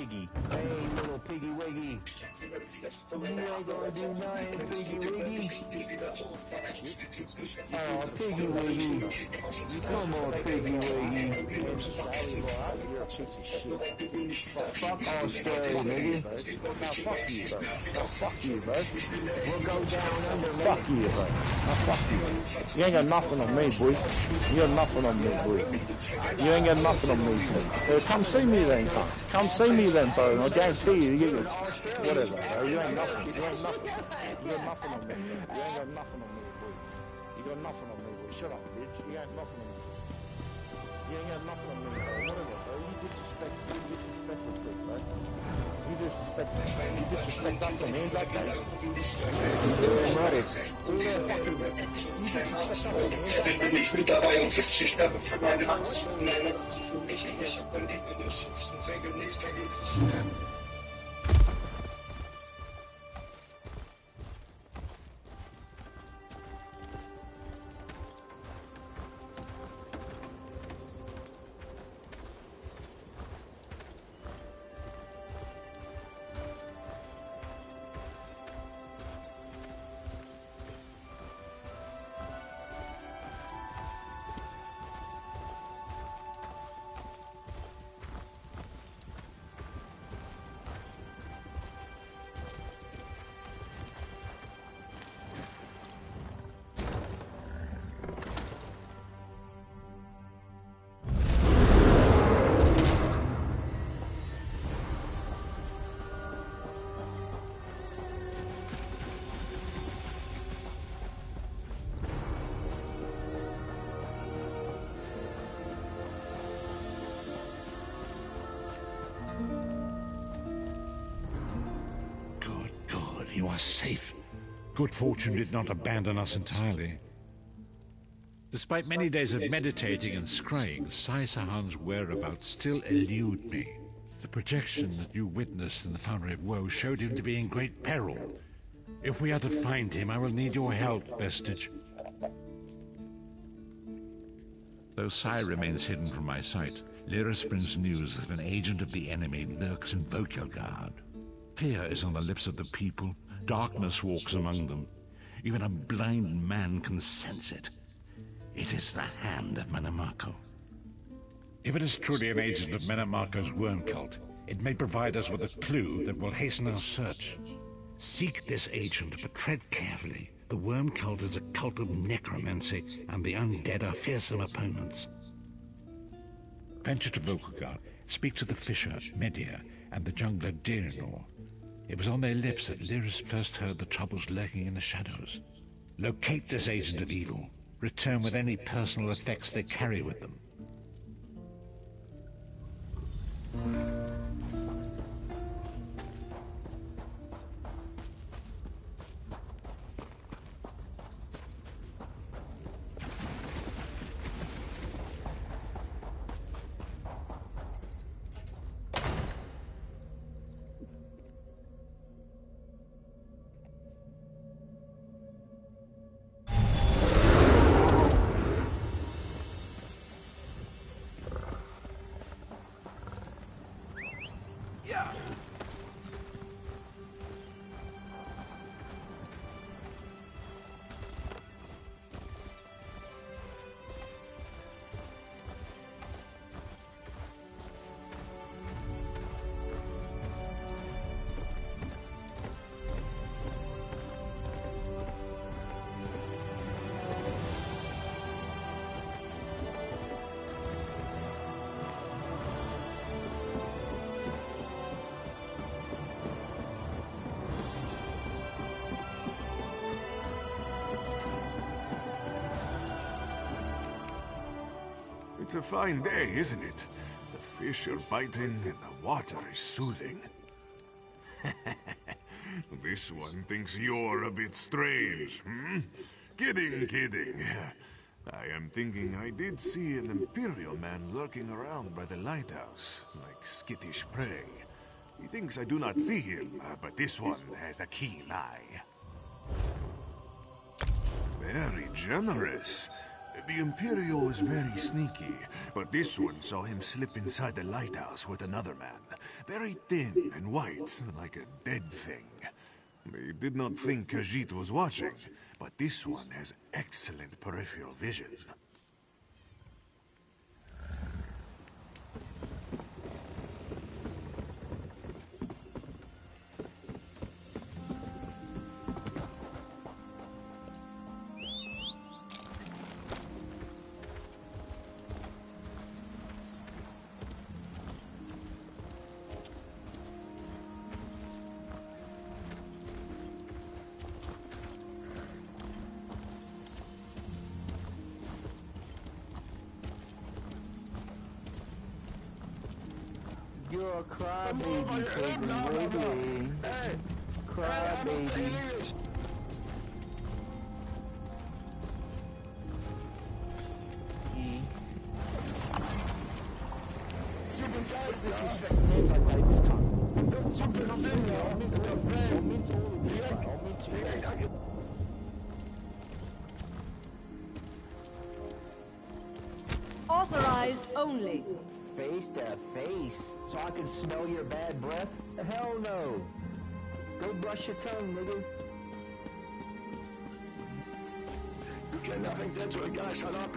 piggy. Hey, little piggy wiggy. You ain't gonna do nothing, piggy wiggy. Oh, piggy wiggy. You come on, piggy wiggy. Fuck Australia, nigga. Now fuck you, bud. Now fuck you, bud. We'll go down under, nigga. Fuck you, bud. Now fuck you. You ain't got nothing on me, boy. You got nothing on me, boy. You ain't got nothing on me, boy. Come see me then, cunt. Come see me then, bro. And I guarantee you get your whatever, bro. You ain't nothing. You ain't nothing. You got nothing on me, bro. You ain't got nothing on me, boy. You got nothing on me, boy. Shut up, bitch. You ain't nothing on me. You ain't got nothing on me, bro. Whatever, bro. You disrespect the prick, bro. You disrespect us and ain't like that. You are safe. Good fortune did not abandon us entirely. Despite many days of meditating and scrying, Sai Sahan's whereabouts still elude me. The projection that you witnessed in the Foundry of Woe showed him to be in great peril. If we are to find him, I will need your help, Vestige. Though Sai remains hidden from my sight, Lyris brings news that an agent of the enemy lurks in Vokelgard. Fear is on the lips of the people. Darkness walks among them. Even a blind man can sense it. It is the hand of Menamarco. If it is truly an agent of Menamarco's worm cult, it may provide us with a clue that will hasten our search. Seek this agent, but tread carefully. The worm cult is a cult of necromancy, and the undead are fearsome opponents. Venture to Vokelgard, speak to the fisher, Media, and the jungler Dirinor. It was on their lips that Lyris first heard the troubles lurking in the shadows. Locate this agent of evil. Return with any personal effects they carry with them. It's a fine day, isn't it? The fish are biting and the water is soothing. This one thinks you're a bit strange, hmm? Kidding, kidding. I am thinking I did see an Imperial man lurking around by the lighthouse, like skittish prey. He thinks I do not see him, but this one has a keen eye. Very generous. The Imperial is very sneaky, but this one saw him slip inside the lighthouse with another man. Very thin and white, like a dead thing. They did not think Khajiit was watching, but this one has excellent peripheral vision. You're a crybaby, baby. Hey! Crybaby. Stupid guys, yeah. This It's a stupid thing, yeah. Authorized only. Face to face, so I can smell your bad breath? Hell no. Go brush your tongue, nigga. You can nothing say to a guy, shut up.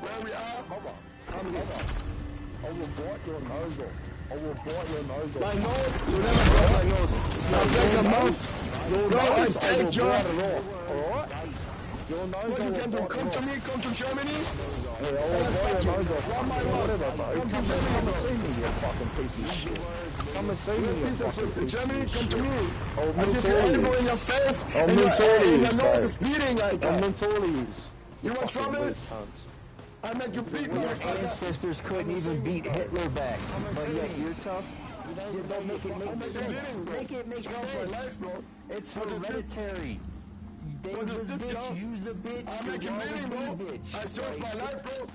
Where we are? Come here. I will bite your nose off. I will bite your nose off. My nose? You never broke my nose. Now break your mouth. Your Go nose, and I take will your... bite it off. Alright? Your nose, What I you will can do? bite Come it to off. me, come to Germany. Hey, I will bite your nose off. One by one. Whatever, bro. Come to Come Germany, and bro. see me, you fucking piece of shit. Come and see me, you Piece of fucking shit. piece Germany, of come to shit. me. I'll I give mince you all of elbow you. in your face. I'll And mince all of your you, nose bro. is bleeding like I'll that. mince all of yous. You want Fucking trouble? weird cunts. I make you beat Your motherfucker. ancestors couldn't even beat Hitler back. But yet you're tough. You don't make it make sense. Make it make Smells my sense. life, bro. It's What is this? hereditary. They What was is this, yo? bitch, you's a bitch, I you're make you always bleeding, bro. be a bitch. I search my life, bro.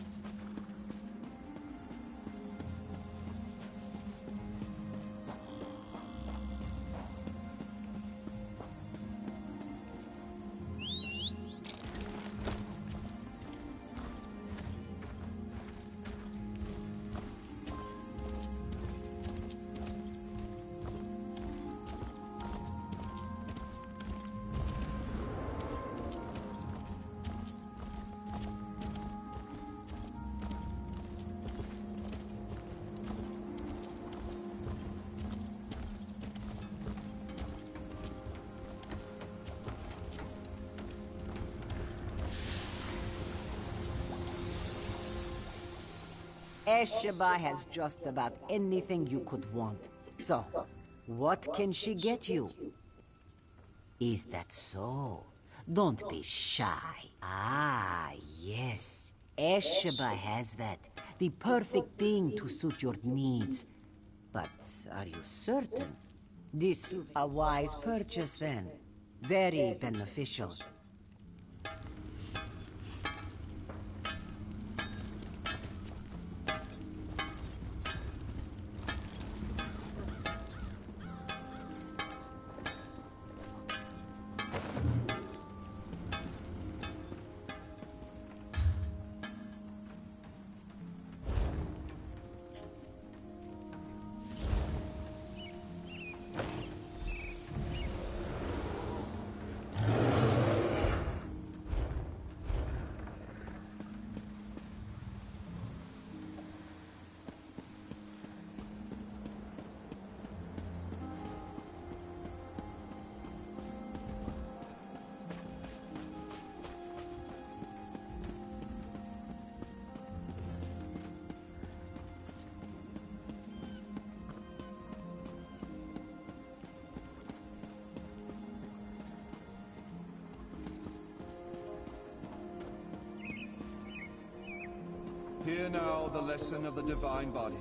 Esheba has just about anything you could want. So, what can she get you? Is that so? Don't be shy. Ah, yes. Esheba has that. The perfect thing to suit your needs. But are you certain? This a wise purchase then. Very beneficial. Hear now the lesson of the divine body.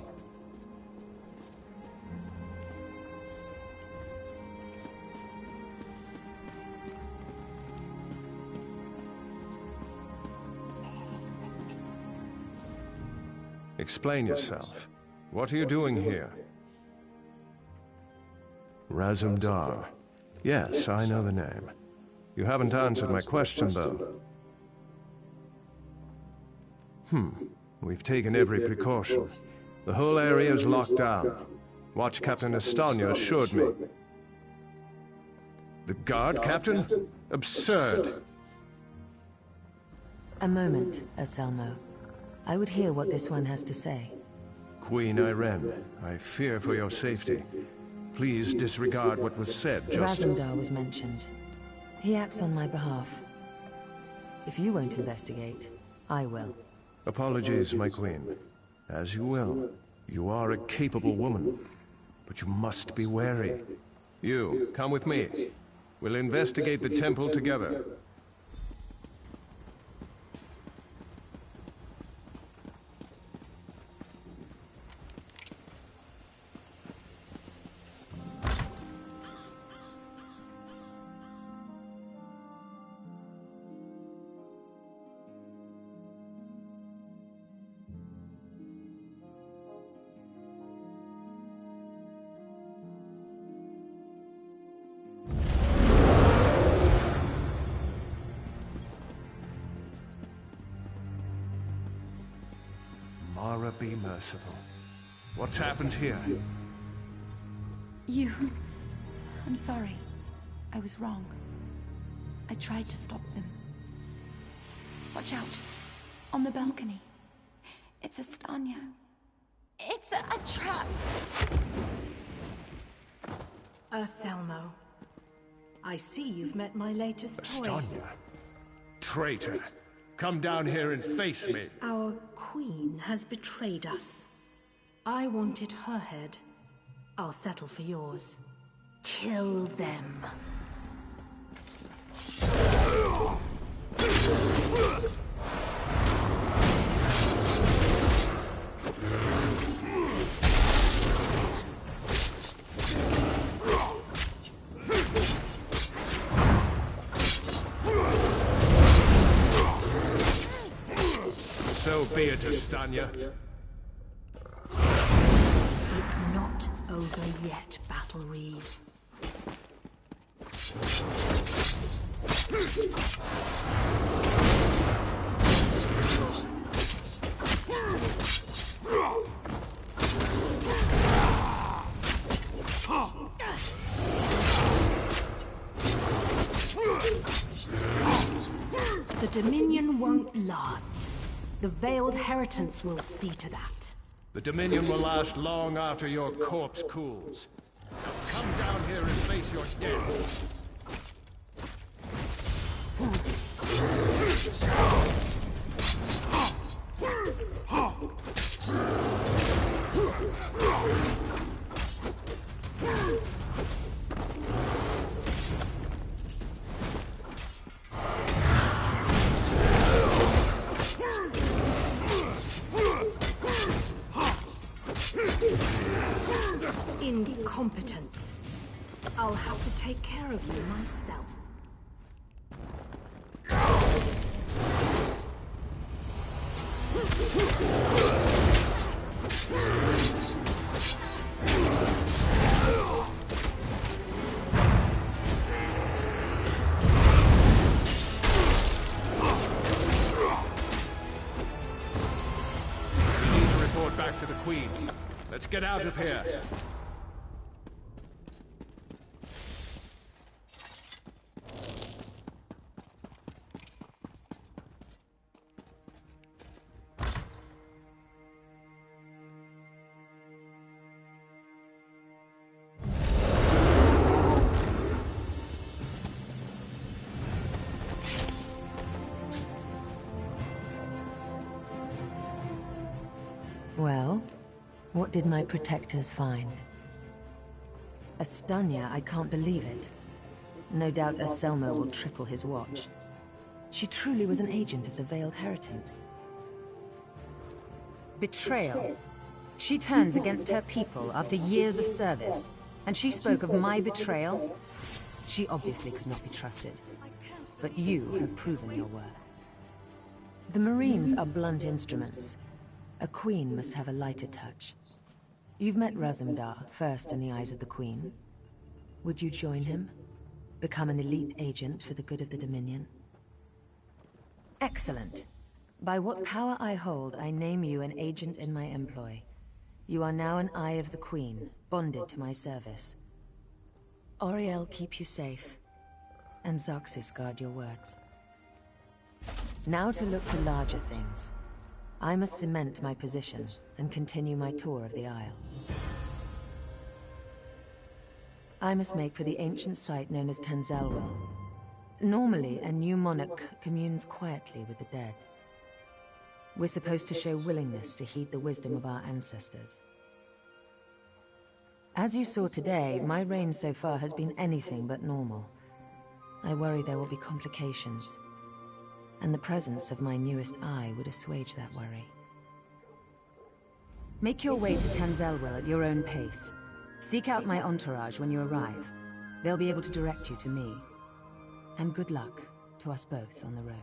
Explain yourself. What are you doing here? Razumdar. Yes, I know the name. You haven't answered my question, though. We've taken every precaution. The whole area is locked down. Watch Captain Estonia assured me. The guard, Captain? Absurd. A moment, Anselmo. I would hear what this one has to say. Queen Irene, I fear for your safety. Please disregard what was said just... Razumdar was mentioned. He acts on my behalf. If you won't investigate, I will. Apologies, my queen. As you will. You are a capable woman. But you must be wary. You, come with me. We'll investigate the temple together. Mara, be merciful. What's happened here? I'm sorry. I was wrong. I tried to stop them. Watch out. On the balcony. It's Estania. It's a trap. Anselmo. I see you've met my latest toy. Estania? Traitor. Come down here and face me. Our queen has betrayed us. I wanted her head. I'll settle for yours. Kill them. So be it, Estania. It's not over yet, Battle Reeve. The Dominion won't last. The Veiled Heritance will see to that. The Dominion will last long after your corpse cools. Now come down here and face your death. Incompetence. I'll have to take care of you myself. We need to report back to the Queen. Let's get out of here. Well, what did my protectors find? Estania, I can't believe it. No doubt Anselmo will triple his watch. She truly was an agent of the Veiled Heritance. Betrayal. She turns against her people after years of service, and she spoke of my betrayal? She obviously could not be trusted. But you have proven your worth. The Marines are blunt instruments. A queen must have a lighter touch. You've met Razumdar, first in the eyes of the Queen. Would you join him? Become an elite agent for the good of the Dominion? Excellent. By what power I hold, I name you an agent in my employ. You are now an Eye of the Queen, bonded to my service. Auriel keep you safe, and Xaxis guard your words. Now to look to larger things. I must cement my position and continue my tour of the Isle. I must make for the ancient site known as Tanzalwell. Normally, a new monarch communes quietly with the dead. We're supposed to show willingness to heed the wisdom of our ancestors. As you saw today, my reign so far has been anything but normal. I worry there will be complications, and the presence of my newest eye would assuage that worry. Make your way to Tanzalwell at your own pace. Seek out my entourage when you arrive. They'll be able to direct you to me. And good luck to us both on the road.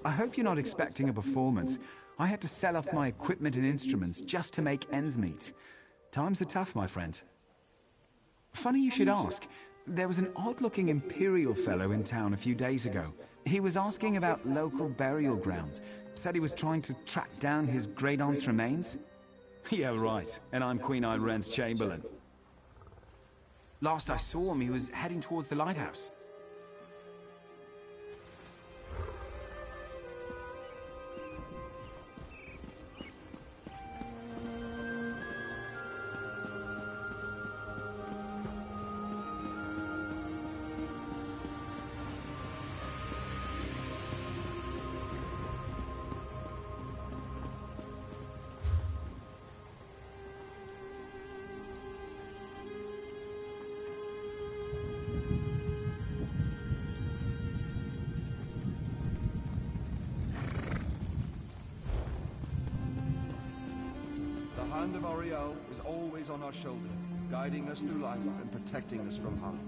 I hope you're not expecting a performance. I had to sell off my equipment and instruments just to make ends meet. Times are tough, my friend. Funny you should ask. There was an odd-looking Imperial fellow in town a few days ago. He was asking about local burial grounds. Said he was trying to track down his great-aunt's remains. Yeah, right. And I'm Queen Irene's Chamberlain. Last I saw him, he was heading towards the lighthouse. The hand of Auriel is always on our shoulder, guiding us through life and protecting us from harm.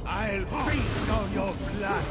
I'll feast on your blood!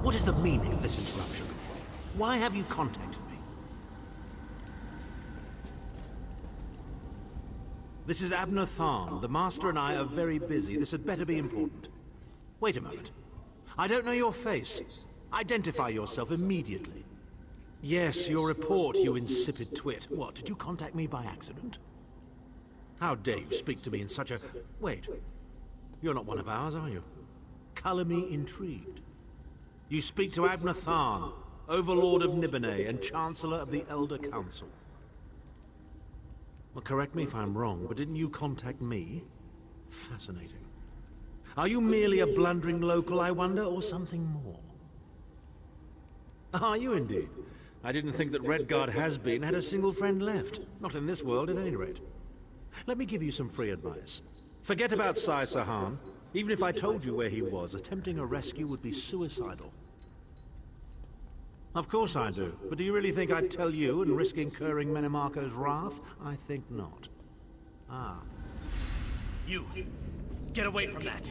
What is the meaning of this interruption? Why have you contacted me? This is Abner Tharn. The Master and I are very busy. This had better be important. Wait a moment. I don't know your face. Identify yourself immediately. Yes, your report, you insipid twit. What, did you contact me by accident? How dare you speak to me in such a... Wait. You're not one of ours, are you? Color me intrigued. You speak to Abner Tharn, Overlord of Nibene and Chancellor of the Elder Council. Well, correct me if I'm wrong, but didn't you contact me? Fascinating. Are you merely a blundering local, I wonder, or something more? Are you indeed? I didn't think that Redguard has-been had a single friend left. Not in this world, at any rate. Let me give you some free advice. Forget about Sai Sahan. Even if I told you where he was, attempting a rescue would be suicidal. Of course I do, but do you really think I'd tell you and risk incurring Menemarko's wrath? I think not. Ah. You! Get away from that!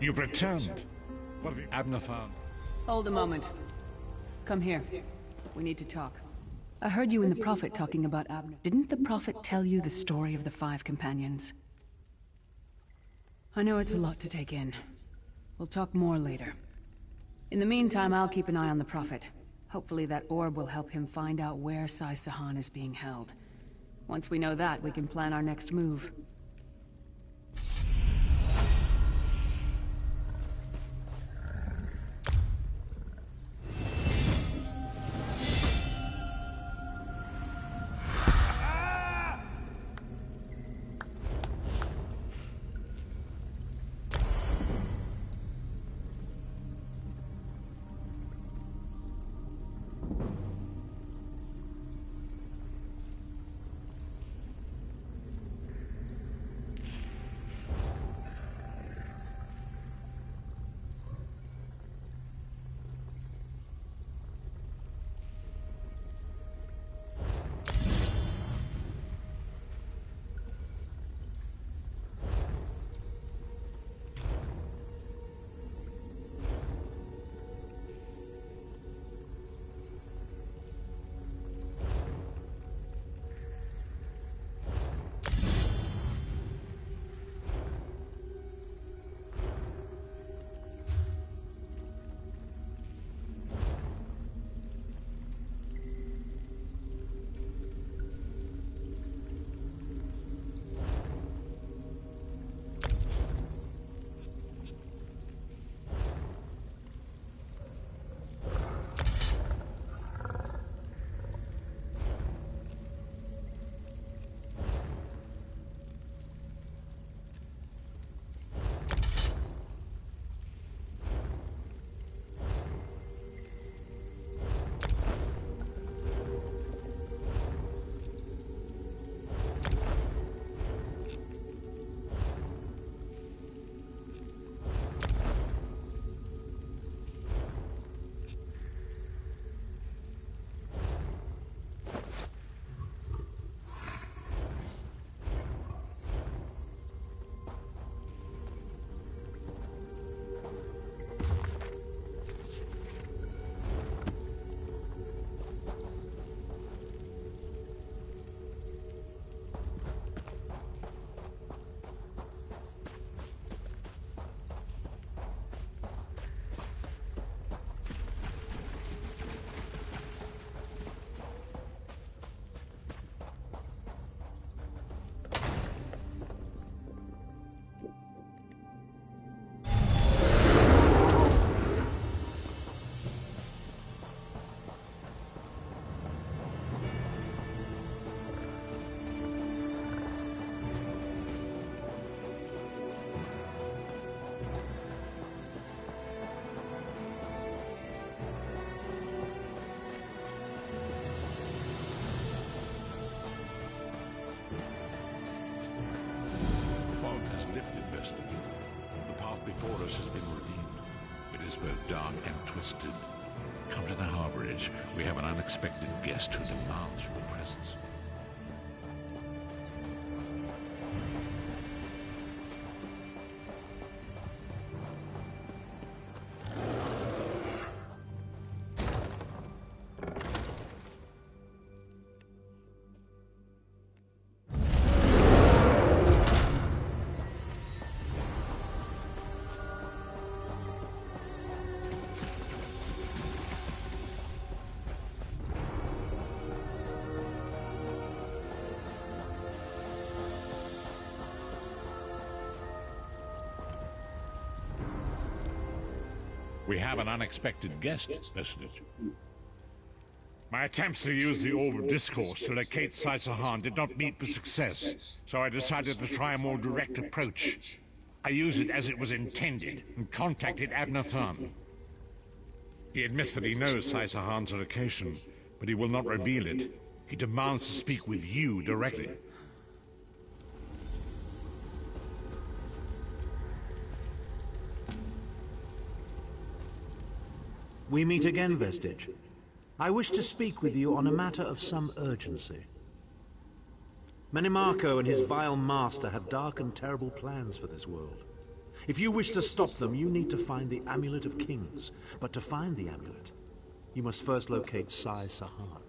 You've returned. What have you... Abnathan. Hold a moment. Come here. We need to talk. I heard you and the Prophet talking about Abner. Didn't the Prophet tell you the story of the 5 companions? I know it's a lot to take in. We'll talk more later. In the meantime, I'll keep an eye on the Prophet. Hopefully that orb will help him find out where Sai Sahan is being held. Once we know that, we can plan our next move. before us has been revealed. It is both dark and twisted. Come to the harborage. We have an unexpected guest who demands your presence. We have an unexpected guest, Vestige. My attempts to use the Orb of Discourse to locate Sai Sahan did not meet with success, so I decided to try a more direct approach. I used it as it was intended and contacted Abnathan. He admits that he knows Sai Sahan's location, but he will not reveal it. He demands to speak with you directly. We meet again, Vestige. I wish to speak with you on a matter of some urgency. Menimarco and his vile master have dark and terrible plans for this world. If you wish to stop them, you need to find the Amulet of Kings. But to find the amulet, you must first locate Sai Sahan.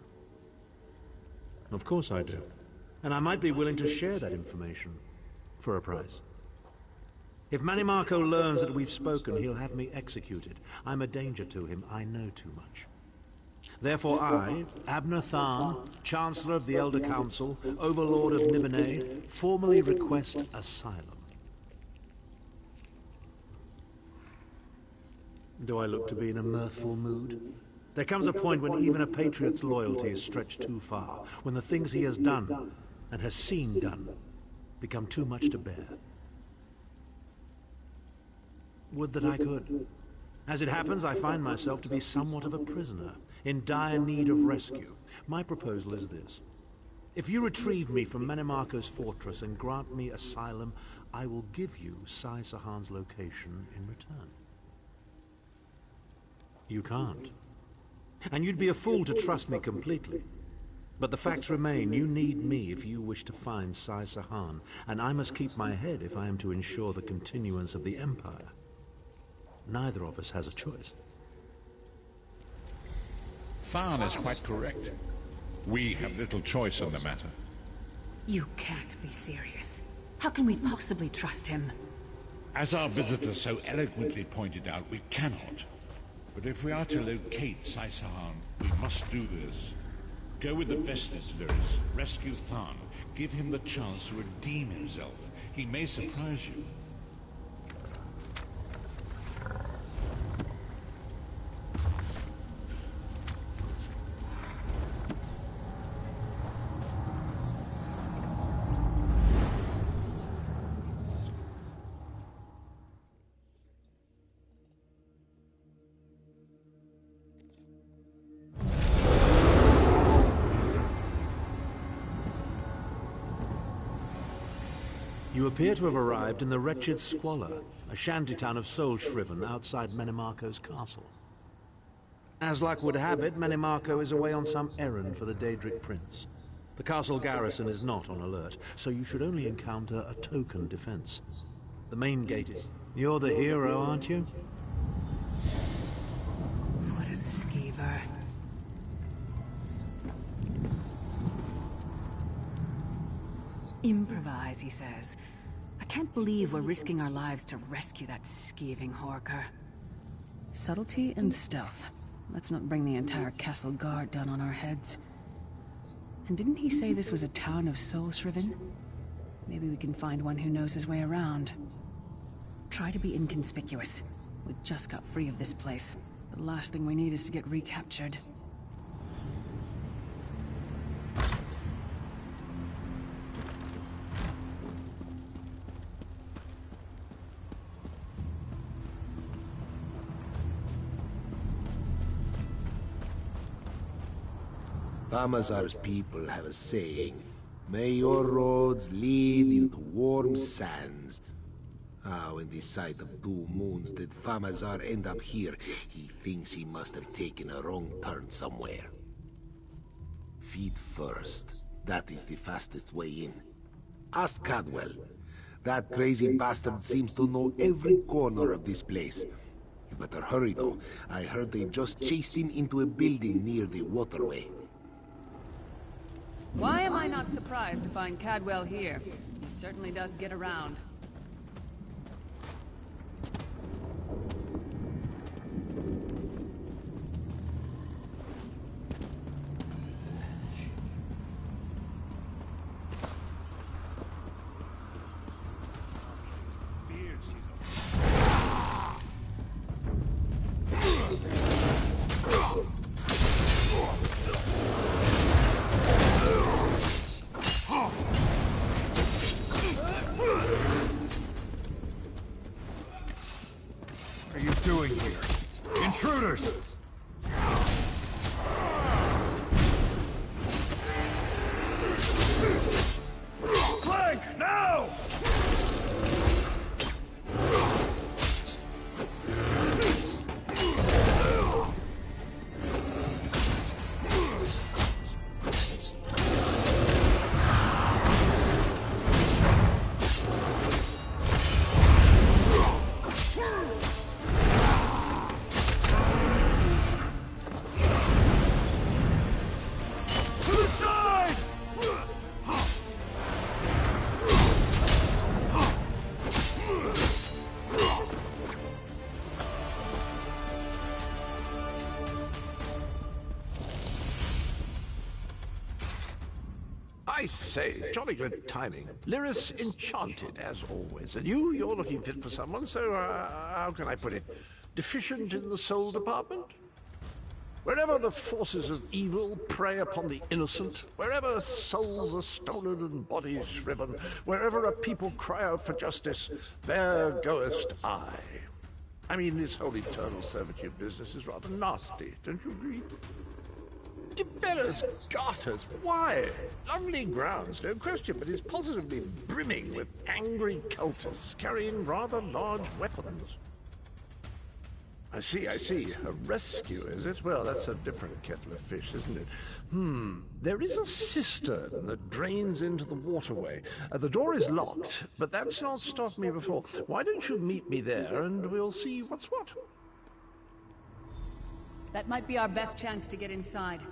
Of course I do. And I might be willing to share that information for a price. If Manimarco learns that we've spoken, he'll have me executed. I'm a danger to him. I know too much. Therefore I, Abner Tharn, Chancellor of the Elder Council, Overlord of Nibene, formally request asylum. Do I look to be in a mirthful mood? There comes a point when even a patriot's loyalty is stretched too far, when the things he has done, and has seen done, become too much to bear. Would that I could. As it happens, I find myself to be somewhat of a prisoner, in dire need of rescue. My proposal is this. If you retrieve me from Manimarco's fortress and grant me asylum, I will give you Sai Sahan's location in return. You can't. And you'd be a fool to trust me completely. But the facts remain, you need me if you wish to find Sai Sahan, and I must keep my head if I am to ensure the continuance of the Empire. Neither of us has a choice. Tharn is quite correct. We have little choice in the matter. You can't be serious. How can we possibly trust him? As our visitor so eloquently pointed out, we cannot. But if we are to locate Sai Sahan, we must do this. Go with the Vestas, Virus. Rescue Tharn. Give him the chance to redeem himself. He may surprise you. You appear to have arrived in the wretched Squalor, a shantytown of soul-shriven outside Manimarco's castle. As luck would have it, Manimarco is away on some errand for the Daedric Prince. The castle garrison is not on alert, so you should only encounter a token defense. The main gate is... You're the hero, aren't you? What a skeever. Improvise, he says. I can't believe we're risking our lives to rescue that skeeving Horker. Subtlety and stealth. Let's not bring the entire castle guard down on our heads. And didn't he say this was a town of soul-shriven? Maybe we can find one who knows his way around. Try to be inconspicuous. We just got free of this place. The last thing we need is to get recaptured. Famazar's people have a saying, "May your roads lead you to warm sands." How in the sight of 2 moons did Famazar end up here? He thinks he must have taken a wrong turn somewhere. Feet first. That is the fastest way in. Ask Cadwell. That crazy bastard seems to know every corner of this place. You better hurry though. I heard they've just chased him into a building near the waterway. Why am I not surprised to find Cadwell here? He certainly does get around. What are you doing here? Intruders! Flank, now! I say, jolly good timing. Lyris enchanted, as always. And you're looking fit for someone, so, how can I put it? Deficient in the soul department? Wherever the forces of evil prey upon the innocent, wherever souls are stolen and bodies shriven, wherever a people cry out for justice, there goest I. I mean, this whole eternal servitude business is rather nasty, don't you agree? Tiberius Garters, why? Lovely grounds, no question, but it's positively brimming with angry cultists carrying rather large weapons. I see. A rescue, is it? Well, that's a different kettle of fish, isn't it? There is a cistern that drains into the waterway. The door is locked, but that's not stopped me before. Why don't you meet me there and we'll see what's what? That might be our best chance to get inside.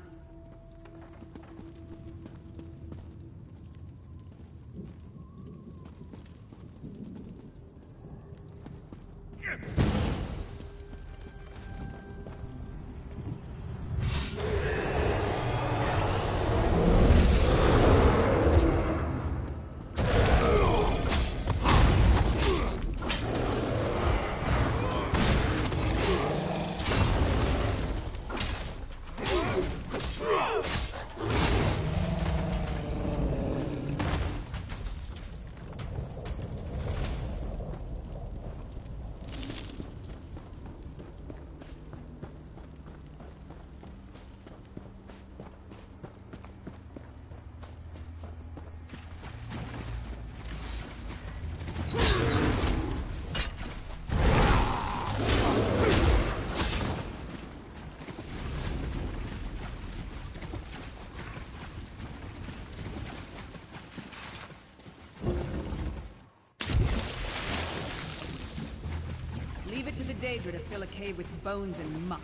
Leave it to the Daedra to fill a cave with bones and muck.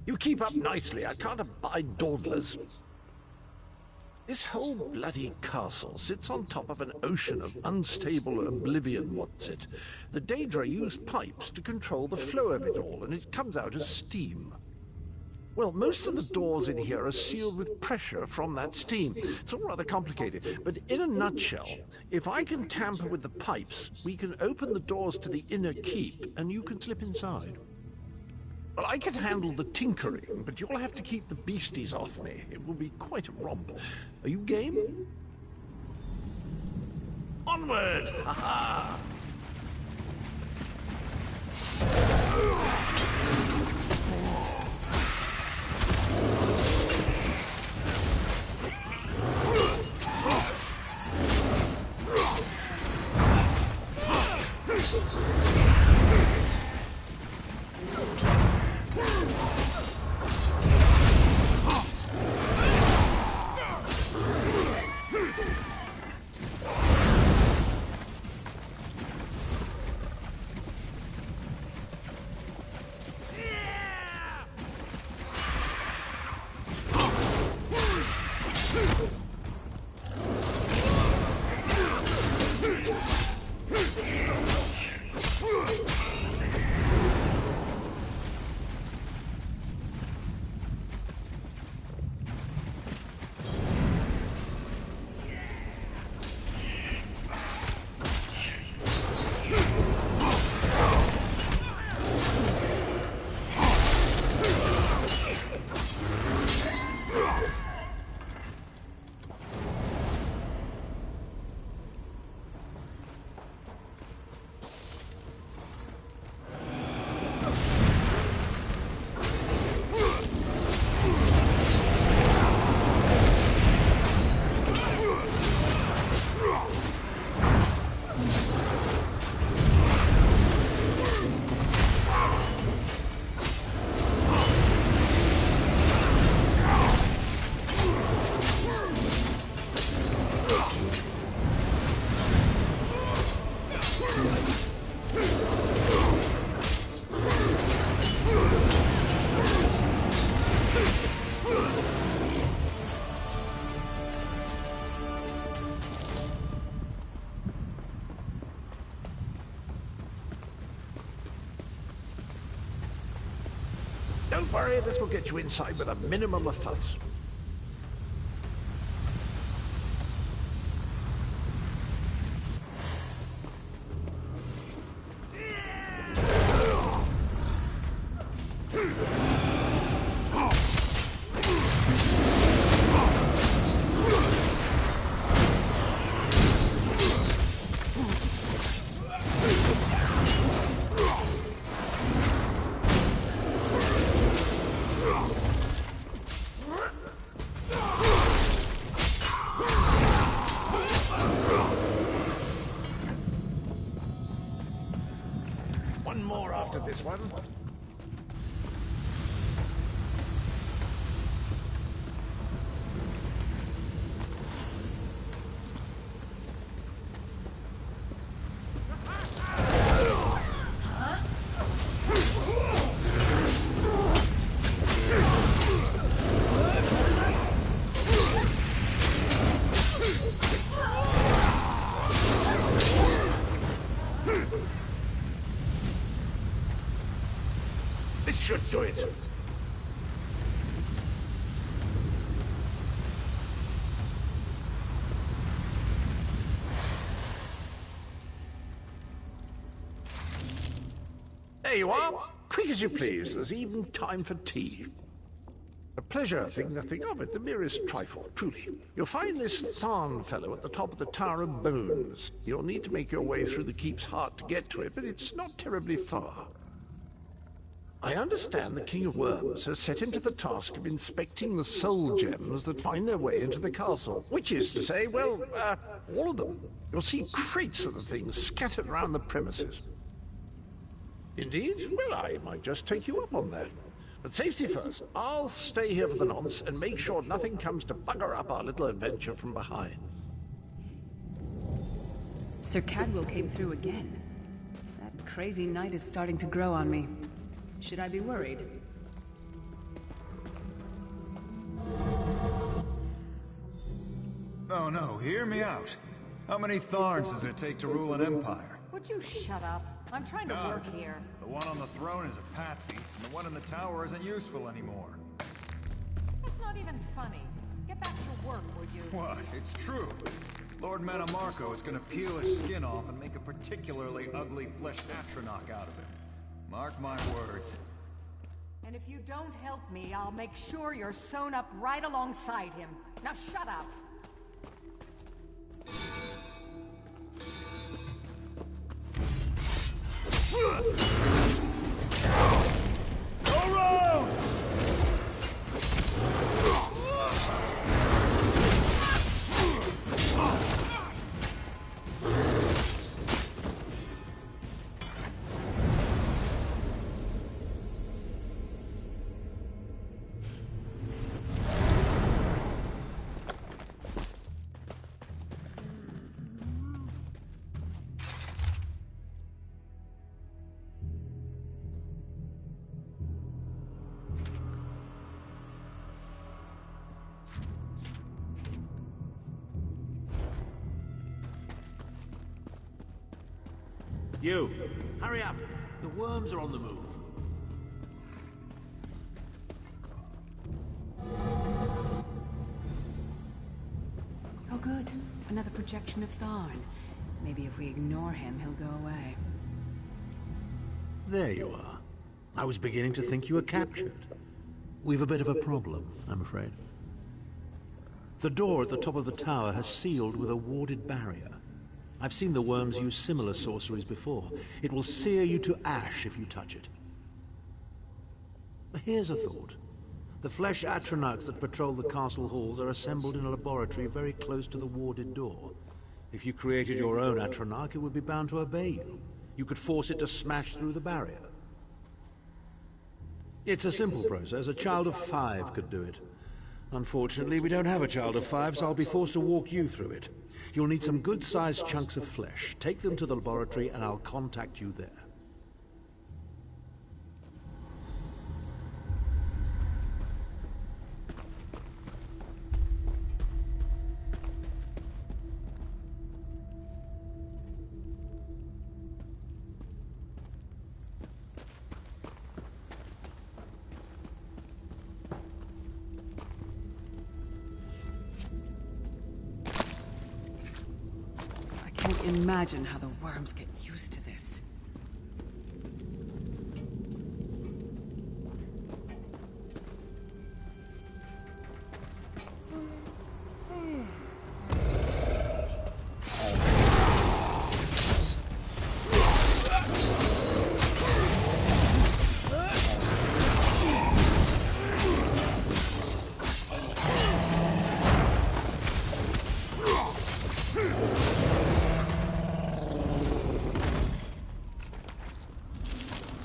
You keep up nicely. I can't abide dawdlers. This whole bloody castle sits on top of an ocean of unstable oblivion, what's it? The Daedra use pipes to control the flow of it all, and it comes out as steam. Well, most of the doors in here are sealed with pressure from that steam. It's all rather complicated, but in a nutshell, if I can tamper with the pipes, we can open the doors to the inner keep, and you can slip inside. Well, I can handle the tinkering, but you'll have to keep the beasties off me. It will be quite a romp. Are you game? Onward! Ha-ha! Don't worry, this will get you inside with a minimum of fuss. one more after this one. This should do it. There you are. Quick as you please. There's even time for tea. A pleasure, think nothing of it. The merest trifle, truly. You'll find this Tharn fellow at the top of the Tower of Bones. You'll need to make your way through the keep's heart to get to it, but it's not terribly far. I understand the King of Worms has set him to the task of inspecting the soul gems that find their way into the castle. Which is to say, well, all of them. You'll see crates of the things scattered around the premises. Indeed? Well, I might just take you up on that. But safety first. I'll stay here for the nonce and make sure nothing comes to bugger up our little adventure from behind. Sir Cadwell came through again. That crazy night is starting to grow on me. Should I be worried? No, no, hear me out. How many Tharns does it take to rule an empire? Would you shut up? I'm trying to work here. The one on the throne is a patsy, and the one in the tower isn't useful anymore. That's not even funny. Get back to work, would you? What? It's true. Lord Manamarco is gonna peel his skin off and make a particularly ugly flesh Atronach out of him. Mark my words. And if you don't help me, I'll make sure you're sewn up right alongside him. Now shut up! Go round! You, hurry up. The worms are on the move. Oh good. Another projection of Tharn. Maybe if we ignore him, he'll go away. There you are. I was beginning to think you were captured. We've a bit of a problem, I'm afraid. The door at the top of the tower has sealed with a warded barrier. I've seen the worms use similar sorceries before. It will sear you to ash if you touch it. Here's a thought. The flesh Atronachs that patrol the castle halls are assembled in a laboratory very close to the warded door. If you created your own Atronach, it would be bound to obey you. You could force it to smash through the barrier. It's a simple process. A child of 5 could do it. Unfortunately, we don't have a child of 5, so I'll be forced to walk you through it. You'll need some good-sized chunks of flesh. Take them to the laboratory and I'll contact you there. I can't imagine how the worms get used to this.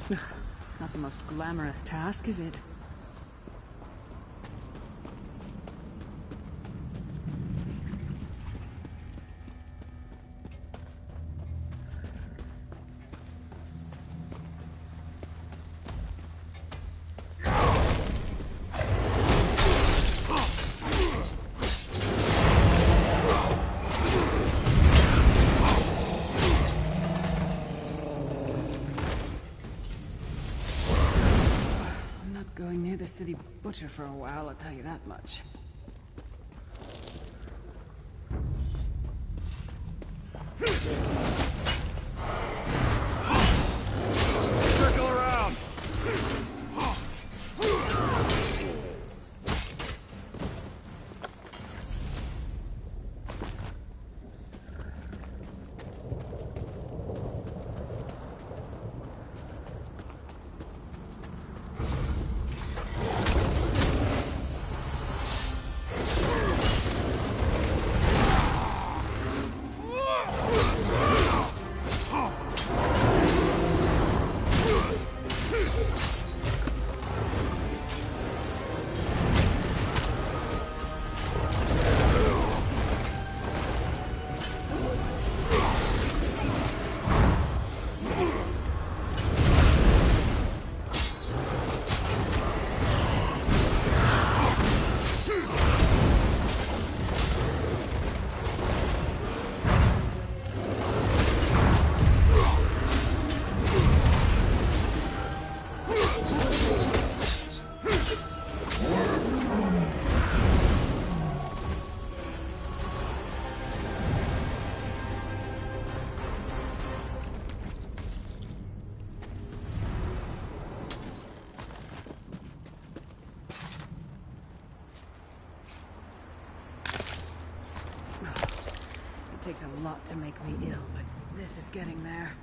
Not the most glamorous task, is it? Going near the city butcher for a while, I'll tell you that much. Circle around! It takes a lot to make me ill, but this is getting there.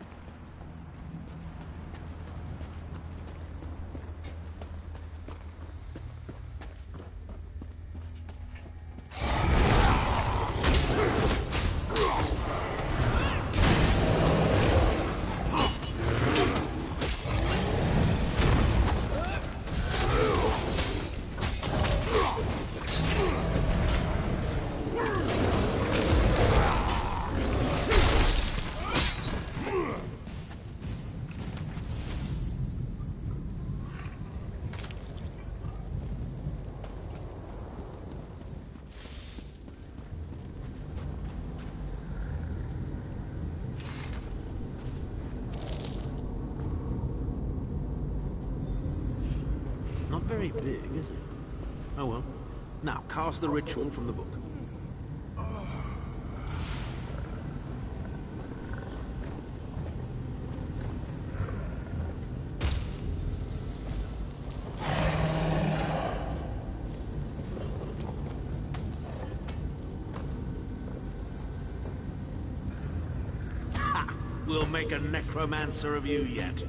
Not very big, is it? Oh well. Now, cast the ritual from the book. Ha! We'll make a necromancer of you yet.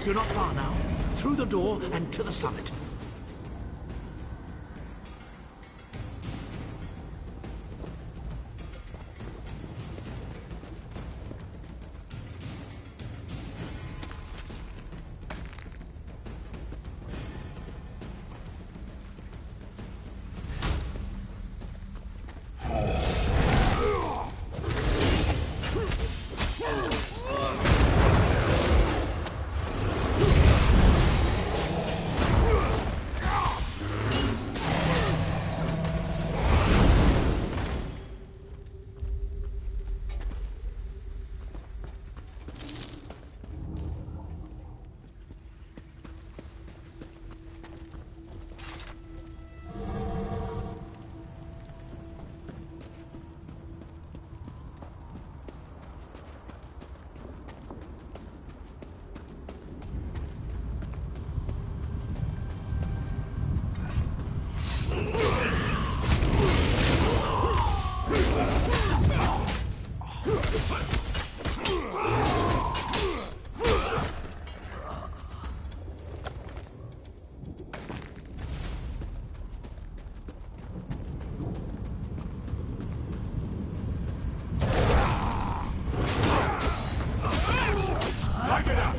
You're not far now. Through the door and to the summit. it up!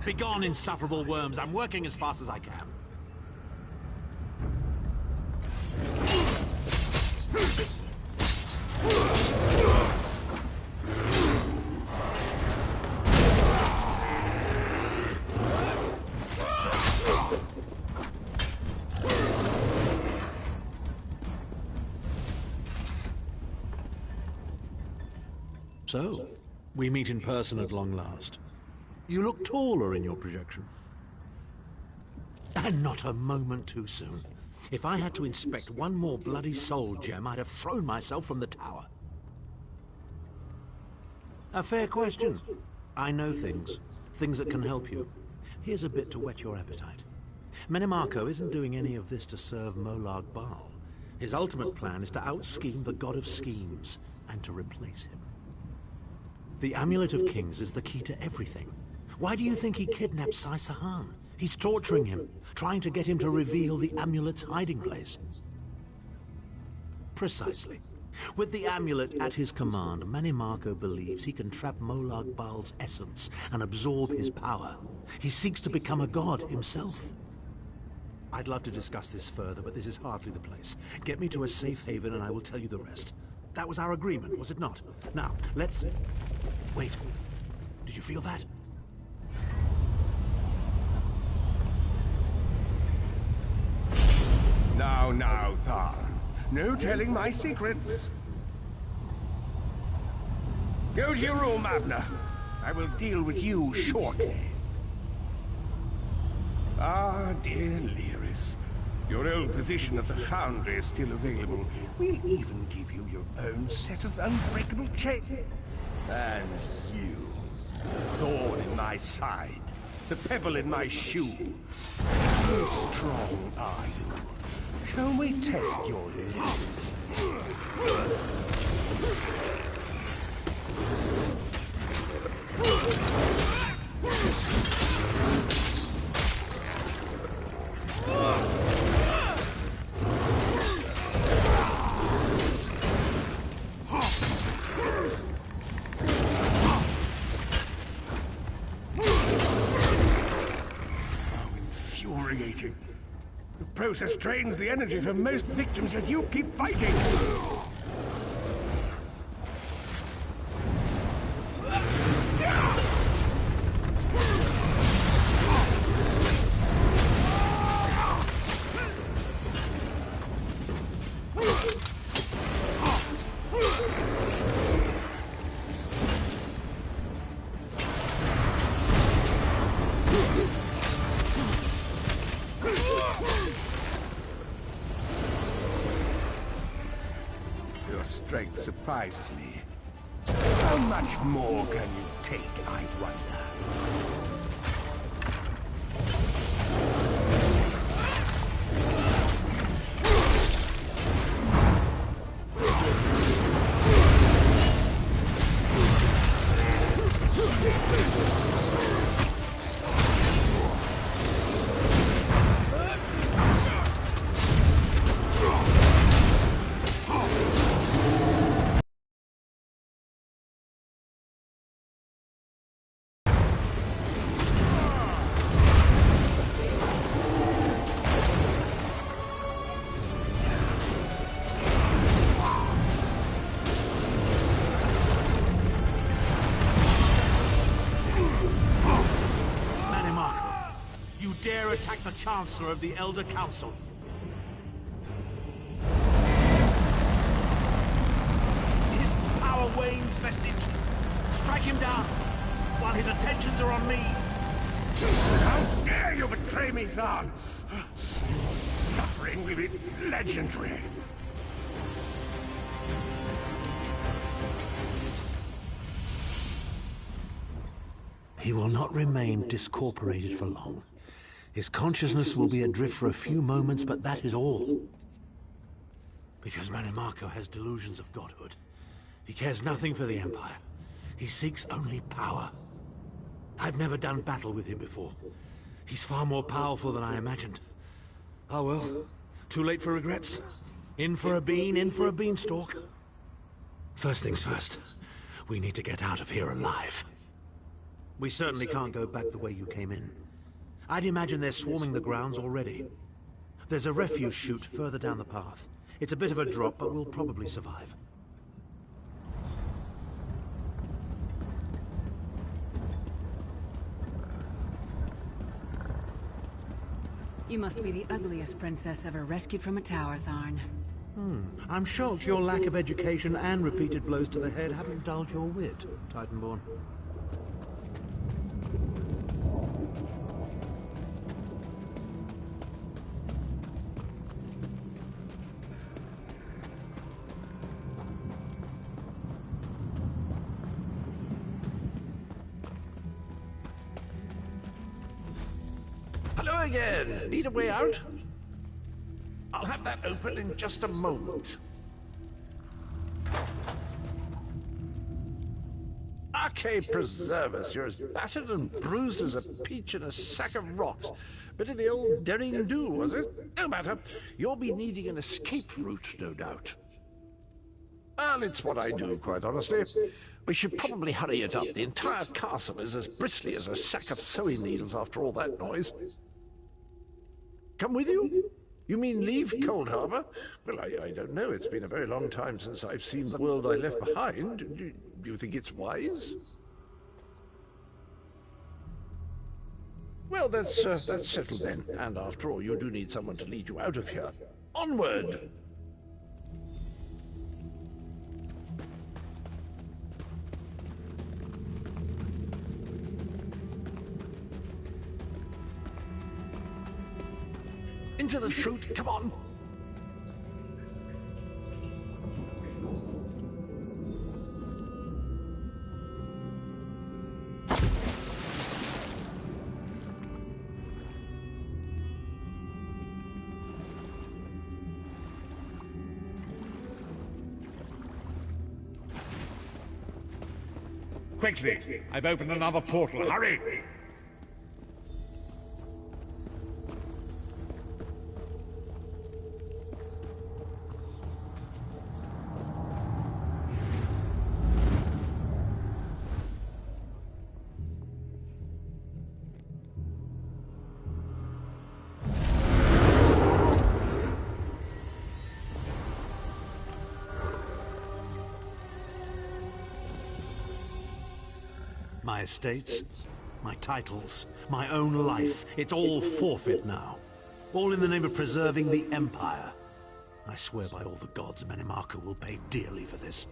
Begone, insufferable worms. I'm working as fast as I can. So, we meet in person at long last. You look taller in your projection. And not a moment too soon. If I had to inspect one more bloody soul gem, I'd have thrown myself from the tower. A fair question. I know things. Things that can help you. Here's a bit to whet your appetite. Menimarco isn't doing any of this to serve Molag Bal. His ultimate plan is to out-scheme the god of schemes, and to replace him. The Amulet of Kings is the key to everything. Why do you think he kidnapped Sai Sahan? He's torturing him, trying to get him to reveal the amulet's hiding place. Precisely. With the amulet at his command, Menimarco believes he can trap Molag Bal's essence and absorb his power. He seeks to become a god himself. I'd love to discuss this further, but this is hardly the place. Get me to a safe haven and I will tell you the rest. That was our agreement, was it not? Now, let's... Wait. Did you feel that? Now, Thar. No telling my secrets. Go to your room, Abner. I will deal with you shortly. Ah, dear Lyris. Your old position at the Foundry is still available. We'll even give you your own set of unbreakable chains. And you, the thorn in my side, the pebble in my shoe. How strong are you? Shall we test your limits? Infuriating. The process drains the energy from most victims, yet you keep fighting! Strength surprises me. How much more can you take, I wonder? Attack the Chancellor of the Elder Council. His power wanes, vestige. Strike him down while his attentions are on me. How you betray me, Zahn, suffering will be legendary. He will not remain discorporated for long. His consciousness will be adrift for a few moments, but that is all. Because Manimarco has delusions of godhood. He cares nothing for the Empire. He seeks only power. I've never done battle with him before. He's far more powerful than I imagined. Oh well, too late for regrets. In for a bean, in for a beanstalk. First things first, we need to get out of here alive. We certainly can't go back the way you came in. I'd imagine they're swarming the grounds already. There's a refuse chute further down the path. It's a bit of a drop, but we'll probably survive. You must be the ugliest princess ever rescued from a tower, Tharn. I'm shocked your lack of education and repeated blows to the head haven't dulled your wit, Titanborn. Hello again. Need a way out? I'll have that open in just a moment. Arcade preserve us. You're as battered and bruised as a peach in a sack of rocks. Bit of the old derring-do, was it? No matter. You'll be needing an escape route, no doubt. Well, it's what I do, quite honestly. We should probably hurry it up. The entire castle is as bristly as a sack of sewing needles after all that noise. Come with you? You mean leave Cold Harbor? Well, I don't know. It's been a very long time since I've seen the world I left behind. Do you think it's wise? Well, that's settled then. And after all, you do need someone to lead you out of here. Onward! Into the chute, come on! Quickly! I've opened another portal. Hurry! My estates, my titles, my own life, it's all forfeit now. All in the name of preserving the Empire. I swear by all the gods, Manimarco will pay dearly for this.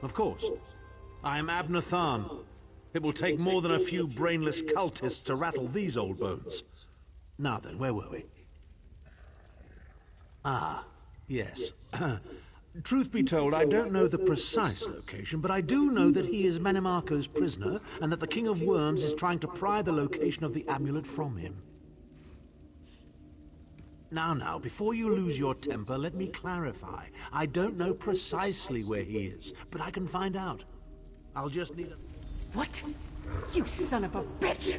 Of course, I am Abner Tharn. It will take more than a few brainless cultists to rattle these old bones. Now then, where were we? Ah, yes. Truth be told, I don't know the precise location, but I do know that he is Manimarco's prisoner, and that the King of Worms is trying to pry the location of the amulet from him. Now, before you lose your temper, let me clarify. I don't know precisely where he is, but I can find out. I'll just need a... What? You son of a bitch!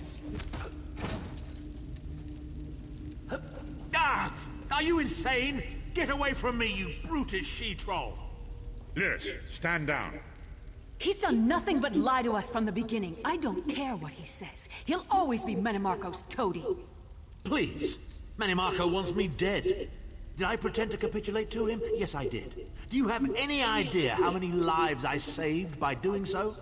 Ah! Are you insane? Get away from me, you brutish she-troll! Lyris, stand down. He's done nothing but lie to us from the beginning. I don't care what he says. He'll always be Manimarco's toady. Please. Manimarco wants me dead. Did I pretend to capitulate to him? Yes, I did. Do you have any idea how many lives I saved by doing so?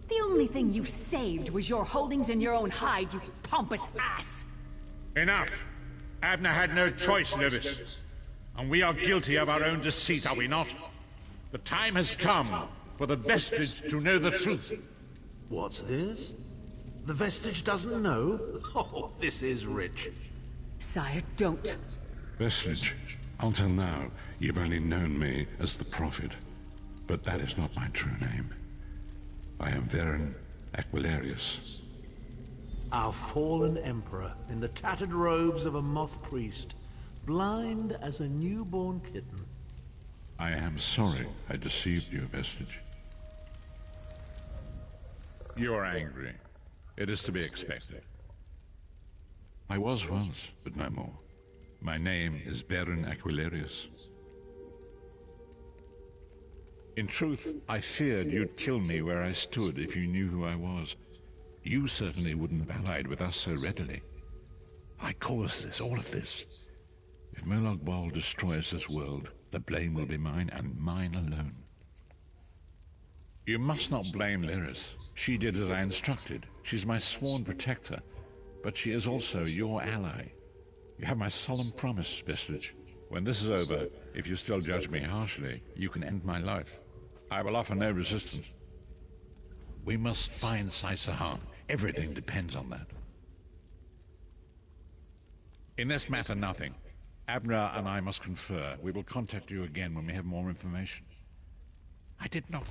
The only thing you saved was your holdings in your own hide, you pompous ass! Enough! Abner had no choice, Lyris. And we are guilty of our own deceit, are we not? The time has come for the vestige to know the truth. What's this? The vestige doesn't know? Oh, this is rich. Sire, don't. Vestige, until now, you've only known me as the Prophet. But that is not my true name. I am Varen Aquilarius. Our fallen emperor, in the tattered robes of a moth priest, blind as a newborn kitten. I am sorry I deceived you, Vestige. You are angry. It is to be expected. I was once, but no more. My name is Varen Aquilarius. In truth, I feared you'd kill me where I stood if you knew who I was. You certainly wouldn't have allied with us so readily. I caused this, all of this. If Molag Bal destroys this world, the blame will be mine, and mine alone. You must not blame Lyris. She did as I instructed. She's my sworn protector, but she is also your ally. You have my solemn promise, Vestige. When this is over, if you still judge me harshly, you can end my life. I will offer no resistance. We must find Saisahan. Everything depends on that. In this matter, nothing. Abner and I must confer. We will contact you again when we have more information. I did not...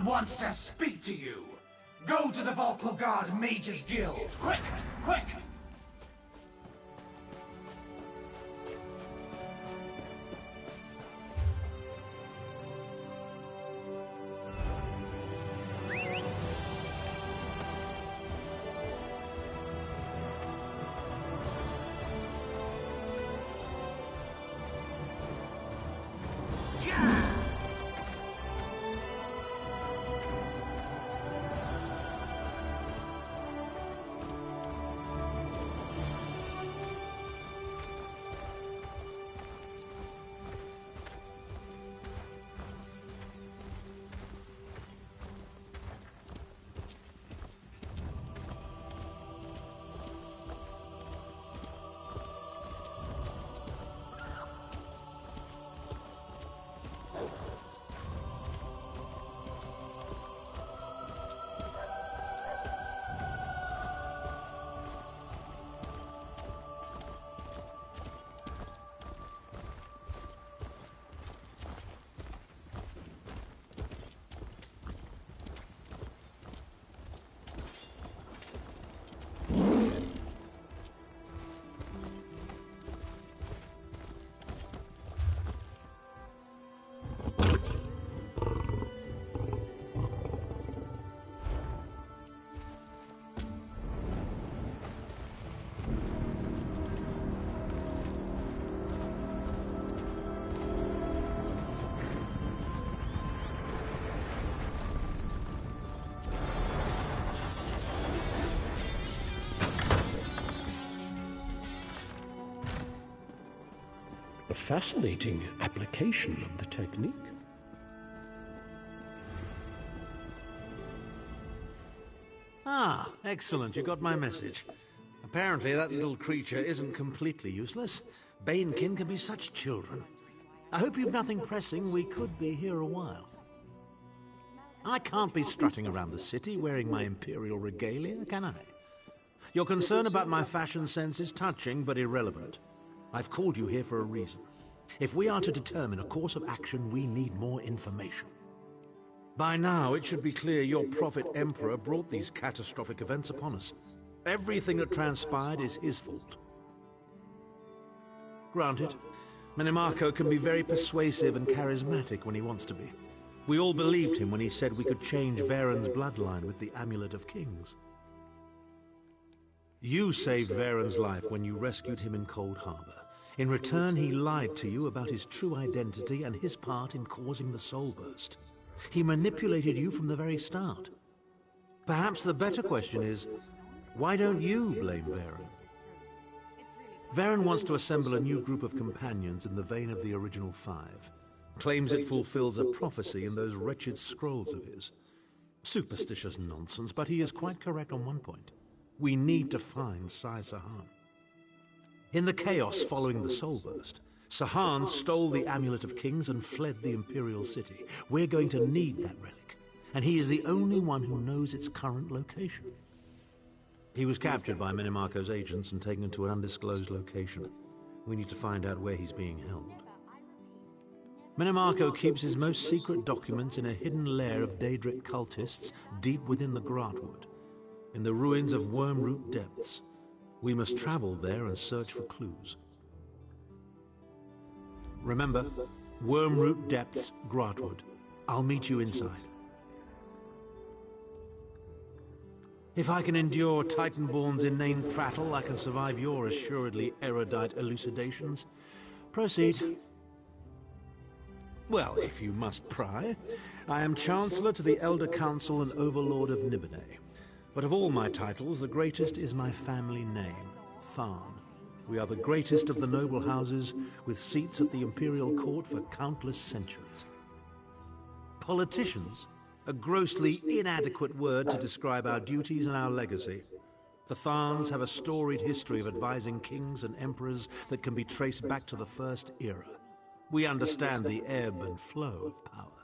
Wants to speak to you. Go to the Volkl Guard Mages Guild. Quick! Quick! A fascinating application of the technique. Ah, excellent. You got my message. Apparently that little creature isn't completely useless. Banekin can be such children. I hope you've nothing pressing. We could be here a while. I can't be strutting around the city wearing my imperial regalia, can I? Your concern about my fashion sense is touching but irrelevant. I've called you here for a reason. If we are to determine a course of action, we need more information. By now, it should be clear your prophet Emperor brought these catastrophic events upon us. Everything that transpired is his fault. Granted, Minimarco can be very persuasive and charismatic when he wants to be. We all believed him when he said we could change Varen's bloodline with the Amulet of Kings. You saved Varen's life when you rescued him in Cold Harbor. In return, he lied to you about his true identity and his part in causing the Soul Burst. He manipulated you from the very start. Perhaps the better question is, why don't you blame Varen? Varen wants to assemble a new group of companions in the vein of the original 5. Claims it fulfills a prophecy in those wretched scrolls of his. Superstitious nonsense, but he is quite correct on one point. We need to find Sai Sahan. In the chaos following the Soul Burst, Sahan stole the Amulet of Kings and fled the Imperial City. We're going to need that relic, and he is the only one who knows its current location. He was captured by Minimarco's agents and taken to an undisclosed location. We need to find out where he's being held. Minimarco keeps his most secret documents in a hidden lair of Daedric cultists deep within the Grotwood, in the ruins of Wormroot Depths. We must travel there and search for clues. Remember, Wormroot Depths, Grotwood. I'll meet you inside. If I can endure Titanborn's inane prattle, I can survive your assuredly erudite elucidations. Proceed. Well, if you must pry, I am Chancellor to the Elder Council and Overlord of Nibene. But of all my titles, the greatest is my family name, Tharn. We are the greatest of the noble houses, with seats at the Imperial Court for countless centuries. Politicians? A grossly inadequate word to describe our duties and our legacy. The Tharns have a storied history of advising kings and emperors that can be traced back to the First Era. We understand the ebb and flow of power.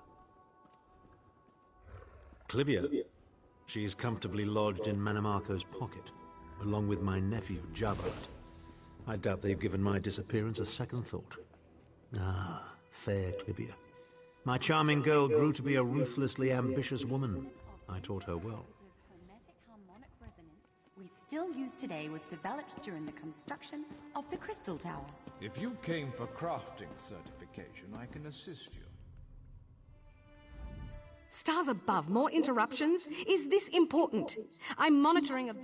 Clivia. She is comfortably lodged in Minimarco's pocket, along with my nephew, Jabbat. I doubt they've given my disappearance a second thought. Ah, fair Clivia. My charming girl grew to be a ruthlessly ambitious woman. I taught her well. We still use today was developed during the construction of the Crystal Tower. If you came for crafting certification, I can assist you. Stars above, more interruptions? Is this important? I'm monitoring a...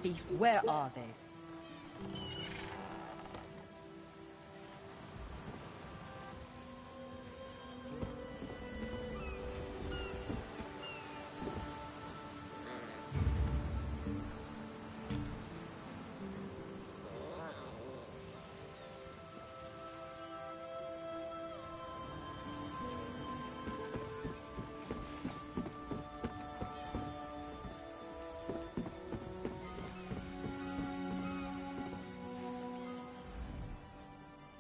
Thief, where are they?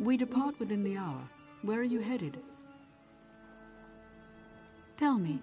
We depart within the hour. Where are you headed? Tell me.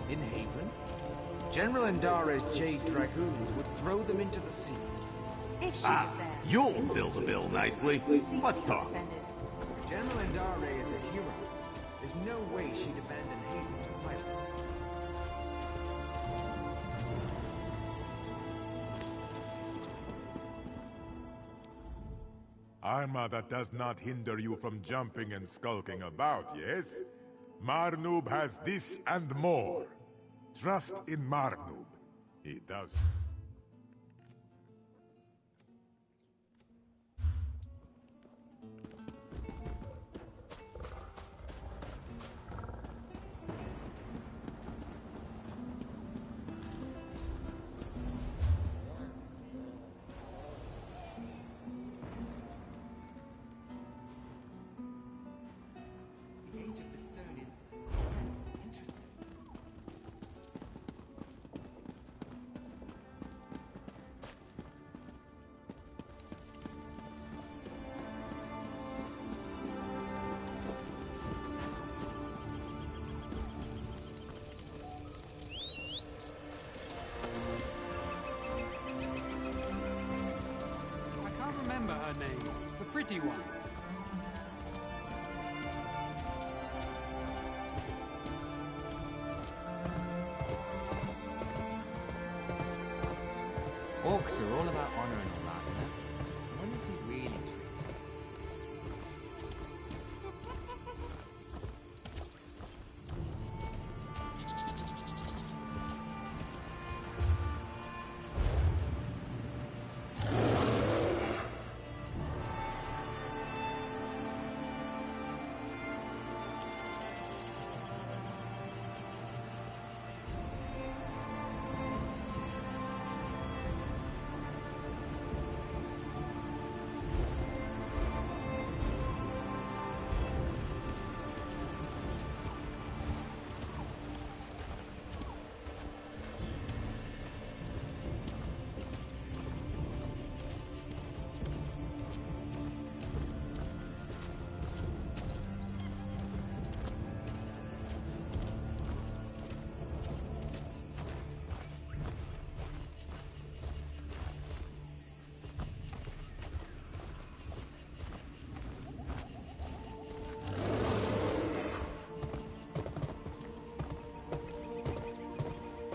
In Haven? General Indara's Jade Dragoons would throw them into the sea. If she was there. You'll fill the bill nicely. Let's talk. General Indara is a hero. There's no way she'd abandon Haven to pirates. Armor that does not hinder you from jumping and skulking about, yes? Marnoob has this and more. Trust in Marnoob. He does. Her name, the pretty one. Orcs are all about honor and all that, you know? I wonder if he really treats her.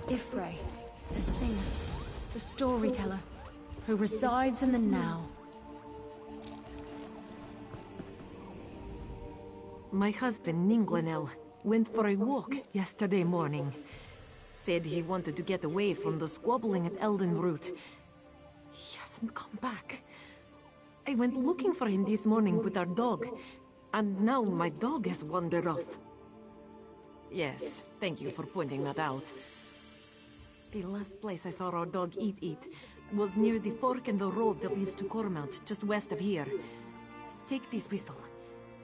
Ifray, the singer, the storyteller, who resides in the now. My husband, Ninglanel, went for a walk yesterday morning. Said he wanted to get away from the squabbling at Eldenroot. He hasn't come back. I went looking for him this morning with our dog, and now my dog has wandered off. Yes, thank you for pointing that out. The last place I saw our dog eat was near the fork in the road that leads to Cormount, just west of here. Take this whistle.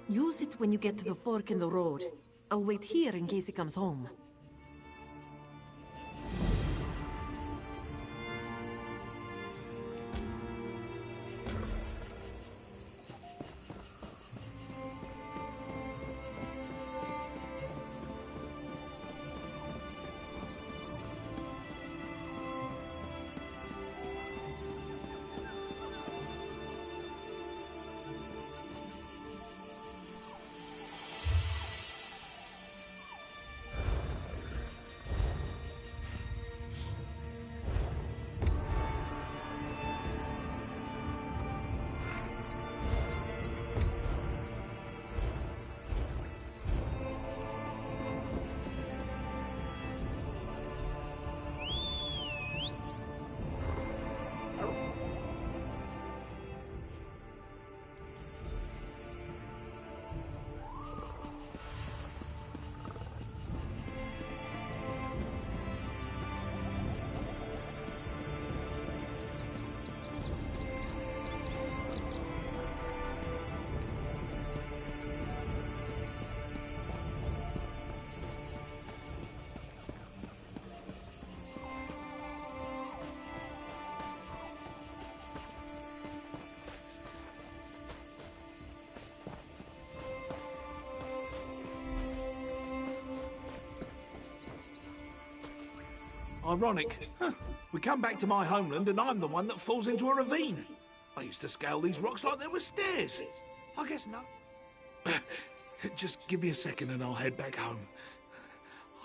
Use it when you get to the fork in the road. I'll wait here in case he comes home. Ironic. Huh. We come back to my homeland and I'm the one that falls into a ravine. I used to scale these rocks like they were stairs. I guess not. Just give me a second and I'll head back home.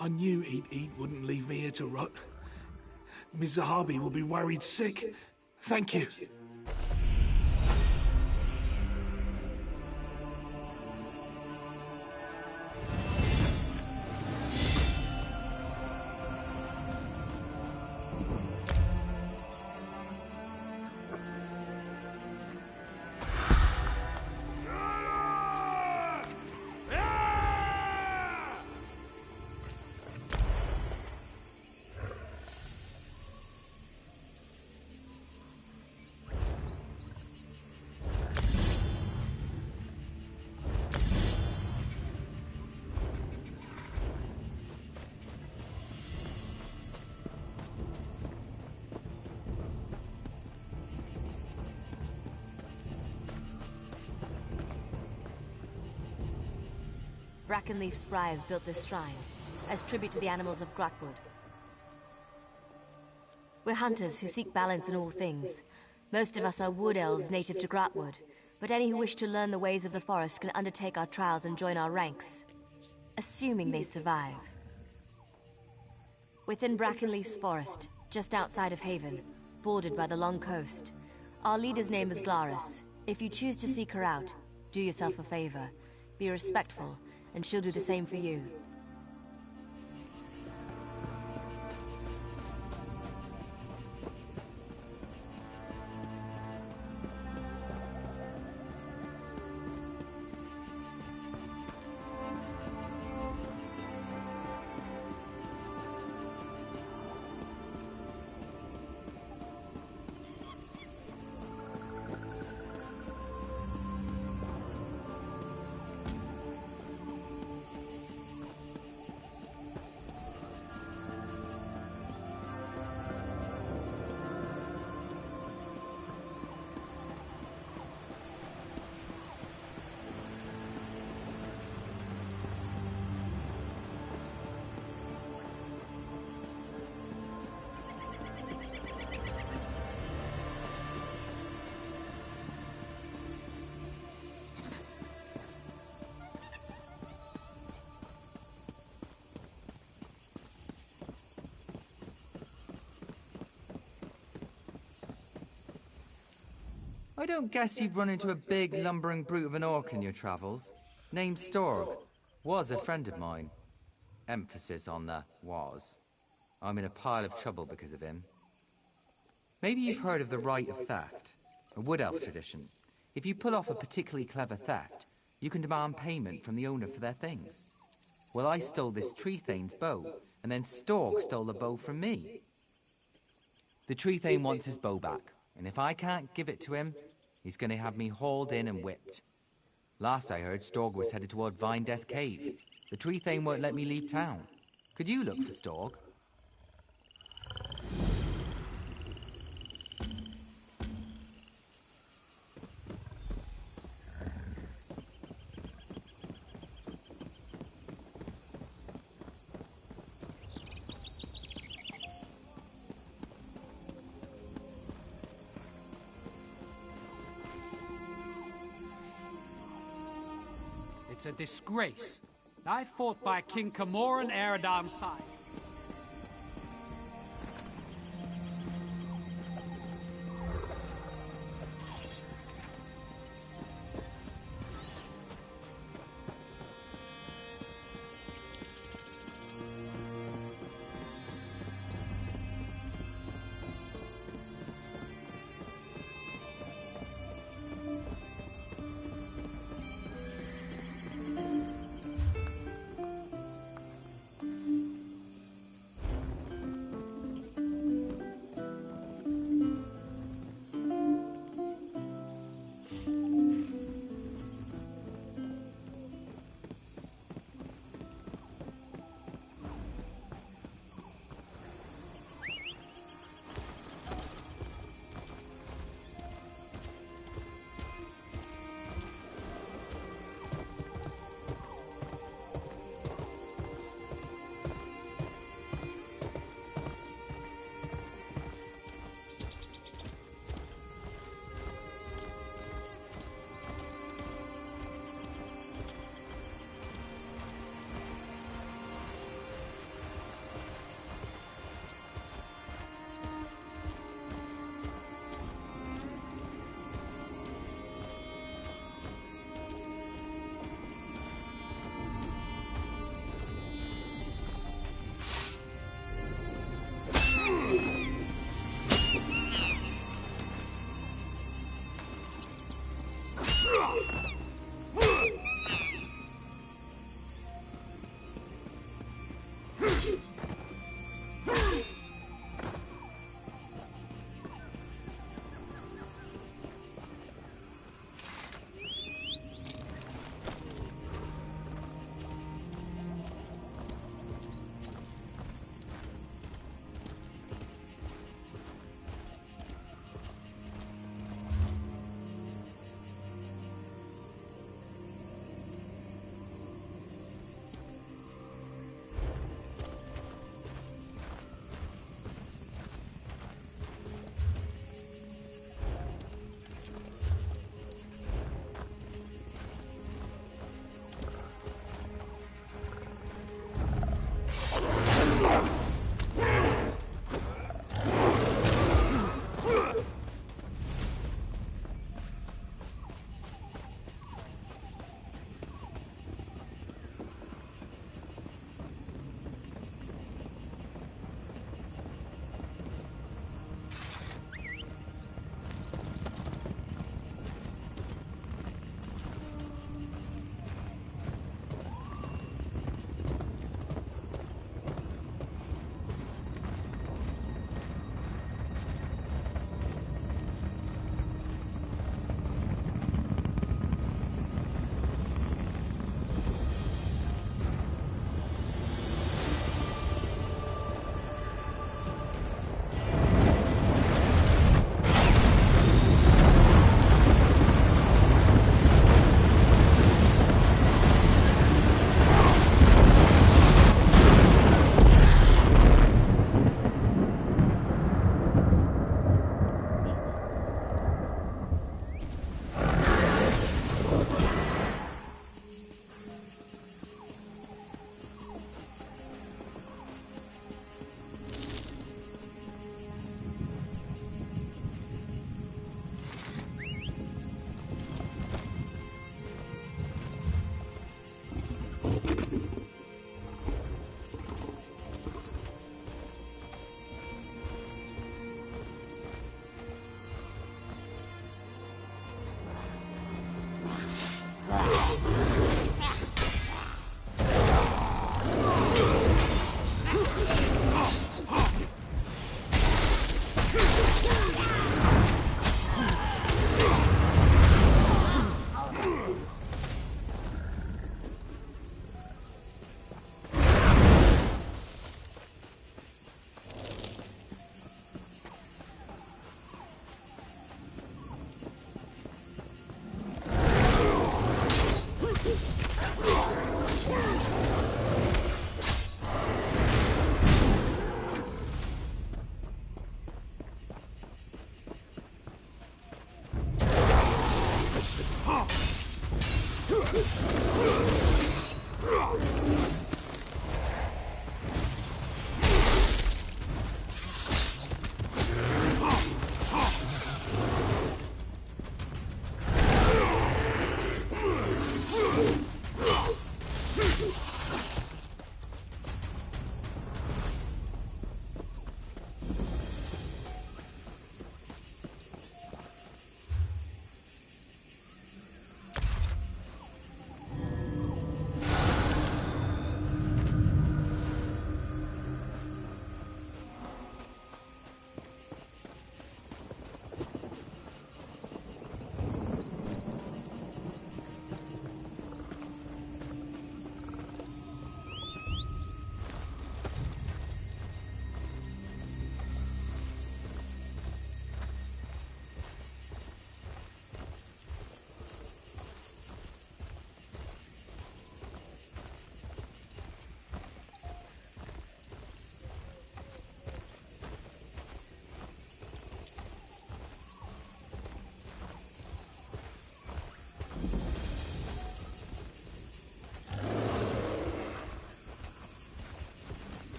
I knew he wouldn't leave me here to rot. Miss Zahabi will be worried sick. Thank you. Brackenleaf Spryers built this shrine, as tribute to the animals of Grotwood. We're hunters who seek balance in all things. Most of us are wood elves native to Grotwood, but any who wish to learn the ways of the forest can undertake our trials and join our ranks, assuming they survive. Within Brackenleaf's forest, just outside of Haven, bordered by the long coast, our leader's name is Glaris. If you choose to seek her out, do yourself a favor. Be respectful, and she'll do the same for you. I don't guess you've run into a big, lumbering brute of an orc in your travels. Named Storg. Was a friend of mine. Emphasis on the was. I'm in a pile of trouble because of him. Maybe you've heard of the rite of theft, a wood elf tradition. If you pull off a particularly clever theft, you can demand payment from the owner for their things. Well, I stole this tree thane's bow, and then Storg stole the bow from me. The tree thane wants his bow back, and if I can't give it to him, he's going to have me hauled in and whipped. Last I heard, Storg was headed toward Vine Death Cave. The tree thane won't let me leave town. Could you look for Storg? It's a disgrace. I fought by King Camoran Eredam's side.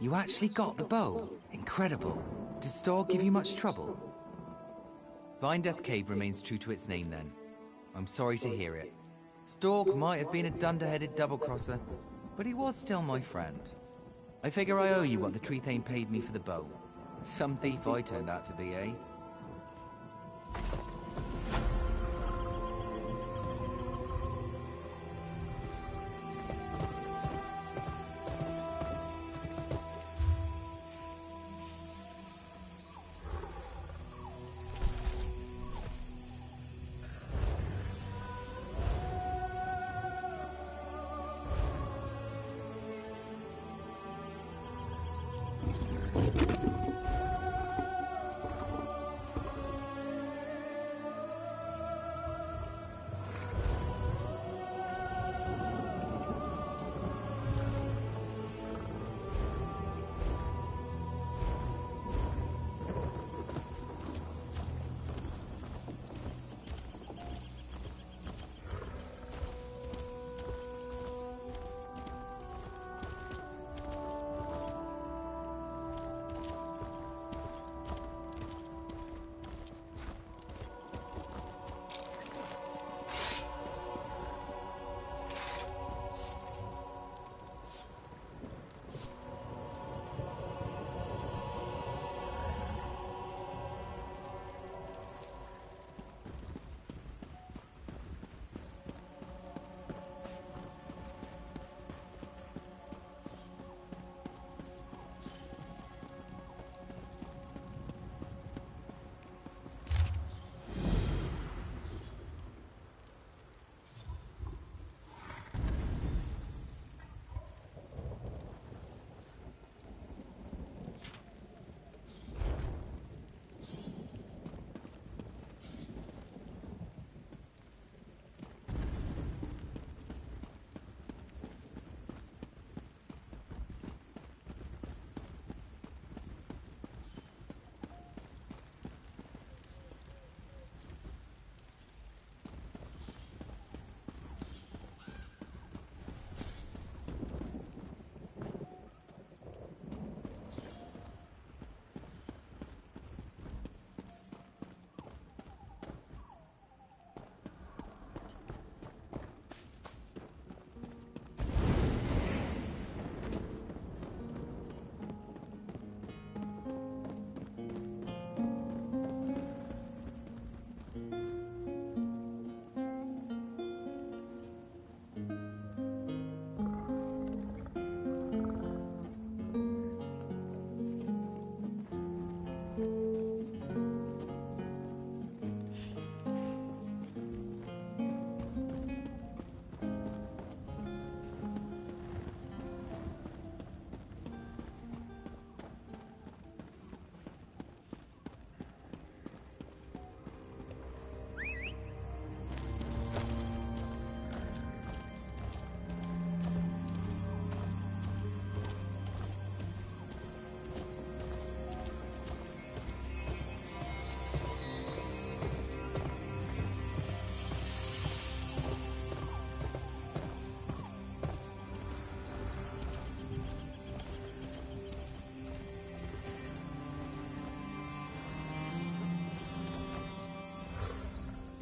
You actually got the bow. Incredible. Did Storg give you much trouble? Vine Death Cave remains true to its name then. I'm sorry to hear it. Storg might have been a dunderheaded double-crosser, but he was still my friend. I figure I owe you what the Tree Thane paid me for the bow. Some thief I turned out to be, eh?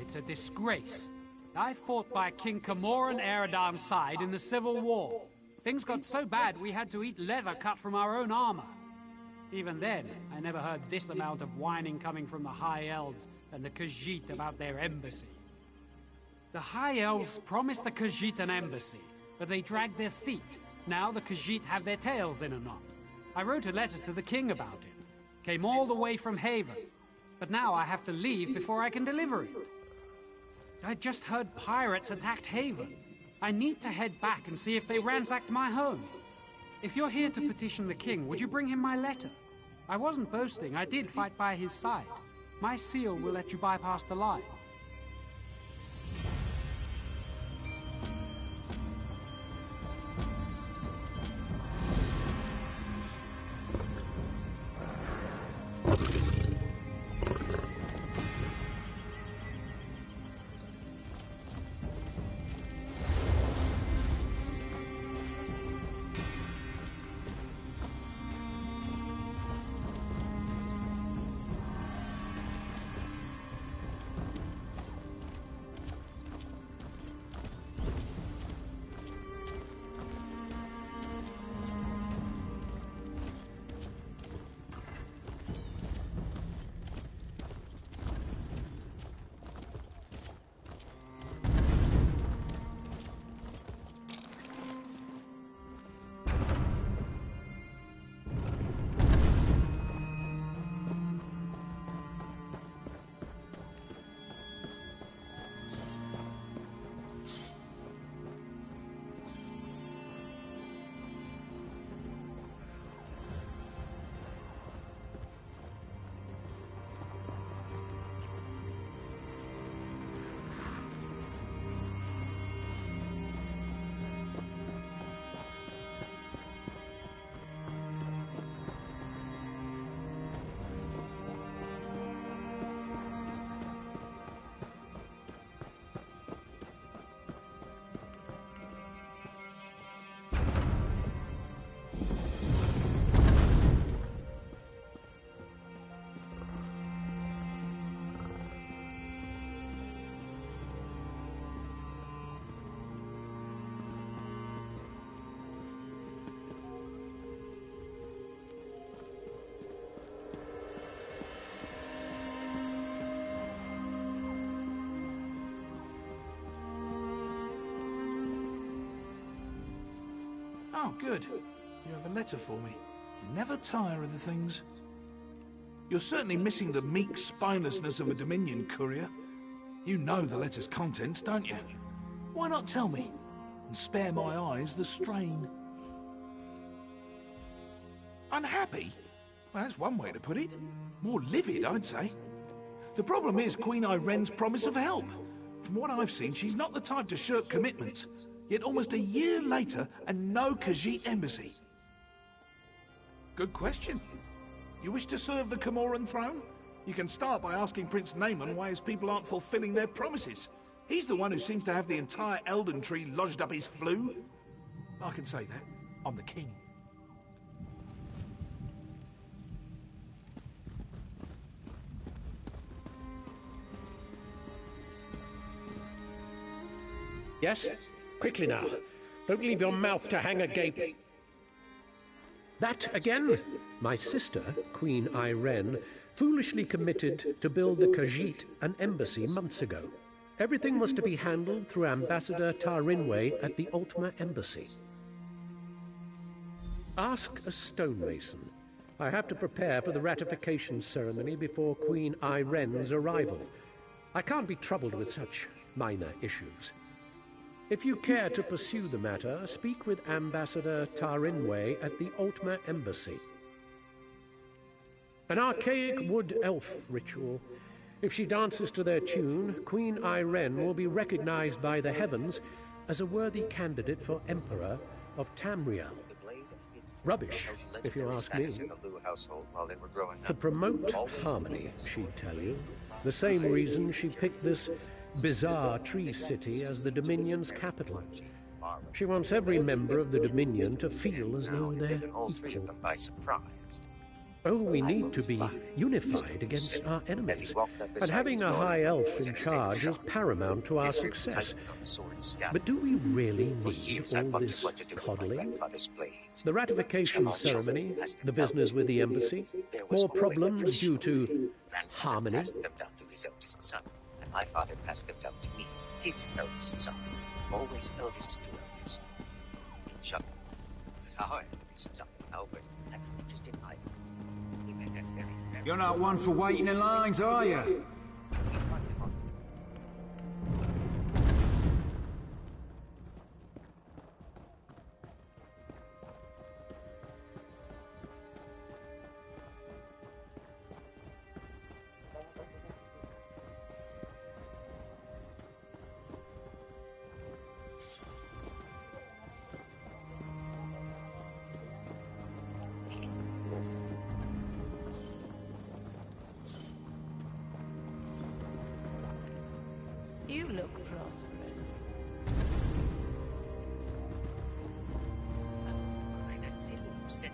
It's a disgrace. I fought by King Camoran Eredam's side in the Civil War. Things got so bad we had to eat leather cut from our own armor. Even then, I never heard this amount of whining coming from the High Elves and the Khajiit about their embassy. The High Elves promised the Khajiit an embassy, but they dragged their feet. Now the Khajiit have their tails in a knot. I wrote a letter to the king about it. Came all the way from Haven. But now I have to leave before I can deliver it. I just heard pirates attacked Haven. I need to head back and see if they ransacked my home. If you're here to petition the king, would you bring him my letter? I wasn't boasting. I did fight by his side. My seal will let you bypass the line. Oh, good. You have a letter for me. You never tire of the things. You're certainly missing the meek spinelessness of a Dominion courier. You know the letter's contents, don't you? Why not tell me? And spare my eyes the strain. Unhappy? Well, that's one way to put it. More livid, I'd say. The problem is Queen Irene's promise of help. From what I've seen, she's not the type to shirk commitments. Yet almost a year later, and no Khajiit embassy. Good question. You wish to serve the Camoran throne? You can start by asking Prince Naaman why his people aren't fulfilling their promises. He's the one who seems to have the entire Elden Tree lodged up his flue. I can say that. I'm the king. Yes? Quickly now. Don't leave your mouth to hang agape. That again? My sister, Queen Irene, foolishly committed to build the Khajiit an embassy months ago. Everything was to be handled through Ambassador Tarinwe at the Ultima Embassy. Ask a stonemason. I have to prepare for the ratification ceremony before Queen Irene's arrival. I can't be troubled with such minor issues. If you care to pursue the matter, speak with Ambassador Tarinwe at the Ultima Embassy. An archaic wood elf ritual. If she dances to their tune, Queen Irene will be recognized by the heavens as a worthy candidate for Emperor of Tamriel. Rubbish, if you ask me. To promote harmony, she'd tell you. The same reason she picked this bizarre tree city as the Dominion's capital. She wants every member of the Dominion to feel as though they're equal. Oh, we need to be unified against our enemies, and having a high elf in charge is paramount to our success. But do we really need all this coddling? The ratification ceremony, the business with the embassy, more problems due to harmony. Passed them down to his eldest son, and my father passed them down to me, his eldest son. Always eldest to eldest. Chuck, our eldest son, Albert, had no interest in either. He made that very You're not one for waiting in lines, are you? You look prosperous. You said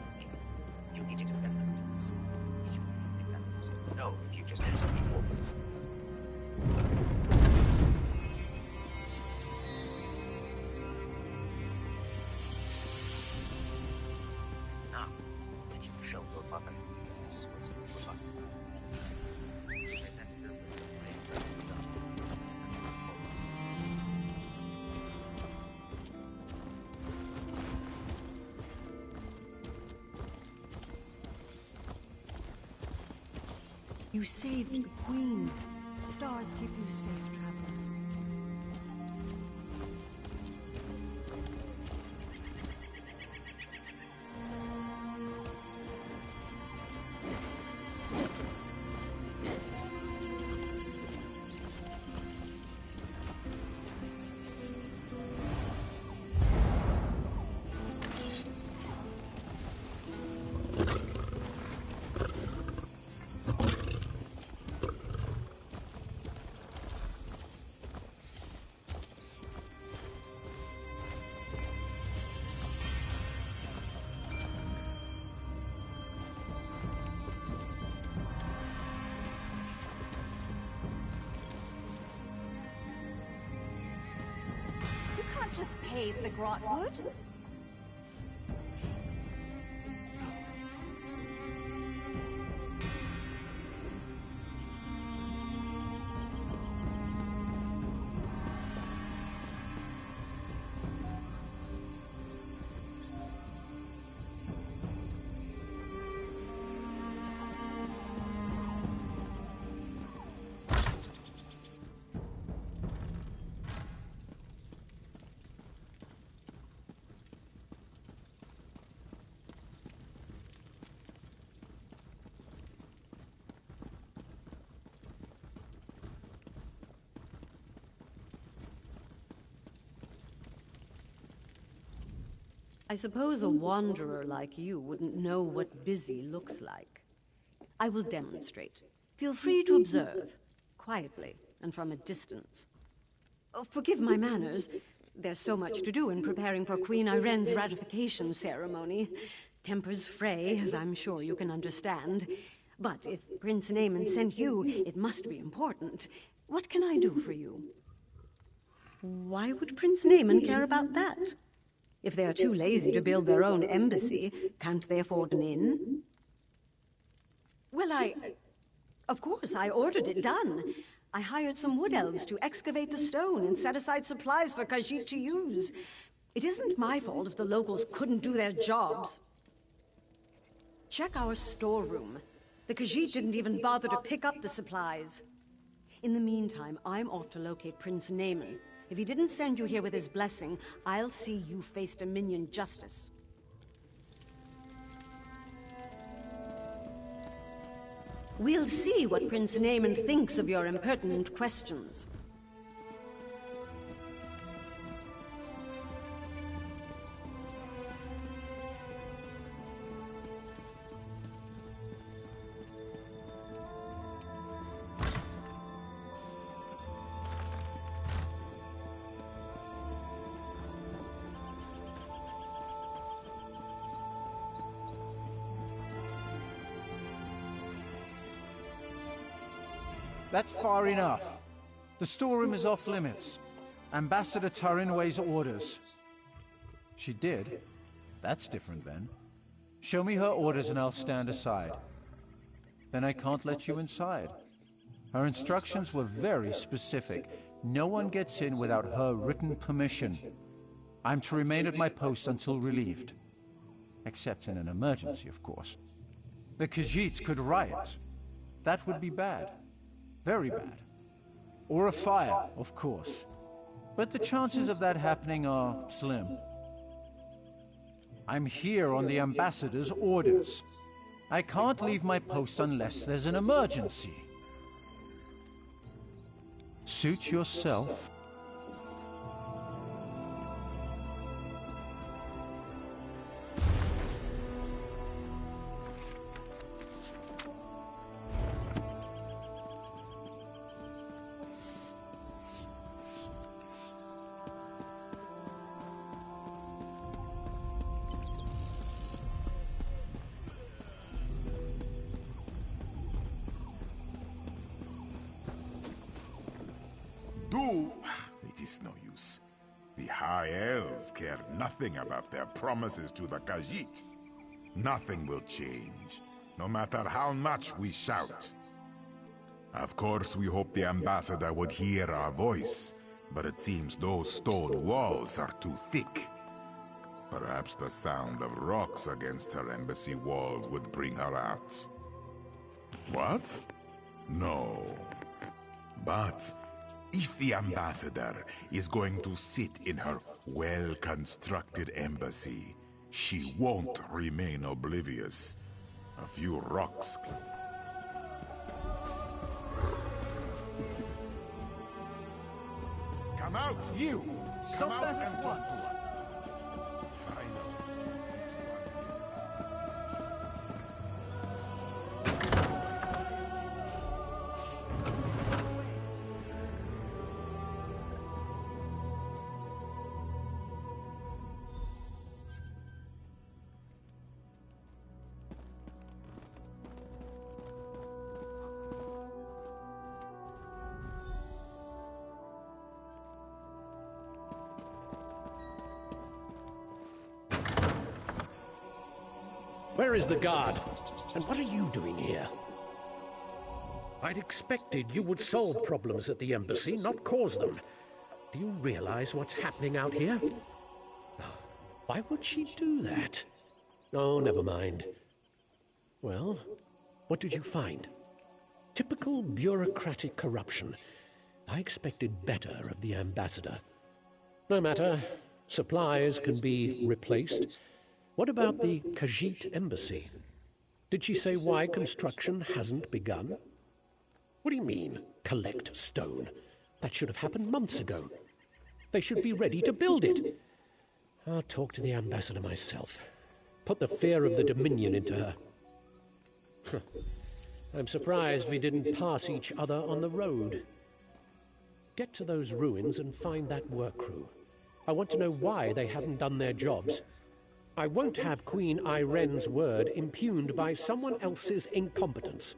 you needed a weapon. Did you think that was it? No, if you just asked me for it. Now, that you show your mother this is what you put on. You saved the Queen. Stars keep you safe, traveler. Just pave the Grotwood. I suppose a wanderer like you wouldn't know what busy looks like. I will demonstrate. Feel free to observe, quietly and from a distance. Oh, forgive my manners. There's so much to do in preparing for Queen Irene's ratification ceremony. Tempers fray, as I'm sure you can understand. But if Prince Naaman sent you, it must be important. What can I do for you? Why would Prince Naaman care about that? If they are too lazy to build their own embassy, can't they afford an inn? Well, of course, I ordered it done. I hired some wood elves to excavate the stone and set aside supplies for Khajiit to use. It isn't my fault if the locals couldn't do their jobs. Check our storeroom. The Khajiit didn't even bother to pick up the supplies. In the meantime, I'm off to locate Prince Naaman. If he didn't send you here with his blessing, I'll see you face Dominion justice. We'll see what Prince Naaman thinks of your impertinent questions. That's far enough. The storeroom is off limits. Ambassador Turin weighs orders. She did? That's different then. Show me her orders and I'll stand aside. Then I can't let you inside. Her instructions were very specific. No one gets in without her written permission. I'm to remain at my post until relieved. Except in an emergency, of course. The Khajiits could riot. That would be bad. Very bad. Or a fire, of course. But the chances of that happening are slim. I'm here on the ambassador's orders. I can't leave my post unless there's an emergency. Suit yourself. It is no use. The High Elves care nothing about their promises to the Khajiit. Nothing will change, no matter how much we shout. Of course, we hope the Ambassador would hear our voice, but it seems those stone walls are too thick. Perhaps the sound of rocks against her embassy walls would bring her out. What? No. But if the Ambassador is going to sit in her well-constructed embassy, she won't remain oblivious. A few rocks... Come out! You! Stop that at once! Where is the guard? And what are you doing here? I'd expected you would solve problems at the embassy, not cause them. Do you realize what's happening out here? Why would she do that? Oh, never mind. Well, what did you find? Typical bureaucratic corruption. I expected better of the ambassador. No matter. Supplies can be replaced. What about the Khajiit embassy? Did she say why construction hasn't begun? What do you mean, collect stone? That should have happened months ago. They should be ready to build it. I'll talk to the ambassador myself. Put the fear of the Dominion into her. I'm surprised we didn't pass each other on the road. Get to those ruins and find that work crew. I want to know why they hadn't done their jobs. I won't have Queen Iren's word impugned by someone else's incompetence.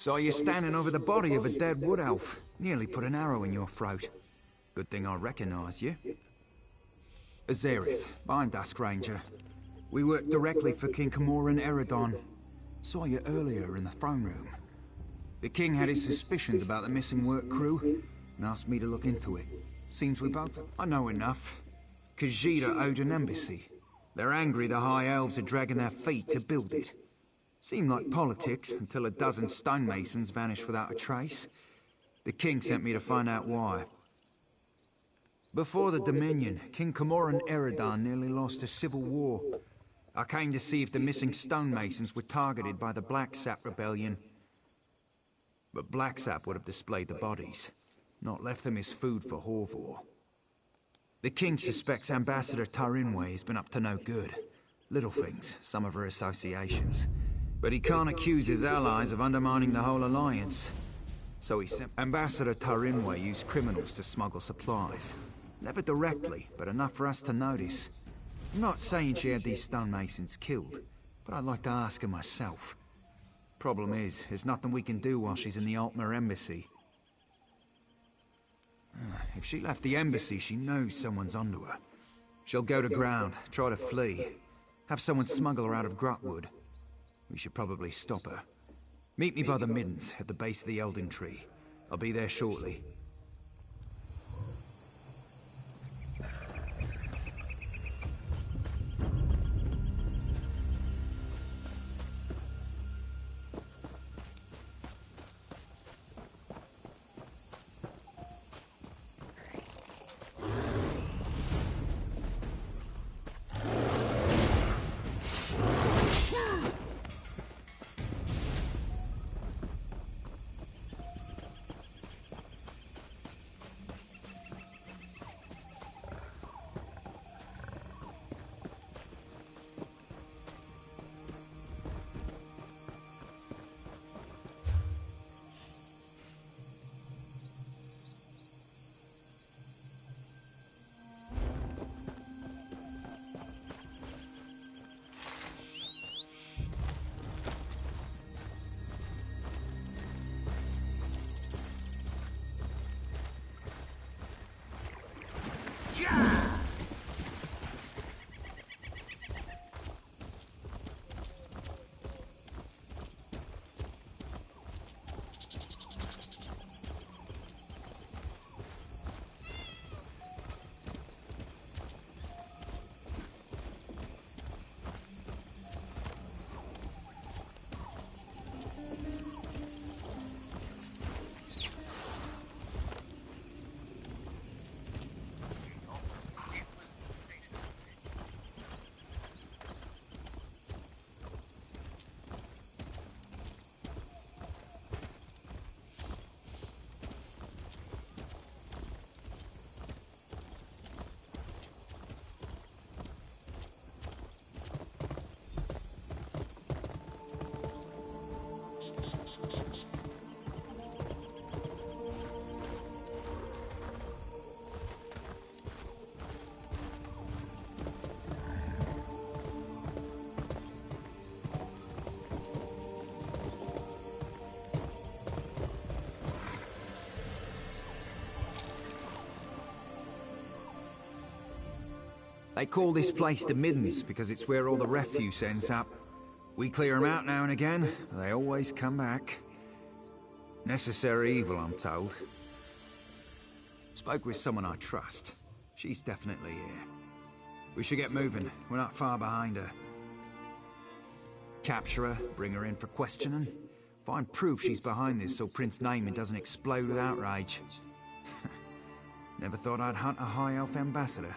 Saw you standing over the body of a dead wood elf. Nearly put an arrow in your throat. Good thing I recognize you. Azerith, bind us, Ranger. We work directly for King Camoran Eredon. Saw you earlier in the throne room. The king had his suspicions about the missing work crew and asked me to look into it. Seems we both... I know enough. Khajiit owed an embassy. They're angry the High Elves are dragging their feet to build it. Seemed like politics until a dozen stonemasons vanished without a trace. The king sent me to find out why. Before the Dominion, King Camoran Eredon nearly lost a civil war. I came to see if the missing stonemasons were targeted by the Black Sap Rebellion. But Black Sap would have displayed the bodies, not left them as food for Horvor. The king suspects Ambassador Tarinway has been up to no good. Little things, some of her associations. But he can't accuse his allies of undermining the whole alliance. So he sent... Ambassador Tarinway used criminals to smuggle supplies. Never directly, but enough for us to notice. I'm not saying she had these stonemasons killed, but I'd like to ask her myself. Problem is, there's nothing we can do while she's in the Altmer embassy. If she left the embassy, she knows someone's onto her. She'll go to ground, try to flee, have someone smuggle her out of Grotwood. We should probably stop her. Meet me by the Middens, at the base of the Elden Tree. I'll be there shortly. They call this place the Middens because it's where all the refuse ends up. We clear them out now and again, but they always come back. Necessary evil, I'm told. Spoke with someone I trust. She's definitely here. We should get moving. We're not far behind her. Capture her, bring her in for questioning. Find proof she's behind this so Prince Naaman doesn't explode with outrage. Never thought I'd hunt a High Elf ambassador.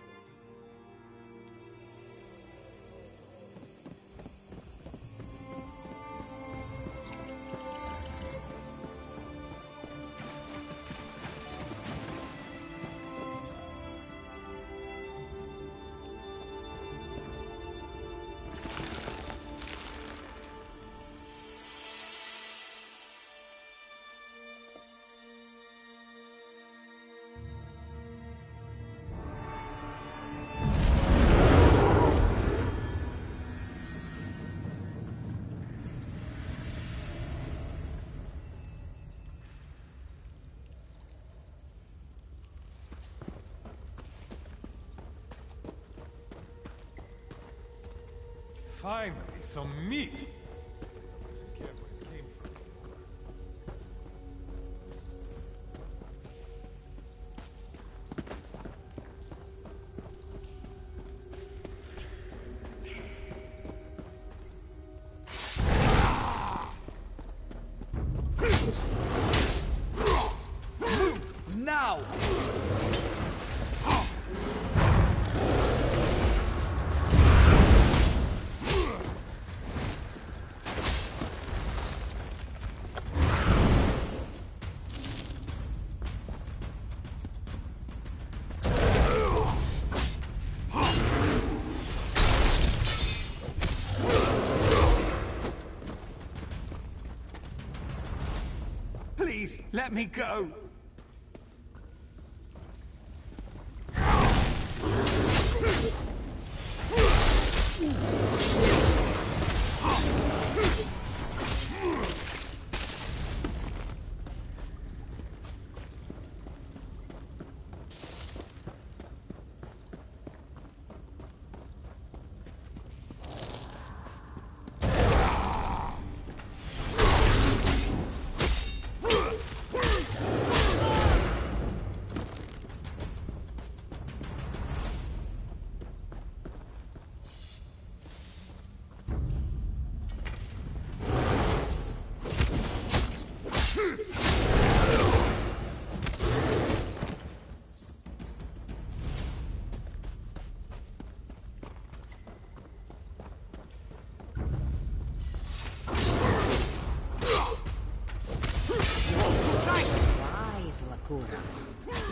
Finally, some meat! I can't where it came from. Now! Please, let me go.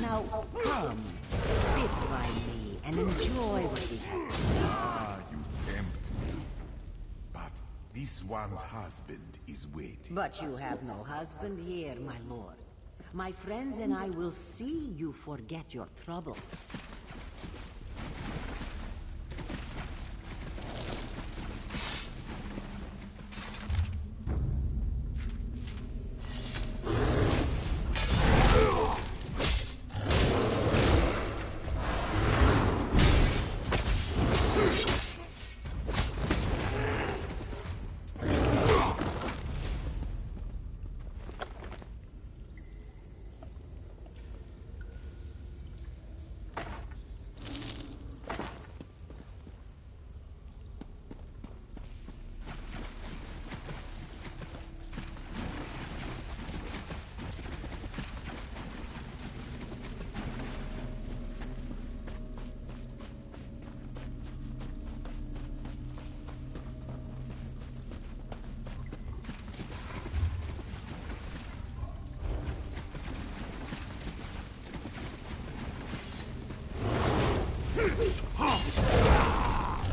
Now, come, sit by me and enjoy what we have. Ah, you tempt me. But this one's husband is waiting. But you have no husband here, my lord. My friends and I will see you forget your troubles.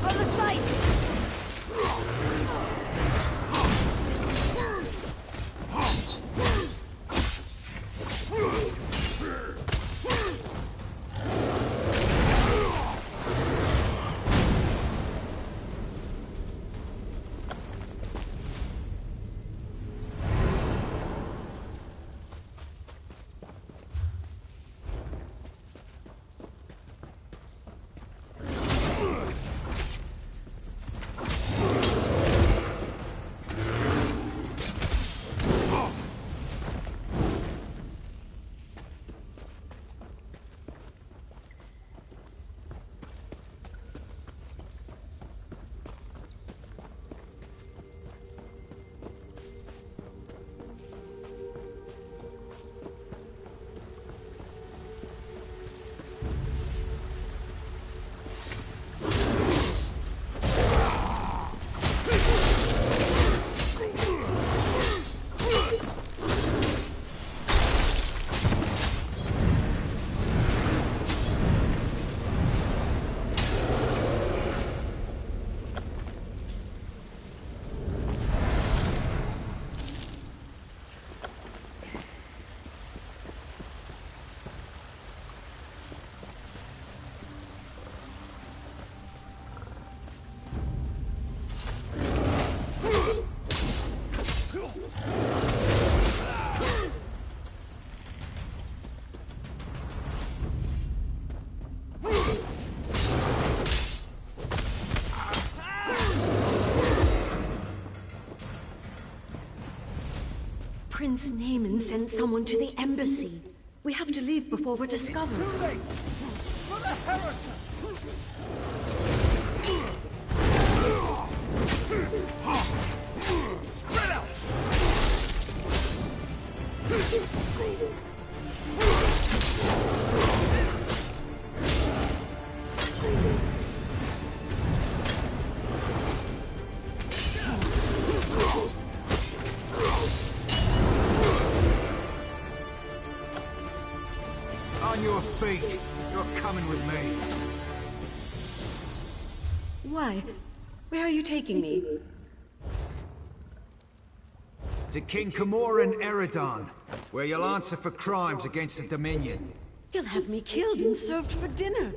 On the site! Prince Naaman sent someone to the embassy. We have to leave before we're discovered. Too late! For the heretics! Spread out! On your feet. You're coming with me. Why? Where are you taking me? To King Camoran Eredon, where you'll answer for crimes against the Dominion. He'll have me killed and served for dinner.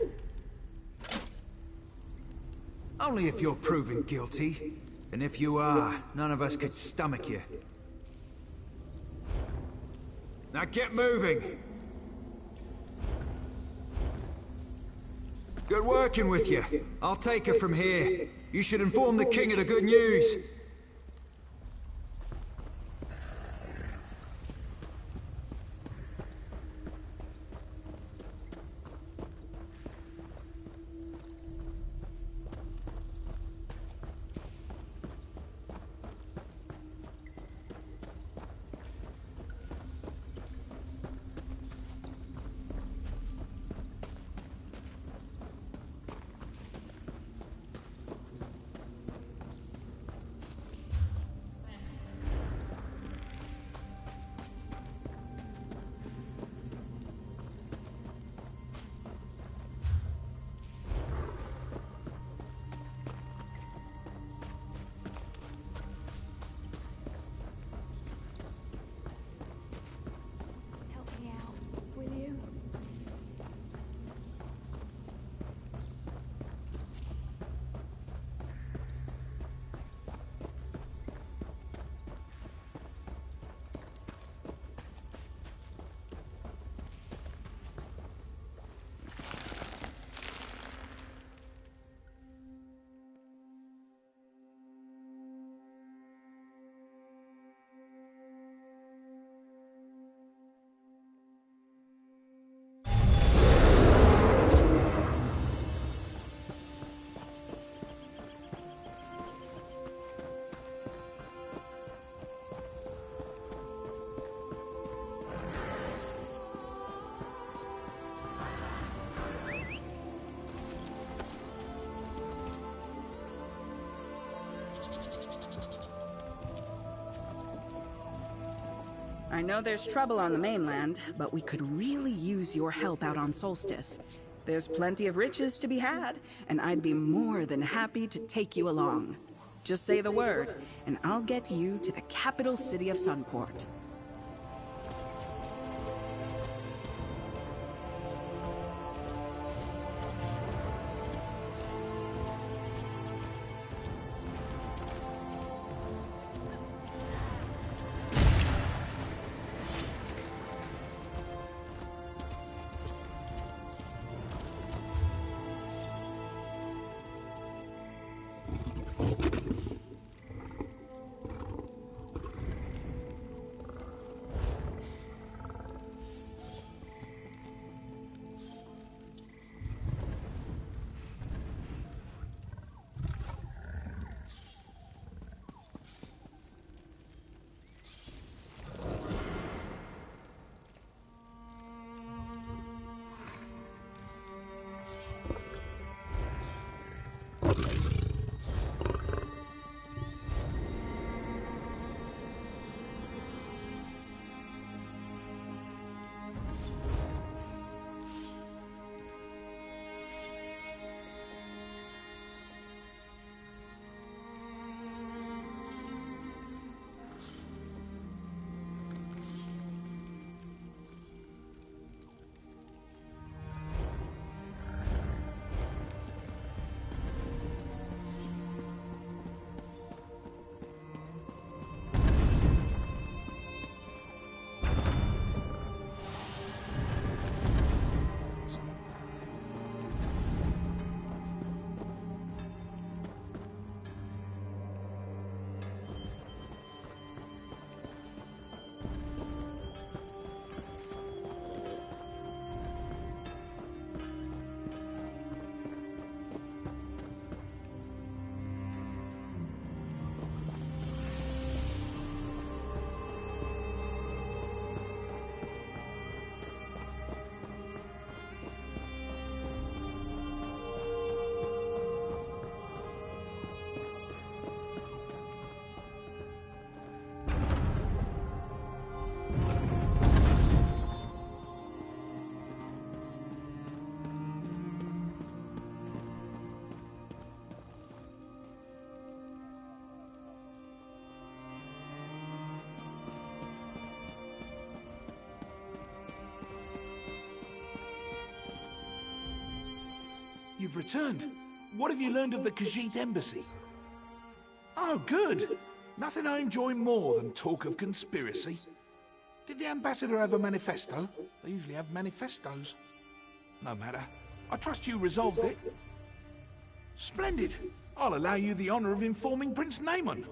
Only if you're proven guilty. And if you are, none of us could stomach you. Now get moving! Good working with you. I'll take her from here. You should inform the king of the good news. I know there's trouble on the mainland, but we could really use your help out on Solstice. There's plenty of riches to be had, and I'd be more than happy to take you along. Just say the word, and I'll get you to the capital city of Sunport. You've returned. What have you learned of the Khajiit embassy? Oh, good. Nothing I enjoy more than talk of conspiracy. Did the ambassador have a manifesto? They usually have manifestos. No matter. I trust you resolved it. Splendid. I'll allow you the honor of informing Prince Naaman.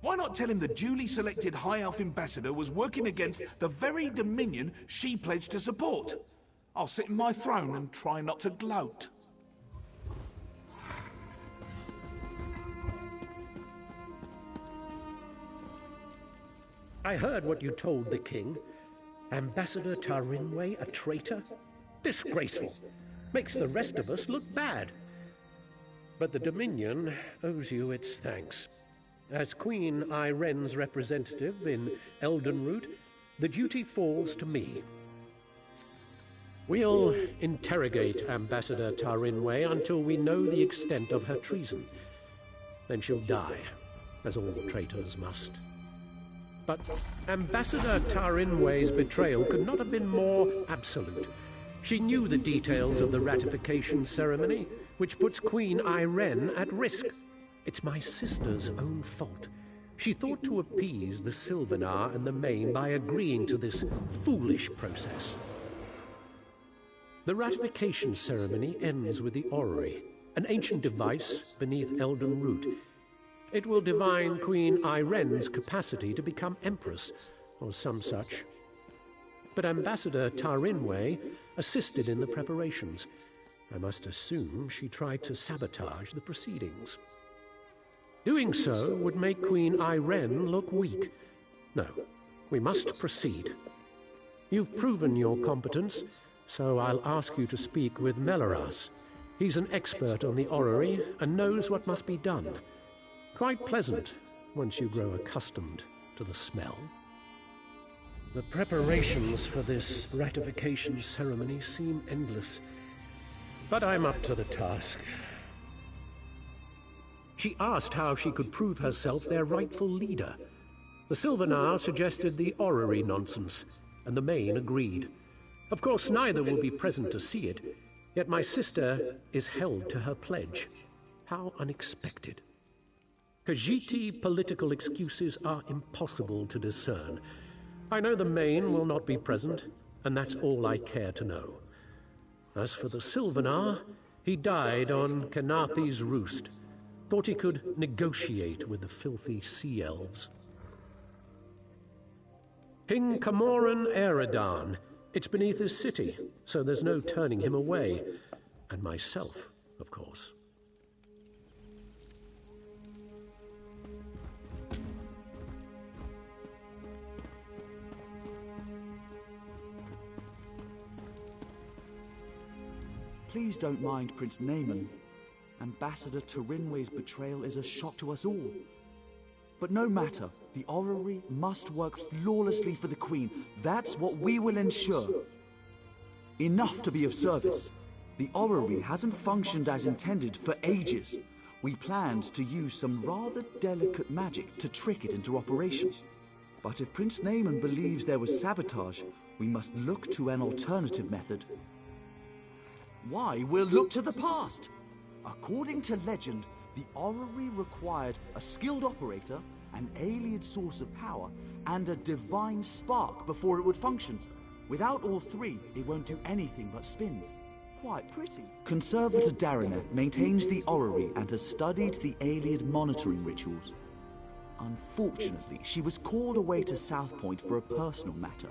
Why not tell him the duly selected High Elf ambassador was working against the very dominion she pledged to support? I'll sit in my throne and try not to gloat. I heard what you told the king. Ambassador Tarinway a traitor? Disgraceful. Makes the rest of us look bad. But the Dominion owes you its thanks. As Queen Iren's representative in Eldenroot, the duty falls to me. We'll interrogate Ambassador Tarinway until we know the extent of her treason. Then she'll die, as all traitors must. But Ambassador Tarinway's betrayal could not have been more absolute. She knew the details of the ratification ceremony, which puts Queen Iren at risk. It's my sister's own fault. She thought to appease the Sylvanar and the Main by agreeing to this foolish process. The ratification ceremony ends with the orrery, an ancient device beneath Eldenroot. It will divine Queen Iren's capacity to become Empress, or some such. But Ambassador Tarinway assisted in the preparations. I must assume she tried to sabotage the proceedings. Doing so would make Queen Iren look weak. No, we must proceed. You've proven your competence, so I'll ask you to speak with Melaras. He's an expert on the orrery and knows what must be done. Quite pleasant once you grow accustomed to the smell. The preparations for this ratification ceremony seem endless, but I'm up to the task. She asked how she could prove herself their rightful leader. The Sylvanar suggested the orrery nonsense, and the Main agreed. Of course, neither will be present to see it, yet my sister is held to her pledge. How unexpected. Khajiiti political excuses are impossible to discern. I know the Main will not be present, and that's all I care to know. As for the Sylvanar, he died on Kenathi's roost. Thought he could negotiate with the filthy sea elves. King Camoran Eredan. It's beneath his city, so there's no turning him away. And myself, of course. Please don't mind Prince Naaman. Ambassador Tarinway's betrayal is a shock to us all. But no matter, the orrery must work flawlessly for the Queen. That's what we will ensure. Enough to be of service. The orrery hasn't functioned as intended for ages. We planned to use some rather delicate magic to trick it into operation. But if Prince Naaman believes there was sabotage, we must look to an alternative method. Why, we'll look to the past. According to legend, the orrery required a skilled operator, an alien source of power, and a divine spark before it would function. Without all three, it won't do anything but spin. Quite pretty. Conservator Darineth maintains the orrery and has studied the alien monitoring rituals. Unfortunately, she was called away to South Point for a personal matter.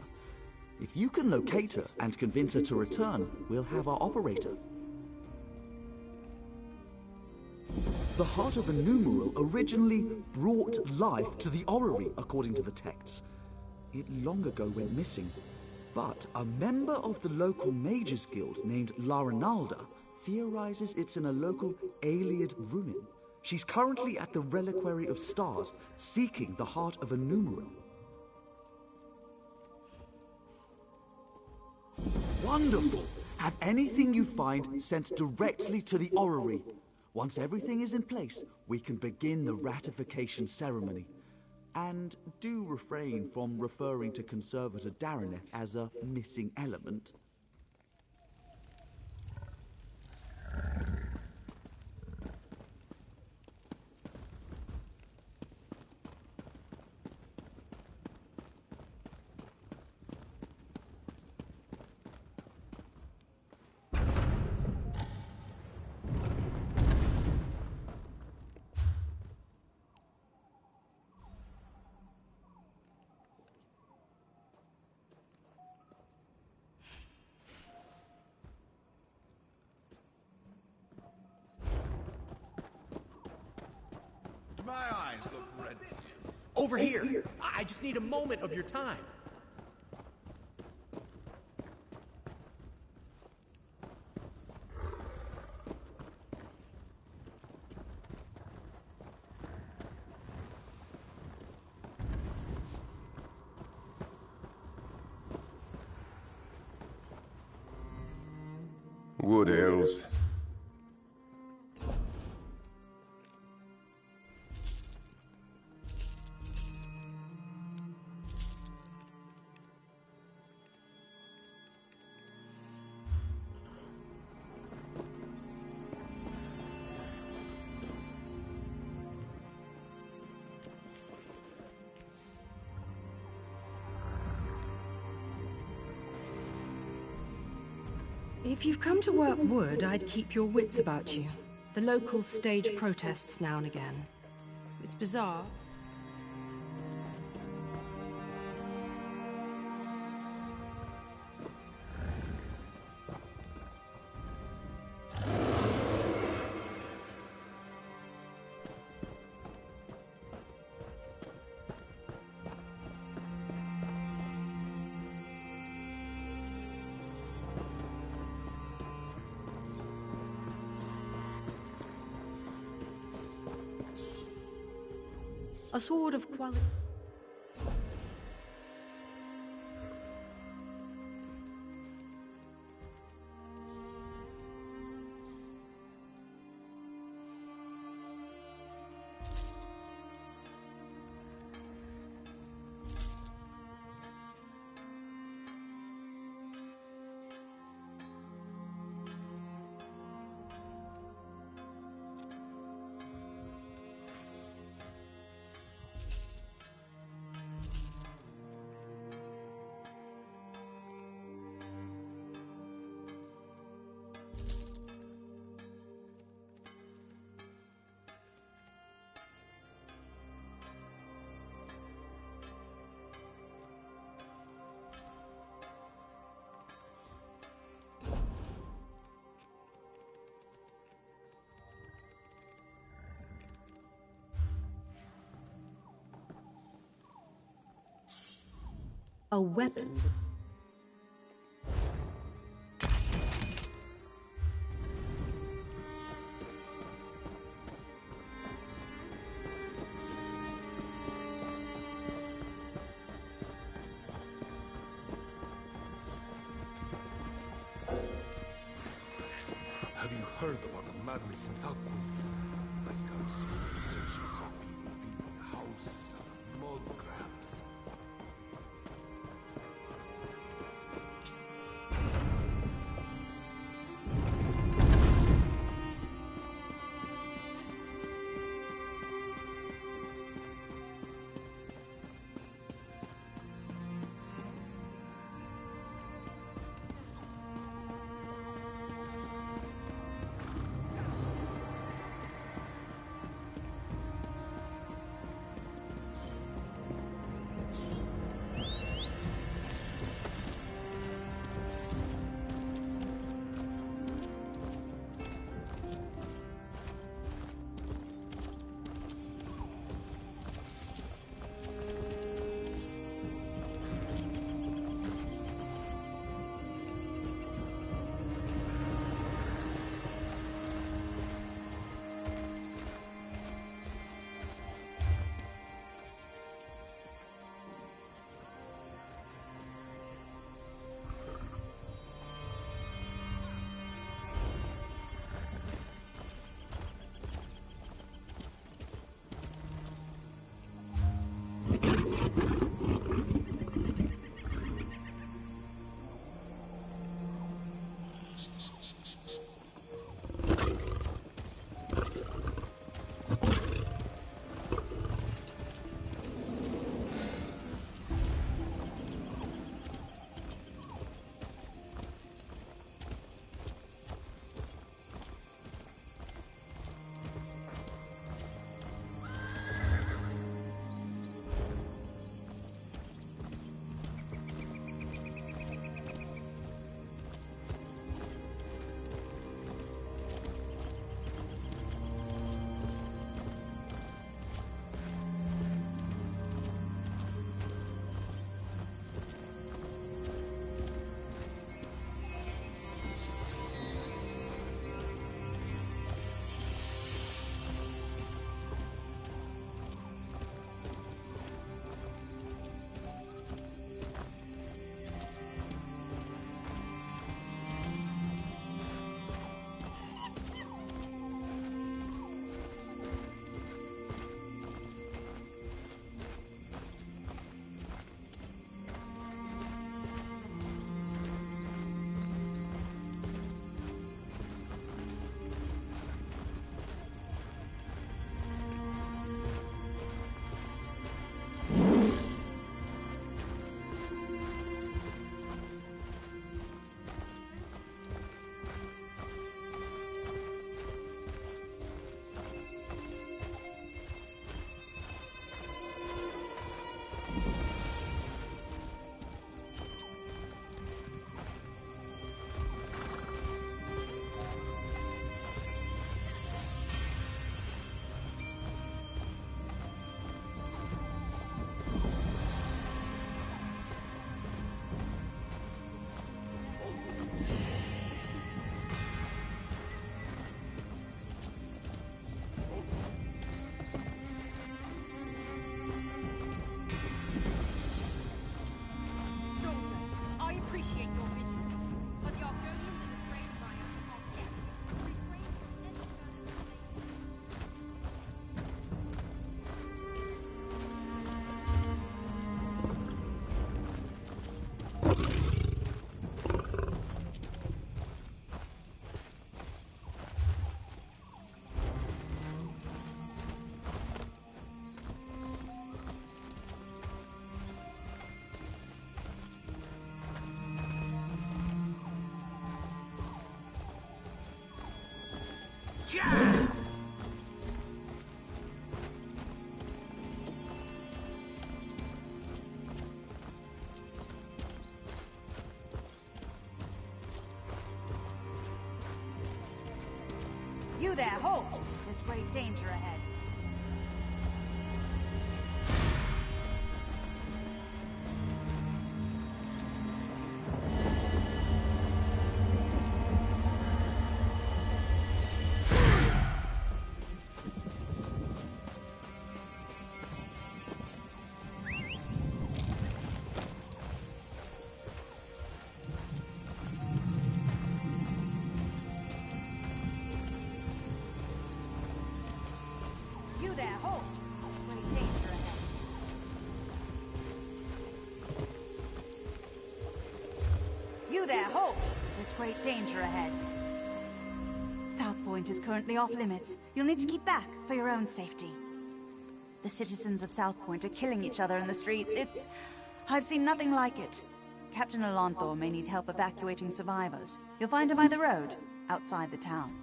If you can locate her and convince her to return, we'll have our operator. The Heart of a Numeral originally brought life to the orrery, according to the texts. It long ago went missing, but a member of the local Mages Guild named Larinalda theorizes it's in a local Ayleid ruin. She's currently at the Reliquary of Stars, seeking the Heart of a Numeral. Wonderful! Have anything you find sent directly to the orrery. Once everything is in place, we can begin the ratification ceremony. And do refrain from referring to Conservator Darineth as a missing element. eyes look red to you? Over here. I just need a moment of your time. Wood elves. If you've come to work wood, I'd keep your wits about you. The locals stage protests now and again. It's bizarre. A sword of quality. A weapon. Have you heard about the madness in South Korea? My god sister said she saw people building houses out of mud crabs. You there, halt! There's great danger ahead. You there, halt! There's great danger ahead. You there, halt! There's great danger ahead. South Point is currently off limits. You'll need to keep back for your own safety. The citizens of South Point are killing each other in the streets. I've seen nothing like it. Captain Alonthor may need help evacuating survivors. You'll find him by the road, outside the town.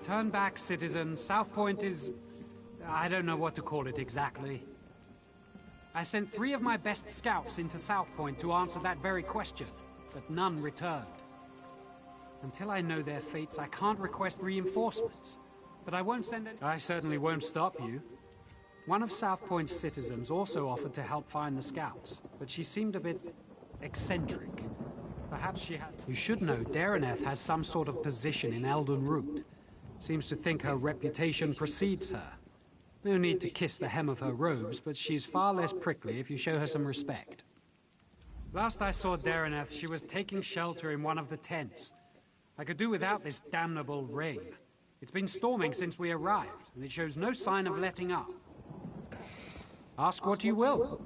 Turn back, citizen. South Point is... I don't know what to call it exactly. I sent 3 of my best scouts into South Point to answer that very question, but none returned. Until I know their fates, I can't request reinforcements. But I won't send any... I certainly won't stop you. One of South Point's citizens also offered to help find the scouts, but she seemed a bit eccentric. Perhaps she had... You should know Dareneth has some sort of position in Elden Root. Seems to think her reputation precedes her. No need to kiss the hem of her robes, but she's far less prickly if you show her some respect. Last I saw Dareneth, she was taking shelter in one of the tents. I could do without this damnable rain. It's been storming since we arrived, and it shows no sign of letting up. Ask what you will.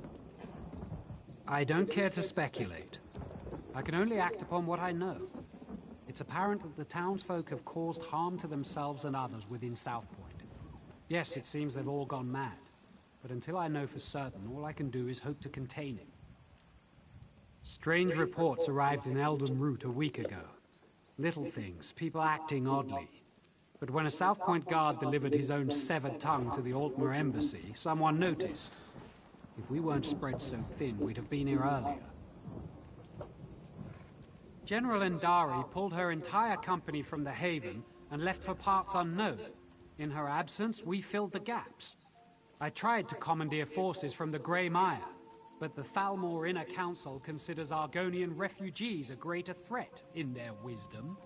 I don't care to speculate. I can only act upon what I know. It's apparent that the townsfolk have caused harm to themselves and others within South Point. Yes, it seems they've all gone mad, but until I know for certain, all I can do is hope to contain it. Strange reports arrived in Elden Root a week ago. Little things, people acting oddly. But when a South Point guard delivered his own severed tongue to the Altmer embassy, someone noticed. If we weren't spread so thin, we'd have been here earlier. General Endari pulled her entire company from the Haven and left for parts unknown. In her absence, we filled the gaps. I tried to commandeer forces from the Grey Mire, but the Thalmor Inner Council considers Argonian refugees a greater threat, in their wisdom.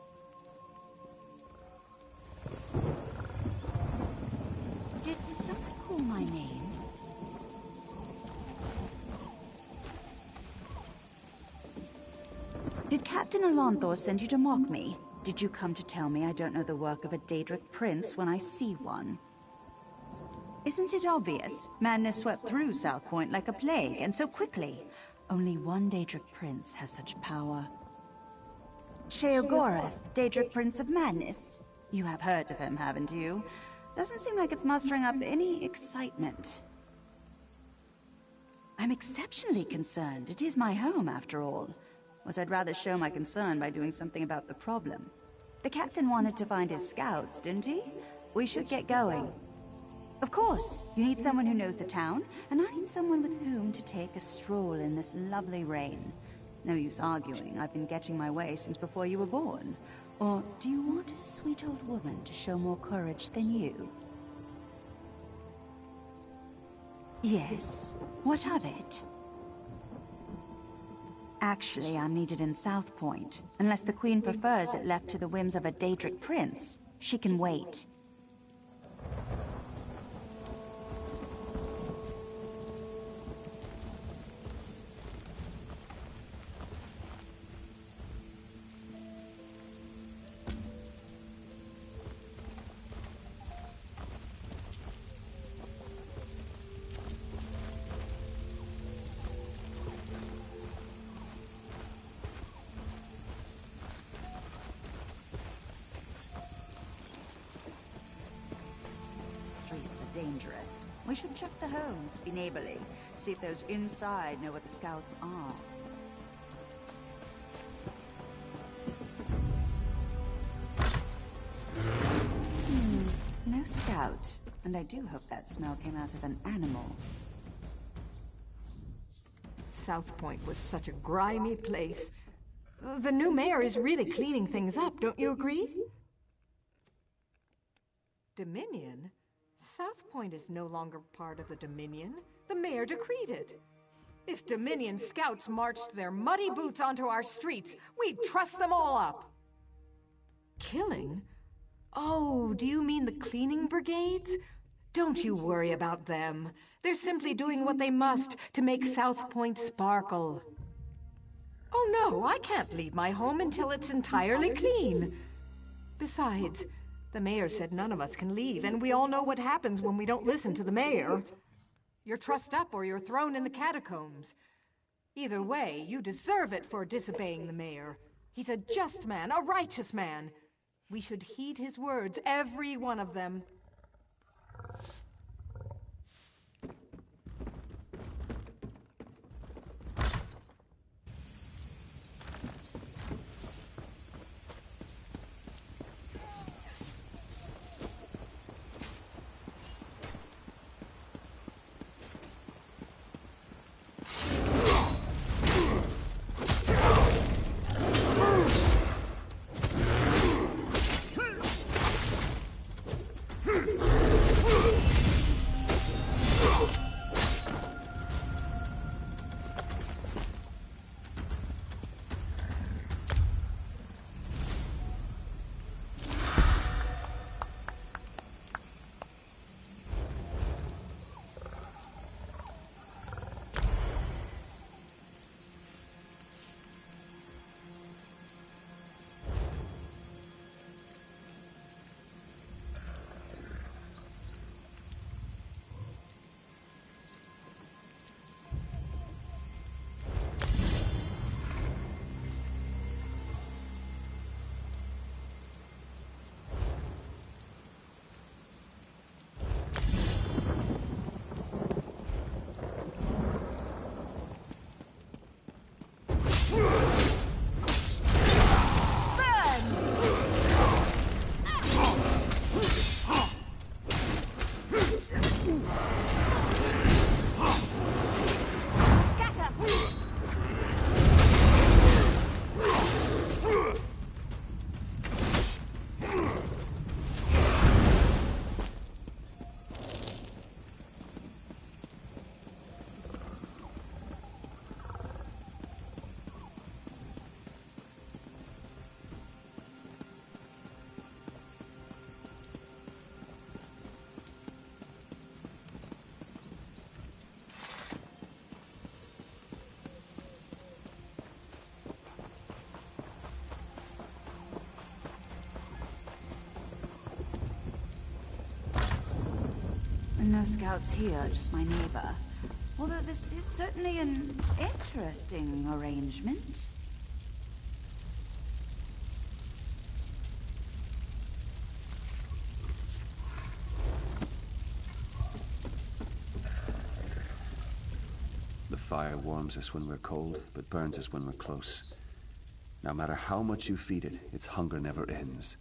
Did someone call my name? Did Captain Alonthor send you to mock me? Did you come to tell me I don't know the work of a Daedric prince when I see one? Isn't it obvious? Madness swept through South Point like a plague, and so quickly. Only one Daedric prince has such power. Sheogorath, Daedric Prince of Madness. You have heard of him, haven't you? Doesn't seem like it's mustering up any excitement. I'm exceptionally concerned. It is my home, after all. Was I'd rather show my concern by doing something about the problem. The captain wanted to find his scouts, didn't he? We should get going. Of course, you need someone who knows the town, and I need someone with whom to take a stroll in this lovely rain. No use arguing, I've been getting my way since before you were born. Or do you want a sweet old woman to show more courage than you? Yes, what of it? Actually, I'm needed in South Point. Unless the Queen prefers it left to the whims of a Daedric prince, she can wait. dangerous. We should check the homes, be neighborly, see if those inside know where the scouts are. No scout, and I do hope that smell came out of an animal. South Point was such a grimy place. The new mayor is really cleaning things up, don't you agree? Dominion? South Point is no longer part of the Dominion. The mayor decreed it. If Dominion scouts marched their muddy boots onto our streets, we'd truss them all up. Killing? Oh, do you mean the cleaning brigades? Don't you worry about them. They're simply doing what they must to make South Point sparkle. Oh no, I can't leave my home until it's entirely clean. Besides, the mayor said none of us can leave, and we all know what happens when we don't listen to the mayor. You're trussed up or you're thrown in the catacombs. Either way, you deserve it for disobeying the mayor. He's a just man, a righteous man. We should heed his words, every one of them. No scouts here, just my neighbor. Although this is certainly an interesting arrangement. The fire warms us when we're cold, but burns us when we're close. No matter how much you feed it, its hunger never ends.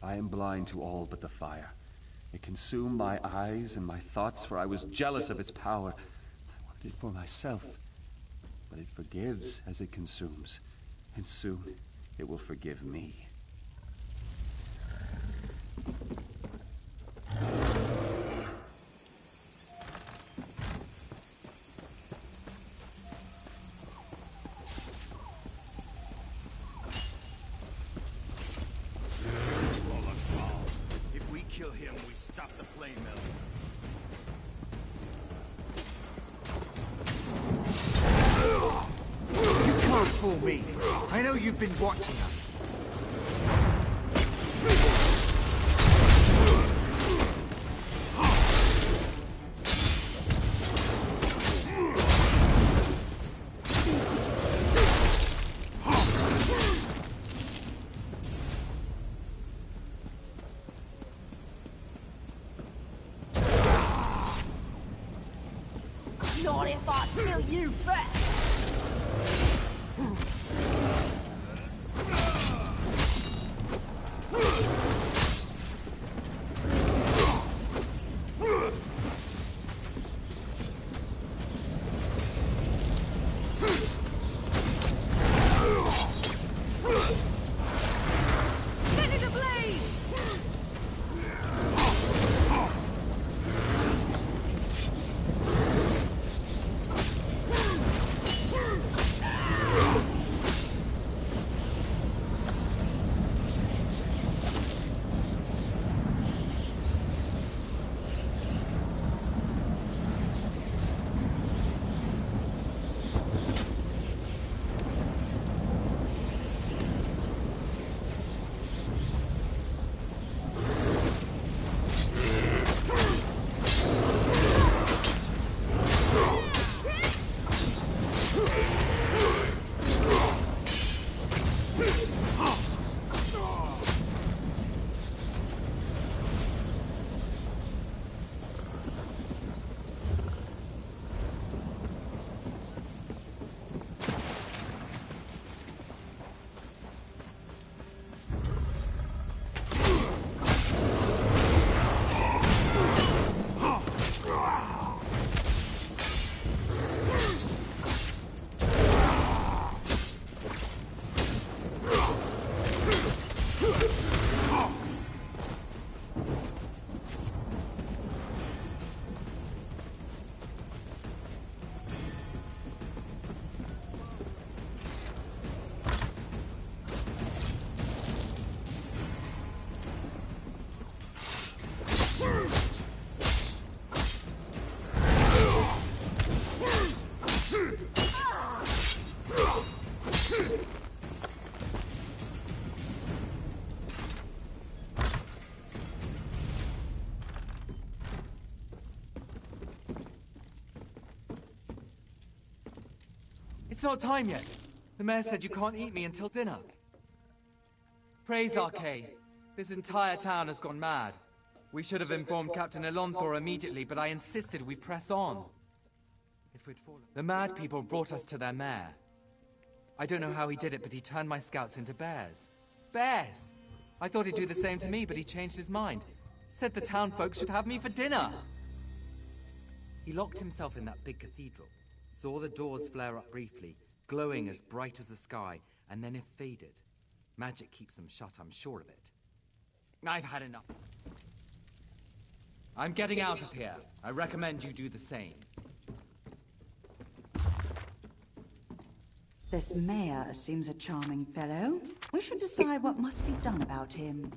I am blind to all but the fire. It consumed my eyes and my thoughts, for I was jealous of its power. I wanted it for myself. But it forgives as it consumes, and soon it will forgive me. I know you've been watching us. you first! Set it ablaze! It's not time yet. The mayor said you can't eat me until dinner. Praise Arcade. This entire town has gone mad. We should have informed Captain Elonthor immediately, but I insisted we press on. The mad people brought us to their mayor. I don't know how he did it, but he turned my scouts into bears. Bears! I thought he'd do the same to me, but he changed his mind. Said the town folks should have me for dinner. He locked himself in that big cathedral. Saw the doors flare up briefly, glowing as bright as the sky, and then it faded. Magic keeps them shut, I'm sure of it. I've had enough. I'm getting out of here. I recommend you do the same. This mayor seems a charming fellow. We should decide what must be done about him.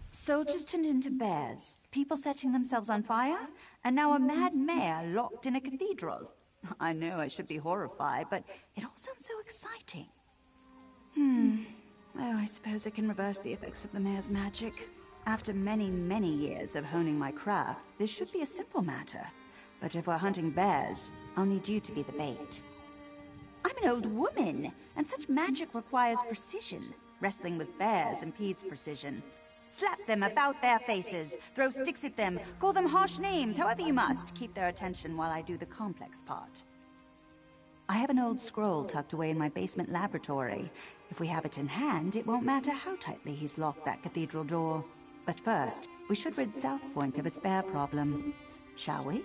Soldiers turned into bears, people setting themselves on fire, and now a mad mayor locked in a cathedral. I know I should be horrified, but it all sounds so exciting. Oh, I suppose I can reverse the effects of the mayor's magic. After many, many years of honing my craft, this should be a simple matter. But if we're hunting bears, I'll need you to be the bait. I'm an old woman, and such magic requires precision. Wrestling with bears impedes precision. Slap them about their faces, throw sticks at them, call them harsh names, however you must. Keep their attention while I do the complex part. I have an old scroll tucked away in my basement laboratory. If we have it in hand, it won't matter how tightly he's locked that cathedral door. But first, we should rid South Point of its bear problem. Shall we?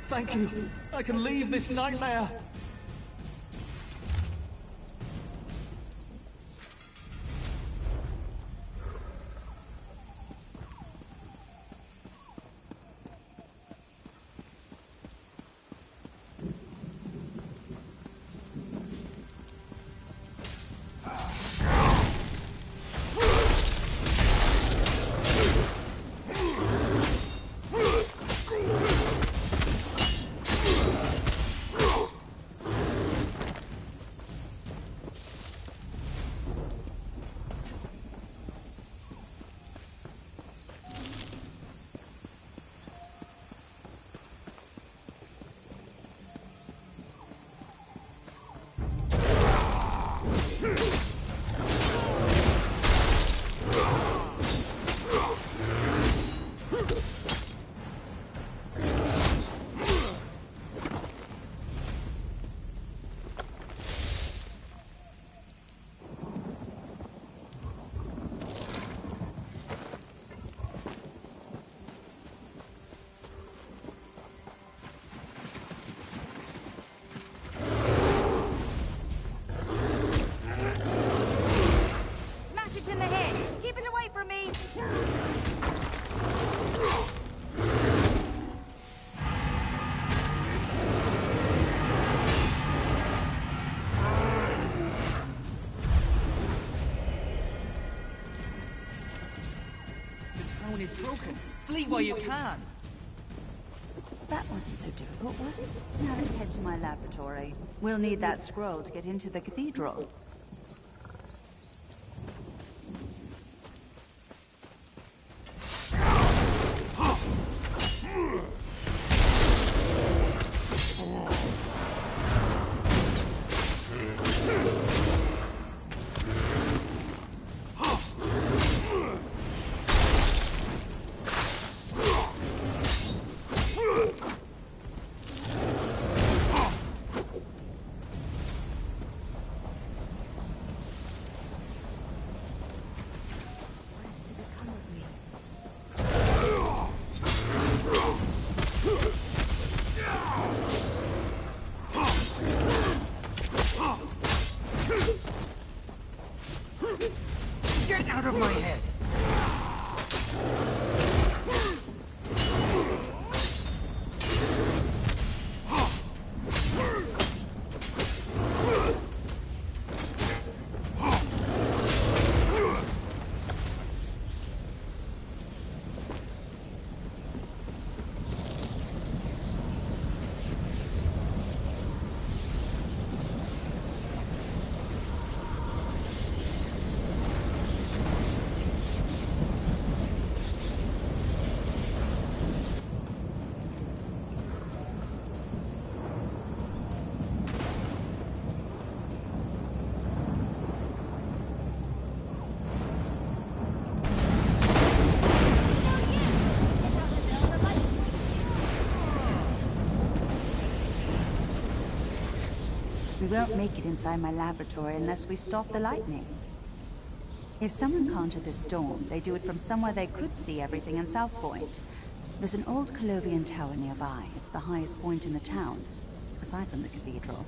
Thank you. I can leave this nightmare. Is broken. Flee while you can. That wasn't so difficult, was it? Now let's head to my laboratory. We'll need that scroll to get into the cathedral. Get out of my head! We won't make it inside my laboratory unless we stop the lightning. If someone conjured this storm, they do it from somewhere they could see everything in South Point. There's an old Colovian tower nearby. It's the highest point in the town, aside from the cathedral.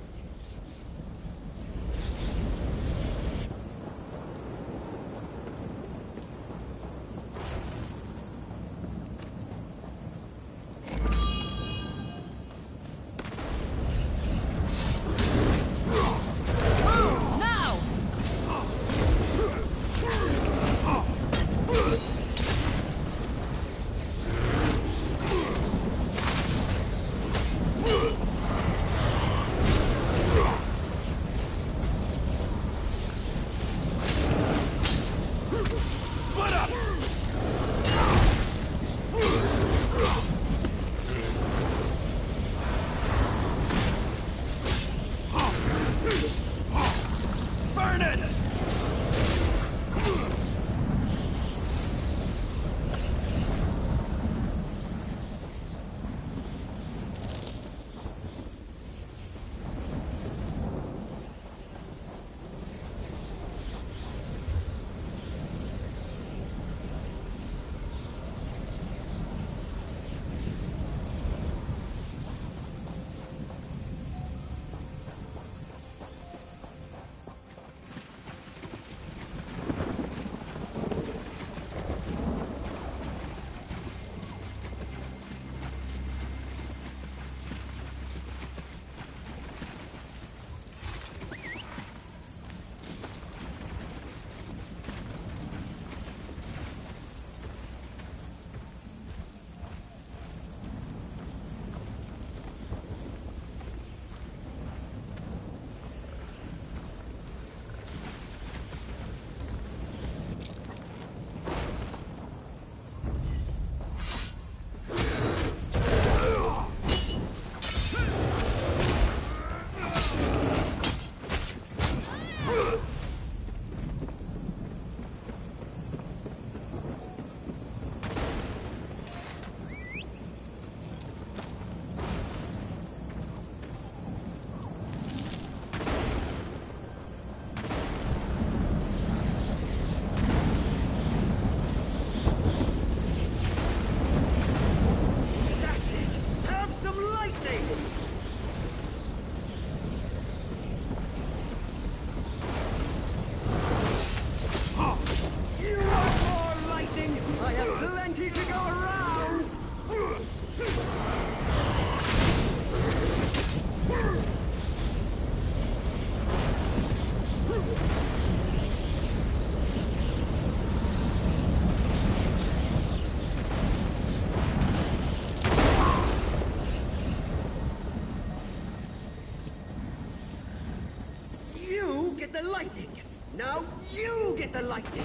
get the lightning!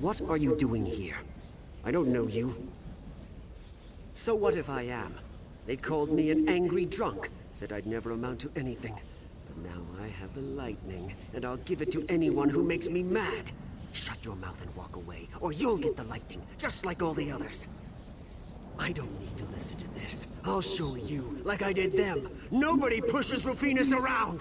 What are you doing here? I don't know you. So what if I am? They called me an angry drunk, said I'd never amount to anything. But now I have the lightning, and I'll give it to anyone who makes me mad. Shut your mouth and walk away, or you'll get the lightning, just like all the others. I don't need to listen to this. I'll show you, like I did them. Nobody pushes Rufinus around!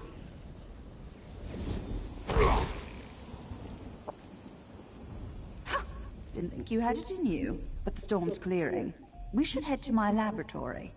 Didn't think you had it in you, but the storm's clearing. We should head to my laboratory.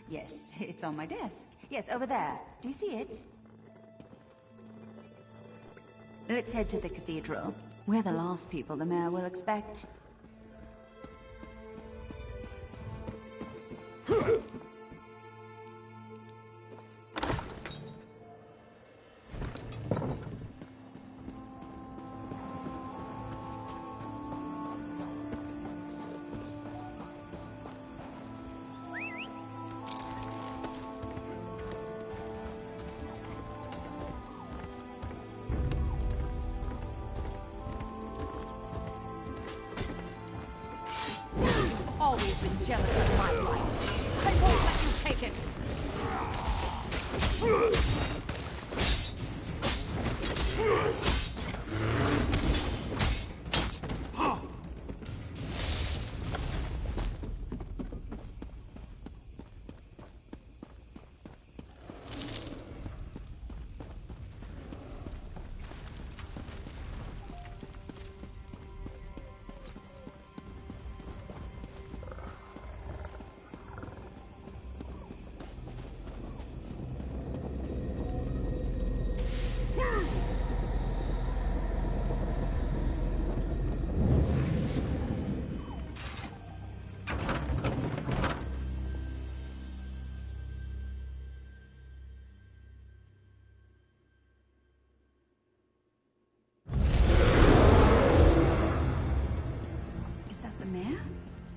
Yes, it's on my desk. Yes, over there. Do you see it? Let's head to the cathedral. We're the last people the mayor will expect. Always been jealous of my light. I won't let you take it.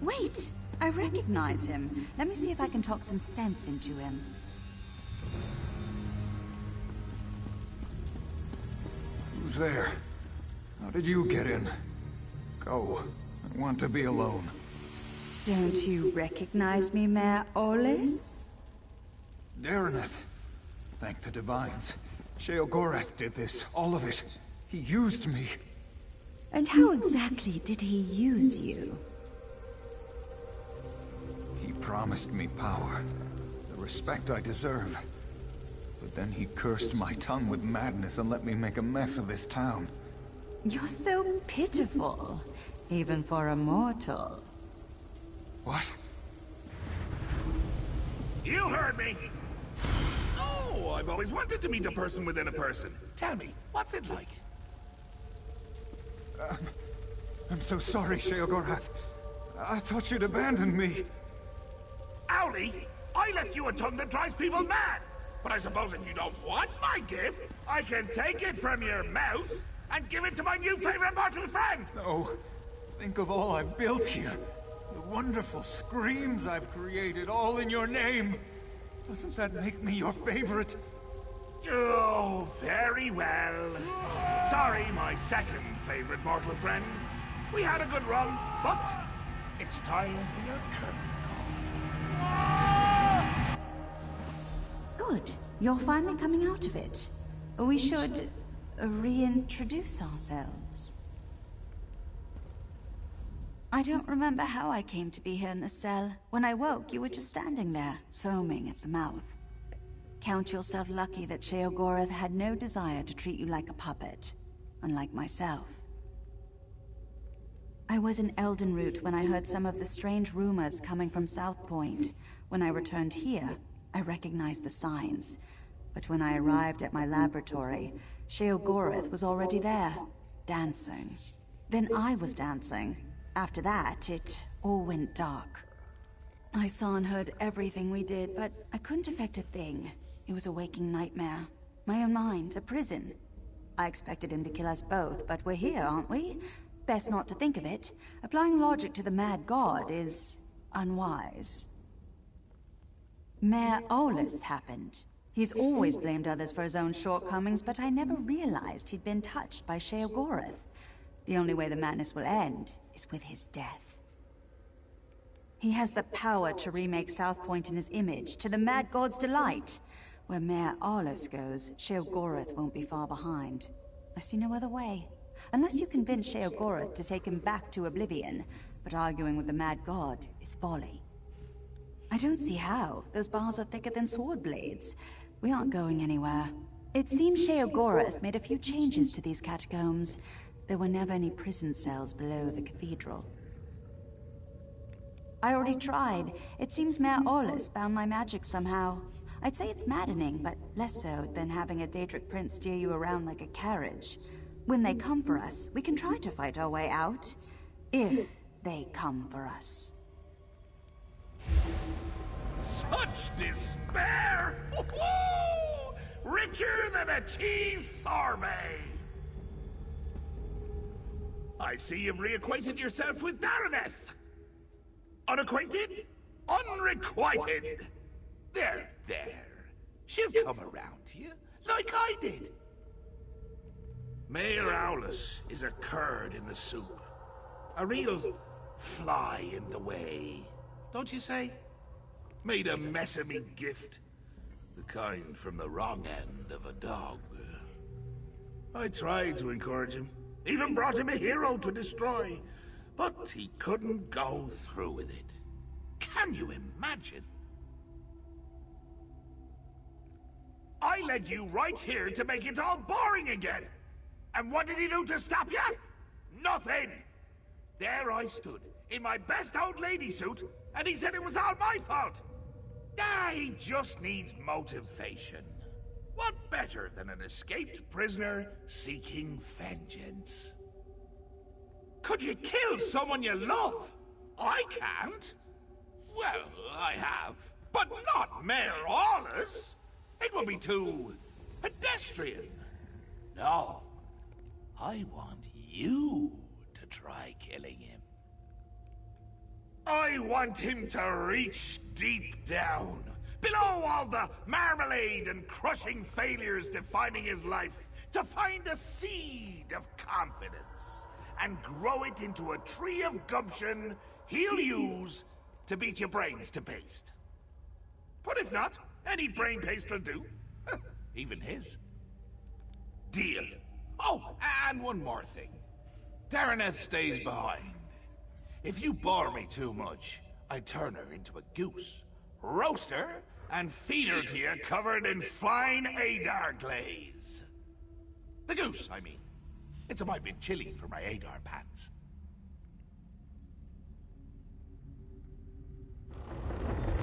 Wait! I recognize him. Let me see if I can talk some sense into him. Who's there? How did you get in? Go. I want to be alone. Don't you recognize me, Mayor Olis? Dareneth. Thank the Divines. Sheogorath did this. All of it. He used me. And how exactly did he use you? He promised me power. The respect I deserve. But then he cursed my tongue with madness and let me make a mess of this town. You're so pitiful, even for a mortal. What? You heard me! Oh, I've always wanted to meet a person within a person. Tell me, what's it like? I'm so sorry, Sheogorath. I thought you'd abandoned me. Owlie, I left you a tongue that drives people mad. But I suppose if you don't want my gift, I can take it from your mouth and give it to my new favorite mortal friend. No. Think of all I've built here. The wonderful screams I've created, all in your name. Doesn't that make me your favorite? Oh, very well. Sorry, my second favorite mortal friend. We had a good run, but it's time for your curtain call. Good. You're finally coming out of it. We should reintroduce ourselves. I don't remember how I came to be here in the cell. When I woke, you were just standing there, foaming at the mouth. Count yourself lucky that Sheogorath had no desire to treat you like a puppet, unlike myself. I was in Eldenroot when I heard some of the strange rumors coming from South Point. When I returned here, I recognized the signs. But when I arrived at my laboratory, Sheogorath was already there, dancing. Then I was dancing. After that, it all went dark. I saw and heard everything we did, but I couldn't affect a thing. It was a waking nightmare. My own mind, a prison. I expected him to kill us both, but we're here, aren't we? Best not to think of it. Applying logic to the mad god is unwise. Mayor Olus happened. He's always blamed others for his own shortcomings, but I never realized he'd been touched by Sheogorath. The only way the madness will end is with his death. He has the power to remake South Point in his image, to the mad god's delight. Where Mayor Arlos goes, Sheogorath won't be far behind. I see no other way. Unless you convince Sheogorath to take him back to oblivion, but arguing with the mad god is folly. I don't see how. Those bars are thicker than sword blades. We aren't going anywhere. It seems Sheogorath made a few changes to these catacombs. There were never any prison cells below the cathedral. I already tried. It seems Mayor Orlus bound my magic somehow. I'd say it's maddening, but less so than having a Daedric prince steer you around like a carriage. When they come for us, we can try to fight our way out. If they come for us. Such despair! Richer than a cheese sorbet! I see you've reacquainted yourself with Daraneth. Unacquainted? Unrequited! There. She'll come around to you, like I did. Mayor Aulus is a curd in the soup. A real fly in the way, don't you say? Made a mess of me gift. The kind from the wrong end of a dog. I tried to encourage him. Even brought him a hero to destroy. But he couldn't go through with it. Can you imagine? I led you right here to make it all boring again. And what did he do to stop you? Nothing. There I stood, in my best old lady suit, and he said it was all my fault. He just needs motivation. What better than an escaped prisoner seeking vengeance? Could you kill someone you love? I can't. Well, I have. But not Mayor Aulus. It would be too pedestrian. No. I want you to try killing him. I want him to reach deep down, below all the marmalade and crushing failures defining his life, to find a seed of confidence and grow it into a tree of gumption he'll use to beat your brains to paste. But if not, any brain paste will do. Even his. Deal. Oh, and one more thing. Daraneth stays behind. If you bore me too much, I'd turn her into a goose, roast her, and feed her to you covered in fine Adar glaze. The goose, I mean. It's a mite bit chilly for my Adar pants.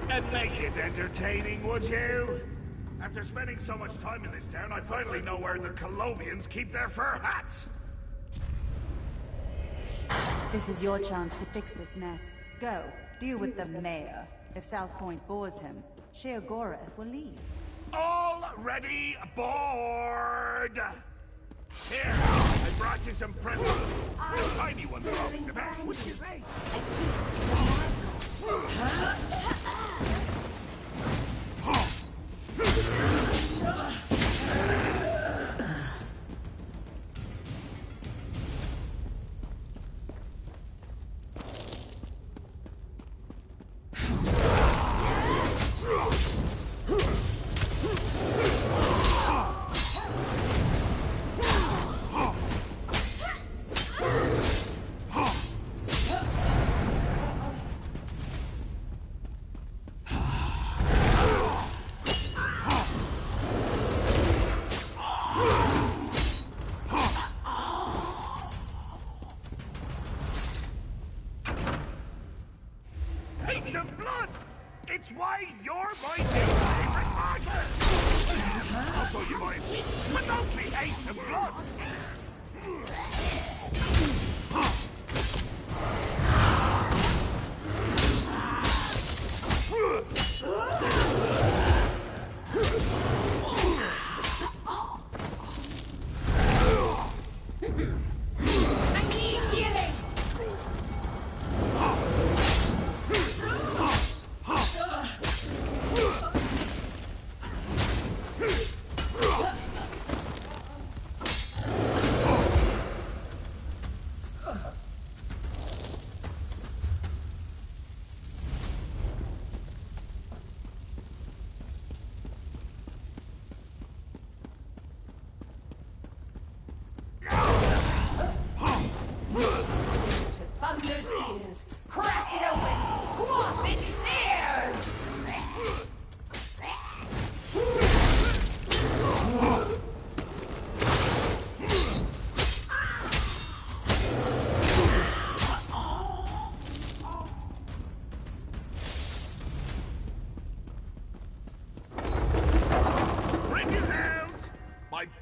And make it entertaining, would you? After spending so much time in this town, I finally know where the Colovians keep their fur hats. This is your chance to fix this mess. Go, deal with the mayor. If South Point bores him, Sheogorath will leave. Already aboard! Here, I brought you some presents. The tiny ones are always the best, wouldn't you say? It's why you're my new favorite martyr! Also, you might, but mostly haste and blood!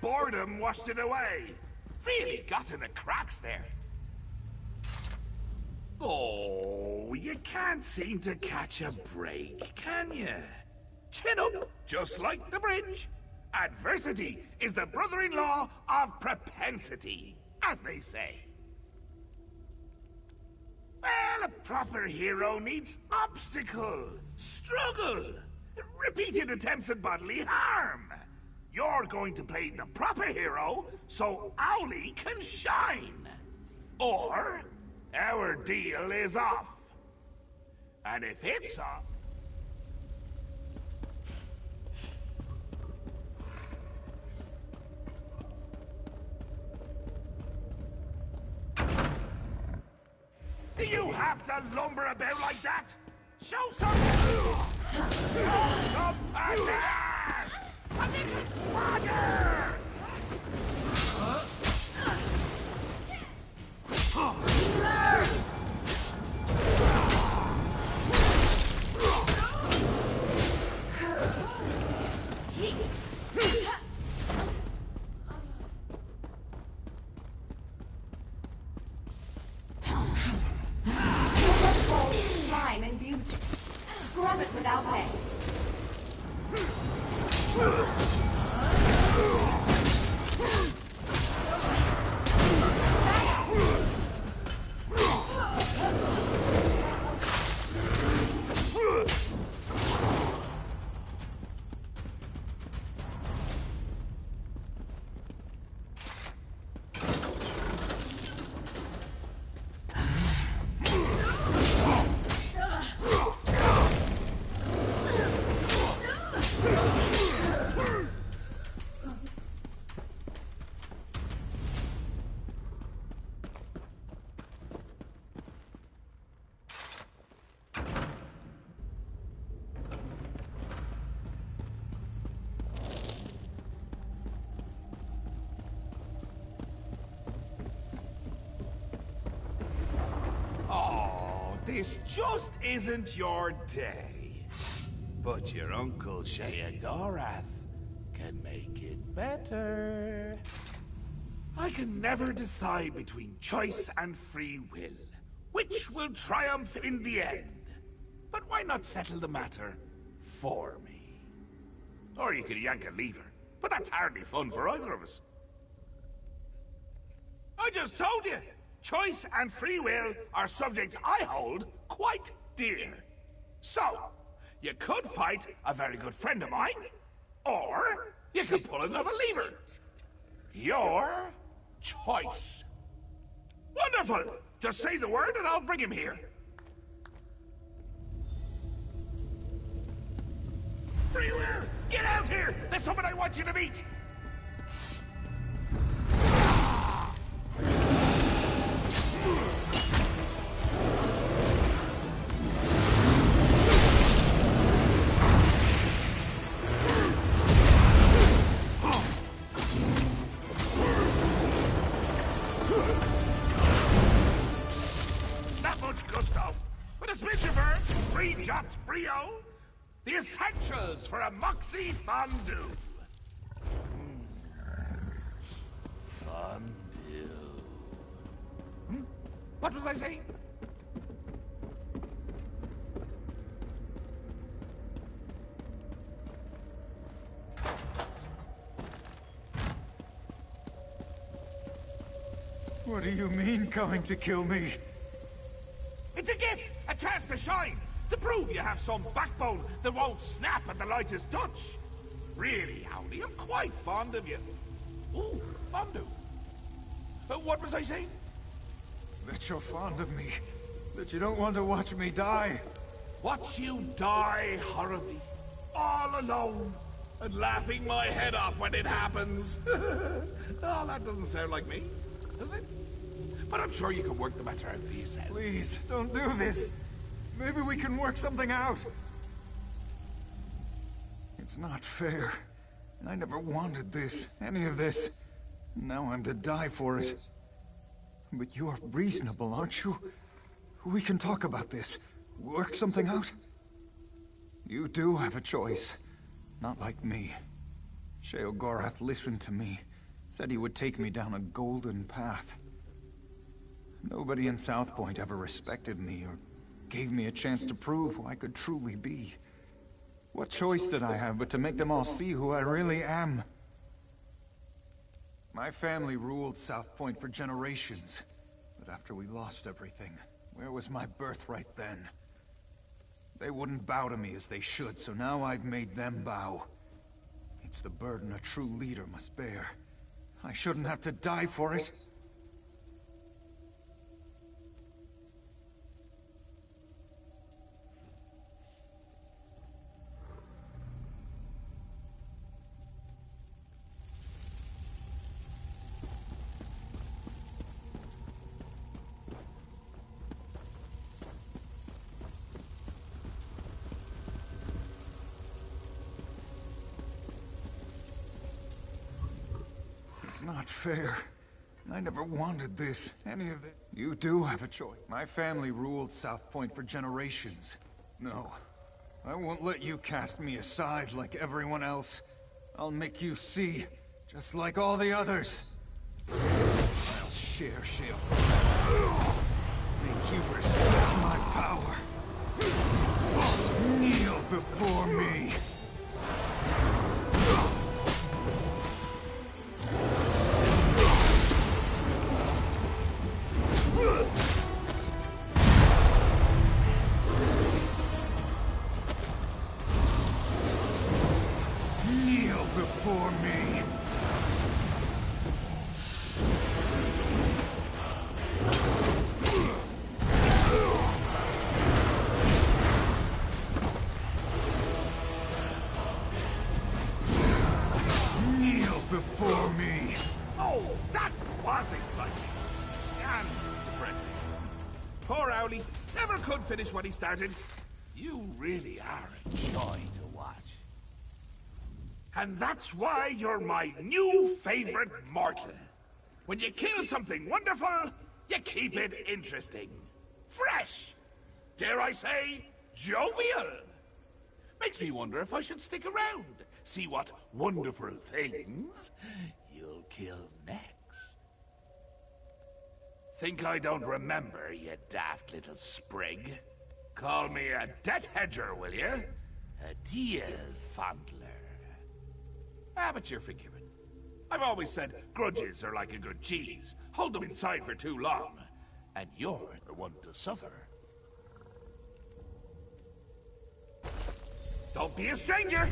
Boredom washed it away. Really got in the cracks there. Oh, you can't seem to catch a break, can you? Chin up, just like the bridge. Adversity is the brother-in-law of propensity, as they say. Well, a proper hero needs obstacle, struggle, repeated attempts at bodily harm. You're going to play the proper hero so Owlie can shine. Or our deal is off. And if it's off... Do you have to lumber about like that? Show some... Show some panache! A little swagger! Slime and beauty. Scrub it without pay. This just isn't your day. But your Uncle Sheogorath can make it better. I can never decide between choice and free will. Which will triumph in the end? But why not settle the matter for me? Or you could yank a lever, but that's hardly fun for either of us. I just told you. Choice and free will are subjects I hold quite dear. So, you could fight a very good friend of mine, or you could pull another lever. Your choice. Wonderful! Just say the word and I'll bring him here. Free will! Get out here! There's someone I want you to meet! Not much gusto, but a smidge of herb, 3 jots brio, the essentials for a moxie fondue. Fondue. What was I saying? What do you mean, coming to kill me? It's a gift! A chance to shine! To prove you have some backbone that won't snap at the lightest touch! Really, Howdy, I'm quite fond of you. Ooh, fondue. What was I saying? That you're fond of me. That you don't want to watch me die. Watch you die horribly. All alone. And laughing my head off when it happens. Oh, that doesn't sound like me, does it? But I'm sure you can work the matter out for yourself. Please, don't do this. Maybe we can work something out. It's not fair. I never wanted this, any of this. Now I'm to die for it. But you're reasonable, aren't you? We can talk about this. Work something out. You do have a choice. Not like me. Sheogorath listened to me. Said he would take me down a golden path. Nobody in South Point ever respected me or gave me a chance to prove who I could truly be. What choice did I have but to make them all see who I really am? My family ruled South Point for generations, but after we lost everything, where was my birthright then? They wouldn't bow to me as they should, so now I've made them bow. It's the burden a true leader must bear. I shouldn't have to die for it. It's not fair. I never wanted this, any of it. You do have a choice. My family ruled South Point for generations. No, I won't let you cast me aside like everyone else. I'll make you see, just like all the others. I'll share make you respect my power. Kneel before me. Kneel before me. Kneel before me. Oh, that was exciting. And depressing. Poor Owly never could finish what he started. You really are a joy to watch. And that's why you're my new favorite mortal. When you kill something wonderful, you keep it interesting. Fresh. Dare I say, jovial. Makes me wonder if I should stick around. See what wonderful things you'll kill next. Think I don't remember, you daft little sprig? Call me a debt hedger, will you? A deal fondler. Ah, but you're forgiven. I've always said grudges are like a good cheese. Hold them inside for too long, and you're the one to suffer. Don't be a stranger!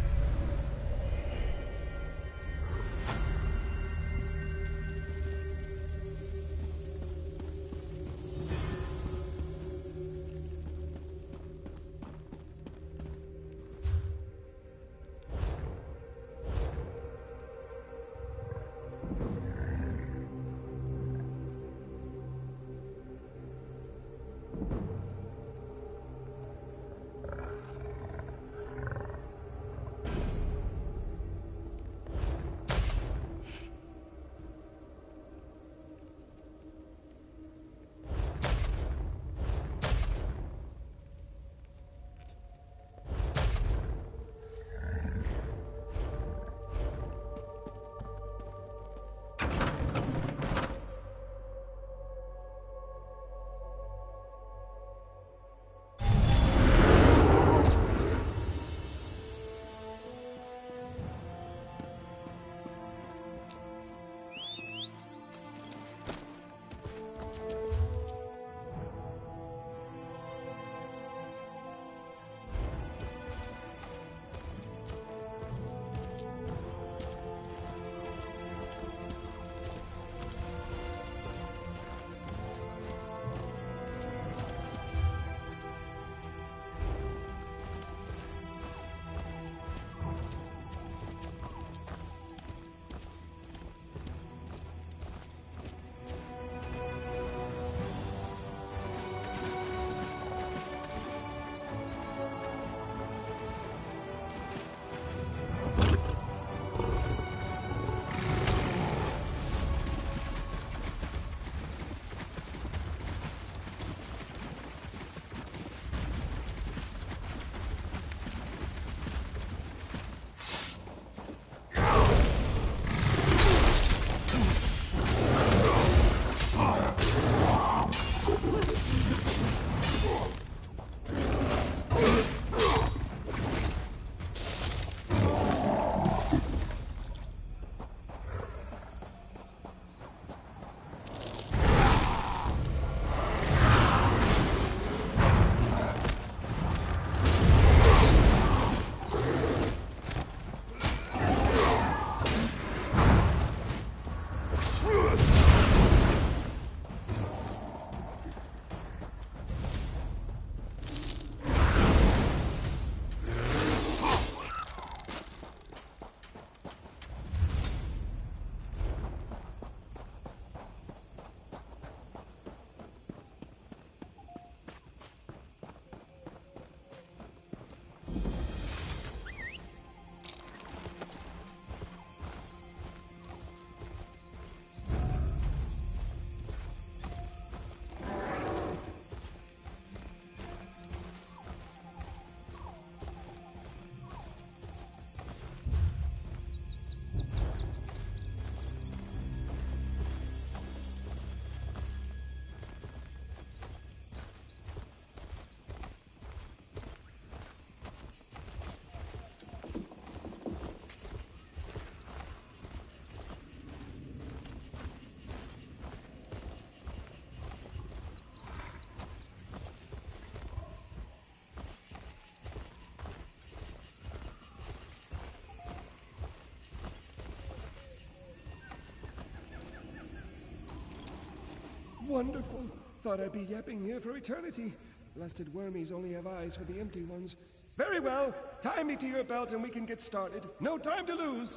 Wonderful. Thought I'd be yapping here for eternity. Blasted wormies only have eyes for the empty ones. Very well. Tie me to your belt and we can get started. No time to lose.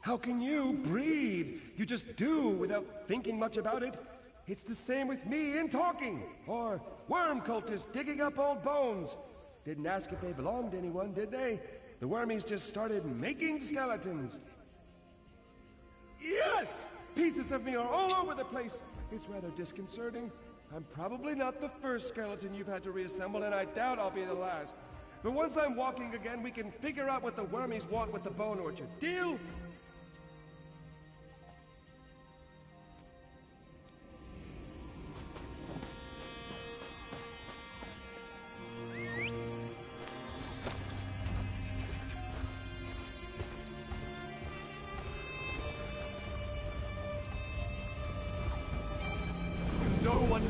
How can you breathe? You just do without thinking much about it. It's the same with me in talking. Or worm cultists digging up old bones. Didn't ask if they belonged to anyone, did they? The wormies just started making skeletons. Yes! Pieces of me are all over the place. It's rather disconcerting. I'm probably not the first skeleton you've had to reassemble, and I doubt I'll be the last. But once I'm walking again, we can figure out what the wormies want with the bone orchard. Deal?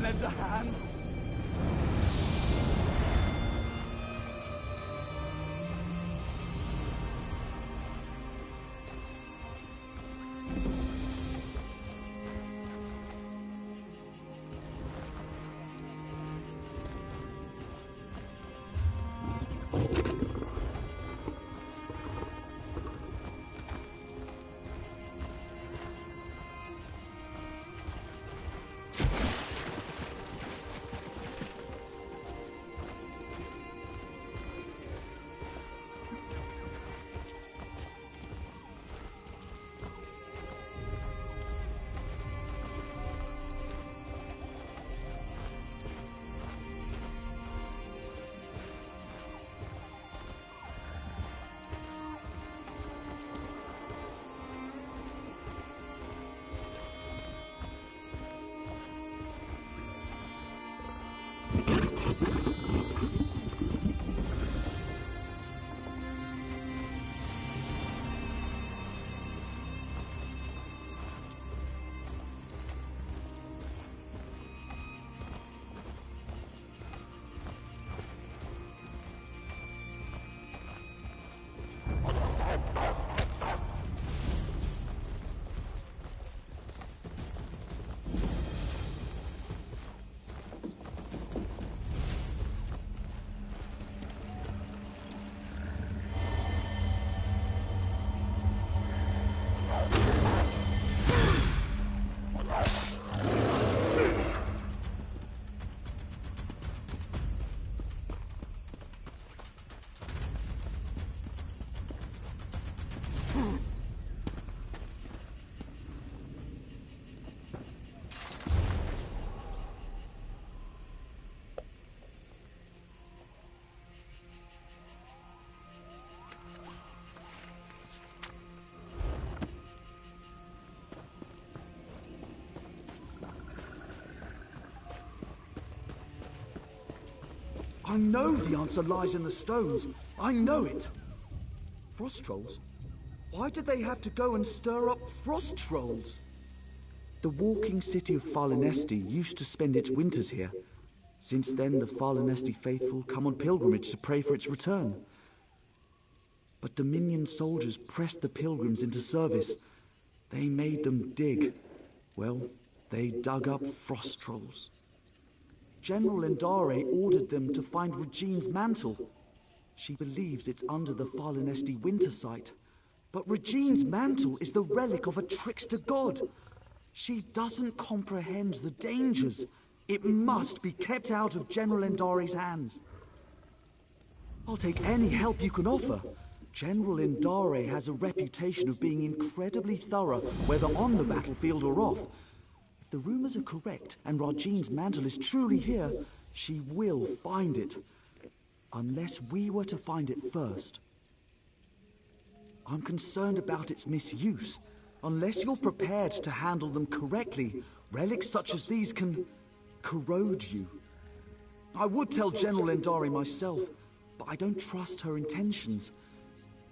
lend a hand? I know the answer lies in the stones. I know it. Frost trolls? Why did they have to go and stir up frost trolls? The walking city of Farlinesti used to spend its winters here. Since then, the Farlinesti faithful come on pilgrimage to pray for its return. But Dominion soldiers pressed the pilgrims into service. They made them dig. Well, they dug up frost trolls. General Endare ordered them to find Regine's mantle. She believes it's under the Farlinesti winter site. But Regine's mantle is the relic of a trickster god. She doesn't comprehend the dangers. It must be kept out of General Endare's hands. I'll take any help you can offer. General Endare has a reputation of being incredibly thorough, whether on the battlefield or off. If the rumors are correct, and Regine's mantle is truly here, she will find it. Unless we were to find it first. I'm concerned about its misuse. Unless you're prepared to handle them correctly, relics such as these can corrode you. I would tell General Endare myself, but I don't trust her intentions.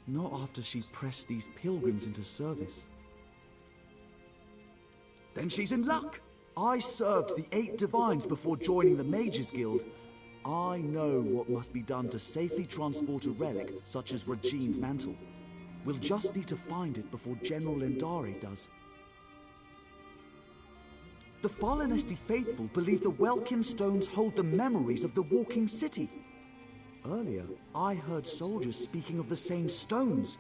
Not after she pressed these pilgrims into service. Then she's in luck. I served the 8 divines before joining the Mages Guild. I know what must be done to safely transport a relic such as Regine's mantle. We'll just need to find it before General Endare does. The Farlinesti faithful believe the Welkin stones hold the memories of the walking city. Earlier, I heard soldiers speaking of the same stones.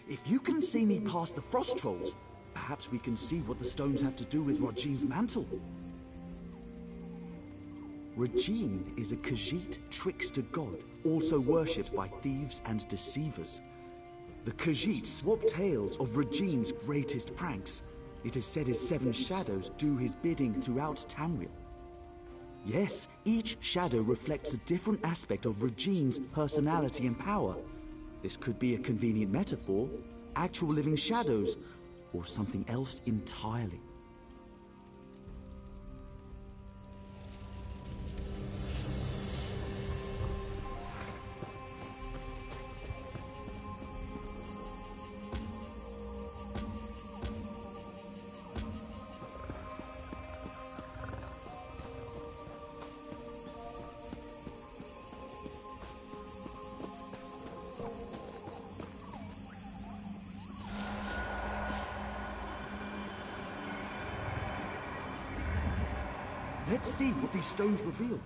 If you can see me past the frost trolls, perhaps we can see what the stones have to do with Regine's mantle. Regine is a Khajiit trickster god, also worshipped by thieves and deceivers. The Khajiit swap tales of Regine's greatest pranks. It is said his 7 shadows do his bidding throughout Tamriel. Yes, each shadow reflects a different aspect of Regine's personality and power. This could be a convenient metaphor, actual living shadows, or something else entirely. Let's see what these stones reveal.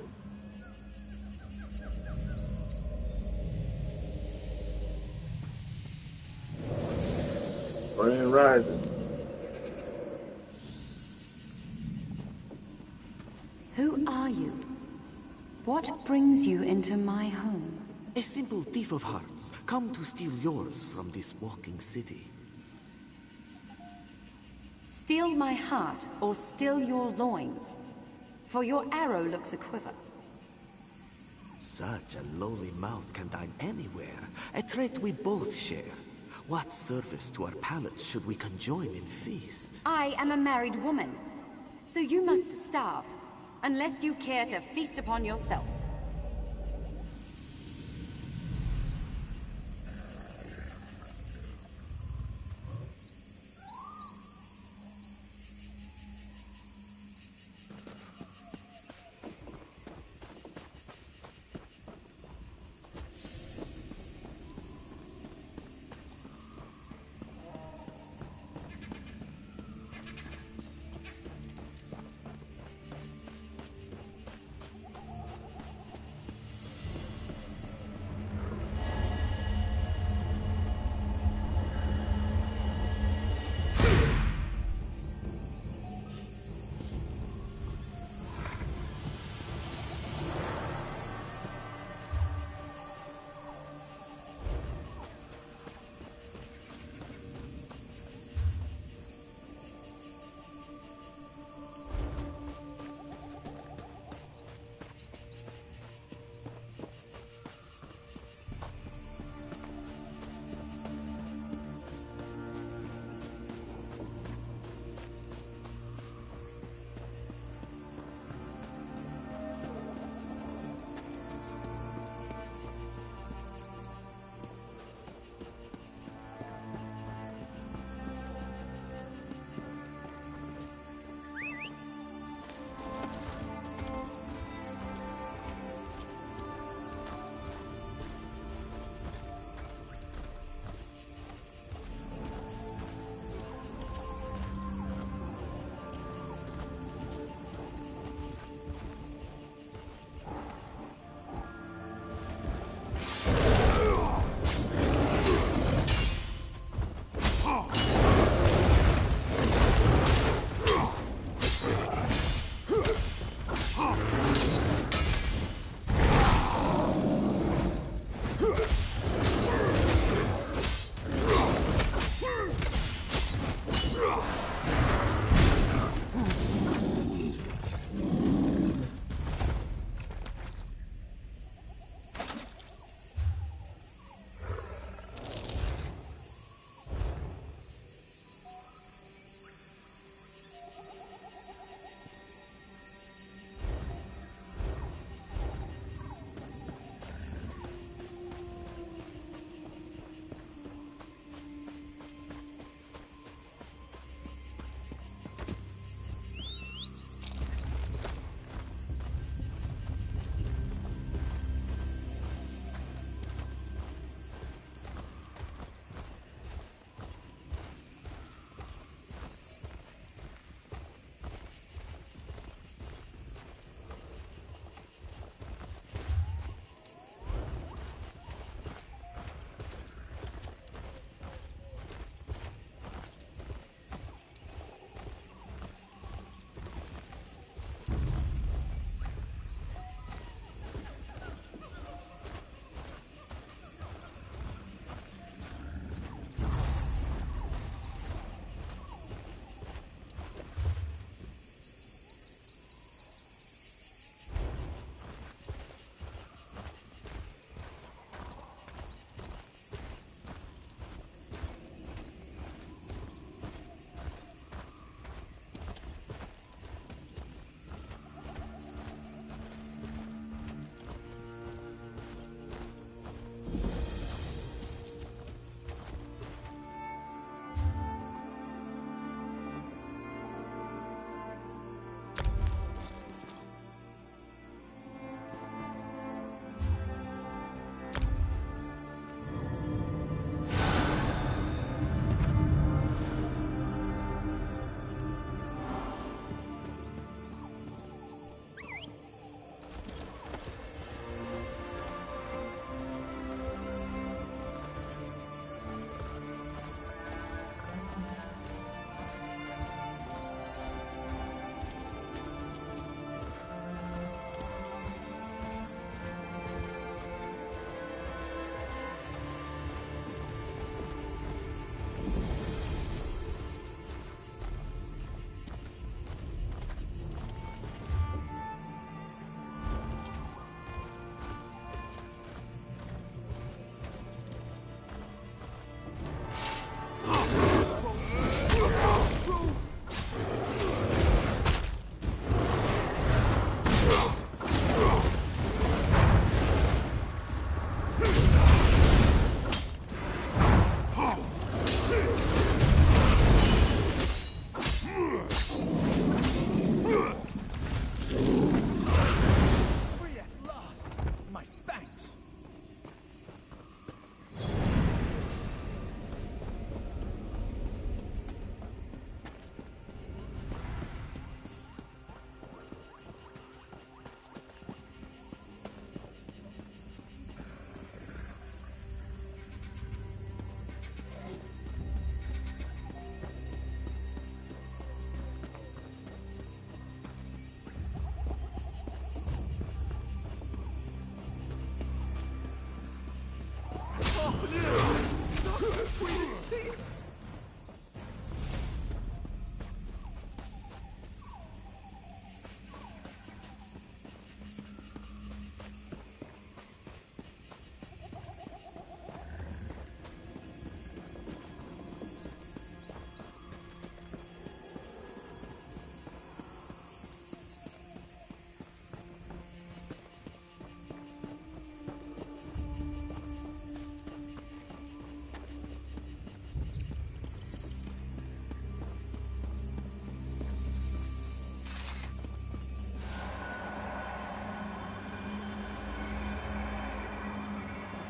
Grand Rising. Who are you? What brings you into my home? A simple thief of hearts, come to steal yours from this walking city. Steal my heart, or steal your loins? For your arrow looks a quiver. Such a lowly mouth can dine anywhere, a trait we both share. What service to our palates should we conjoin in feast? I am a married woman, so you must starve, unless you care to feast upon yourself.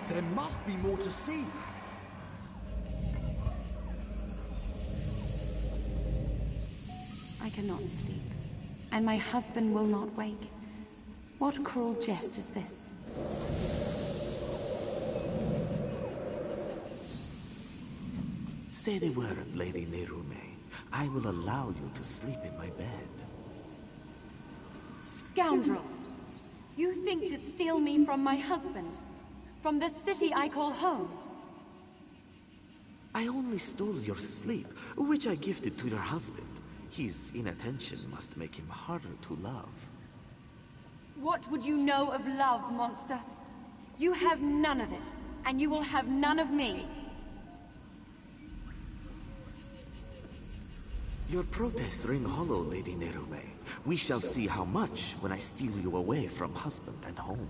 There must be more to see. I cannot sleep, and my husband will not wake. What cruel jest is this? Say the word, Lady Nerume. I will allow you to sleep in my bed. Scoundrel! You think to steal me from my husband? From the city I call home? I only stole your sleep, which I gifted to your husband. His inattention must make him harder to love. What would you know of love, monster? You have none of it, and you will have none of me. Your protests ring hollow, Lady Nerume. We shall see how much when I steal you away from husband and home.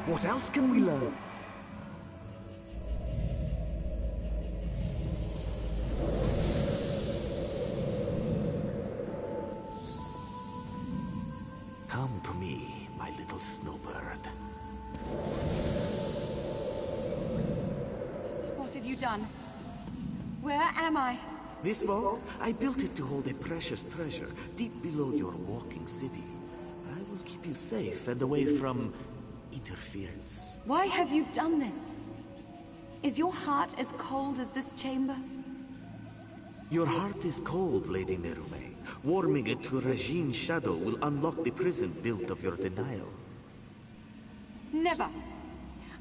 What else can we learn? Come to me, my little snowbird. What have you done? Where am I? This vault, I built it to hold a precious treasure deep below your walking city. I will keep you safe and away from interference. Why have you done this? Is your heart as cold as this chamber? Your heart is cold, Lady Nerume. Warming it to Rajine's shadow will unlock the prison built of your denial. Never.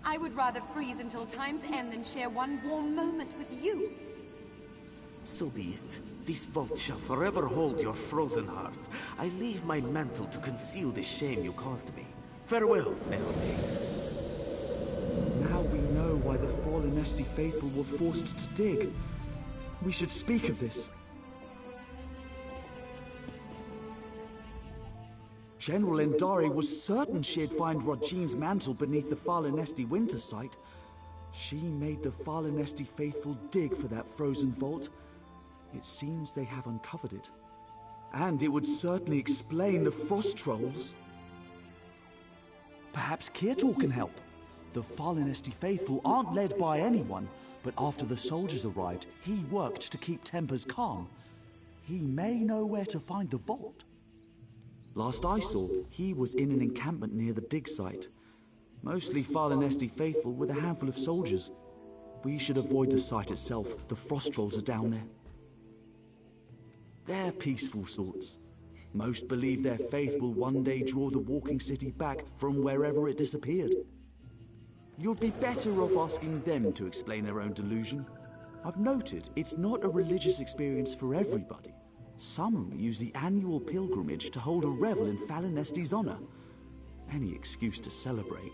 I would rather freeze until time's end than share one warm moment with you. So be it. This vault shall forever hold your frozen heart. I leave my mantle to conceal the shame you caused me. Farewell, Nerume. Now we know why the fallen Esti faithful were forced to dig. We should speak of this. General Endari was certain she'd find Rajine's mantle beneath the Fallen Esti winter site. She made the Fallen Esti faithful dig for that frozen vault. It seems they have uncovered it. And it would certainly explain the frost trolls. Perhaps Kirtor can help. The Fallen Esti faithful aren't led by anyone, but after the soldiers arrived, he worked to keep tempers calm. He may know where to find the vault. Last I saw, he was in an encampment near the dig site. Mostly Fallen Esti faithful with a handful of soldiers. We should avoid the site itself. The frost trolls are down there. They're peaceful sorts. Most believe their faith will one day draw the walking city back from wherever it disappeared. You'd be better off asking them to explain their own delusion. I've noted it's not a religious experience for everybody. Some use the annual pilgrimage to hold a revel in Fallen Esti's honor. Any excuse to celebrate.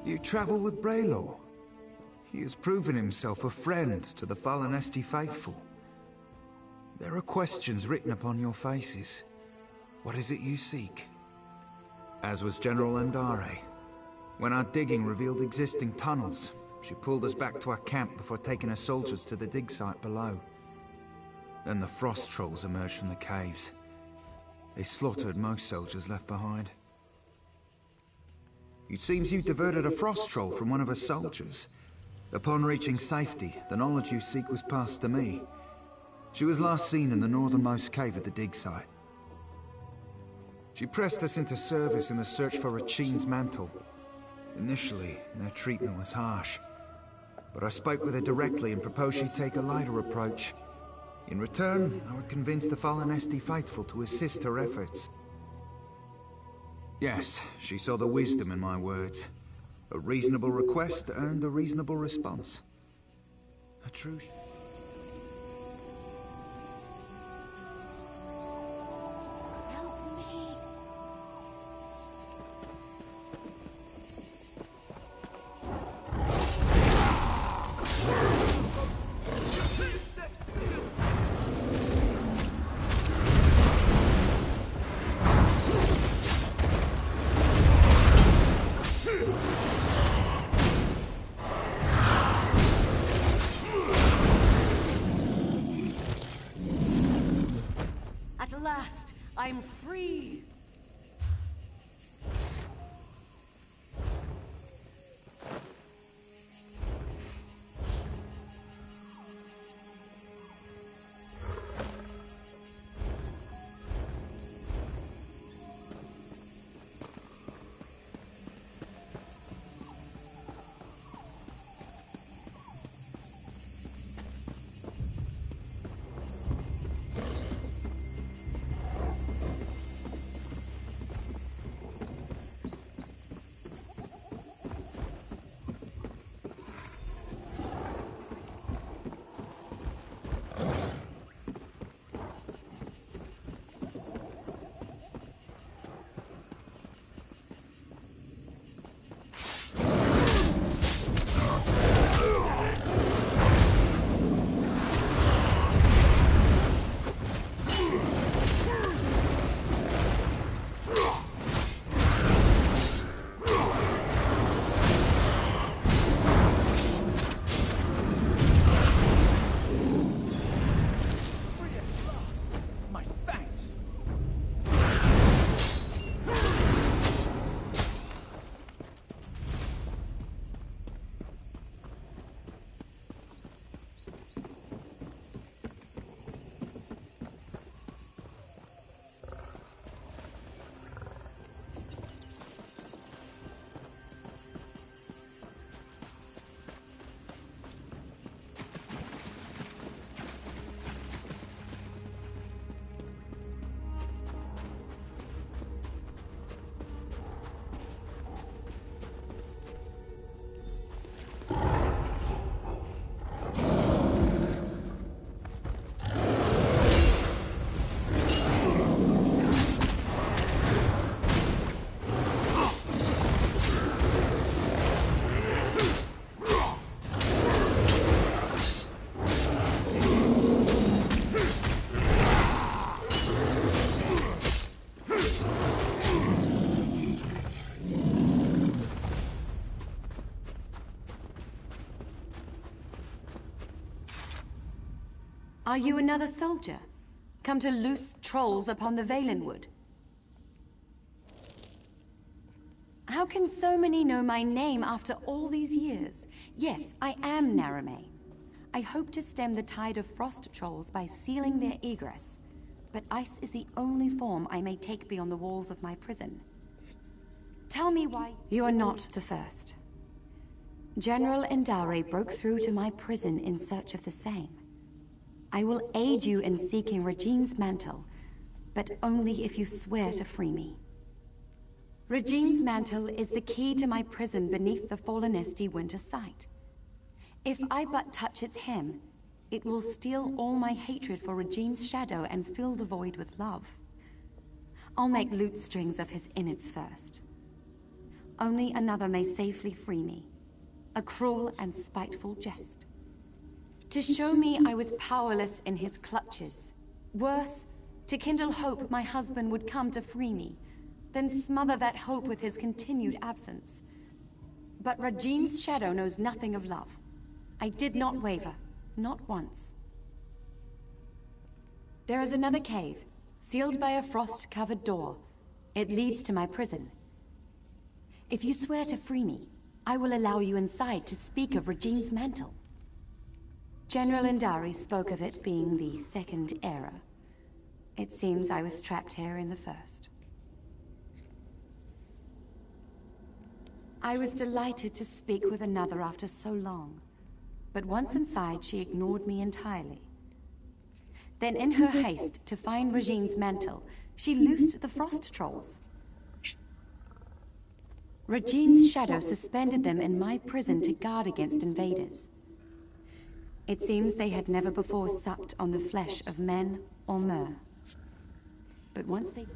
You travel with Braylor. He has proven himself a friend to the fallen Esti faithful. There are questions written upon your faces. What is it you seek? As was General Andare. When our digging revealed existing tunnels, she pulled us back to our camp before taking her soldiers to the dig site below. Then the frost trolls emerged from the caves. They slaughtered most soldiers left behind. It seems you diverted a frost troll from one of her soldiers. Upon reaching safety, the knowledge you seek was passed to me. She was last seen in the northernmost cave of the dig site. She pressed us into service in the search for Rachin's mantle. Initially, their treatment was harsh. But I spoke with her directly and proposed she take a lighter approach. In return, I would convince the fallen Esti faithful to assist her efforts. Yes, she saw the wisdom in my words. A reasonable request earned a reasonable response. A true... At last, I'm free! Are you another soldier? Come to loose trolls upon the Valenwood? How can so many know my name after all these years? Yes, I am Narame. I hope to stem the tide of frost trolls by sealing their egress. But ice is the only form I may take beyond the walls of my prison. Tell me why... You are not the first. General Endare broke through to my prison in search of the same. I will aid you in seeking Regine's mantle, but only if you swear to free me. Regine's mantle is the key to my prison beneath the fallen Esti winter site. If I but touch its hem, it will steal all my hatred for Regine's shadow and fill the void with love. I'll make lute strings of his innards first. only another may safely free me. A cruel and spiteful jest. To show me I was powerless in his clutches. Worse, to kindle hope my husband would come to free me, then smother that hope with his continued absence. But Rajine's shadow knows nothing of love. I did not waver, not once. There is another cave, sealed by a frost-covered door. It leads to my prison. If you swear to free me, I will allow you inside to speak of Rajine's mantle. General Indari spoke of it being the second era. It seems I was trapped here in the first. I was delighted to speak with another after so long, but once inside she ignored me entirely. Then in her haste to find Rajine's mantle, she loosed the frost trolls. Rajine's shadow suspended them in my prison to guard against invaders. It seems they had never before supped on the flesh of men or mer. But once they...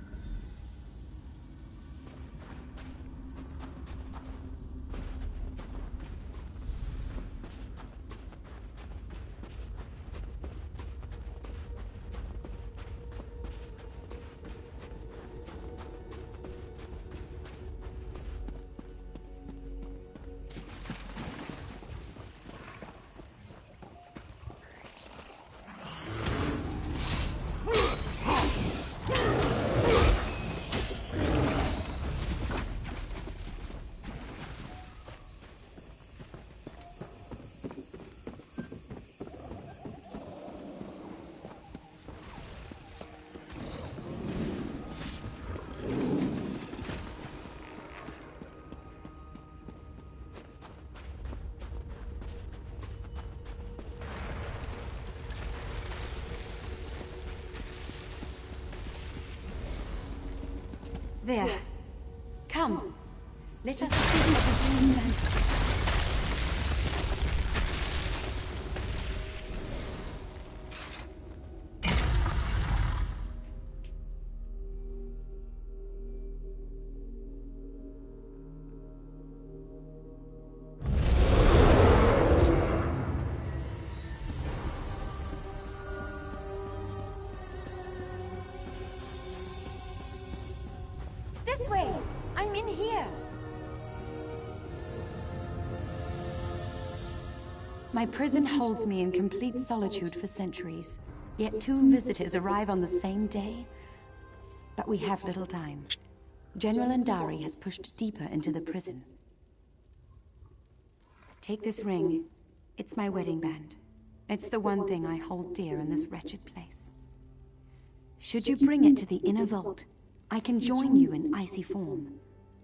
There. Come. Let us speak of the green mantle. This way! I'm in here! My prison holds me in complete solitude for centuries, yet 2 visitors arrive on the same day. But we have little time. General Indari has pushed deeper into the prison. Take this ring. It's my wedding band. It's the one thing I hold dear in this wretched place. Should you bring it to the inner vault, I can join you in icy form.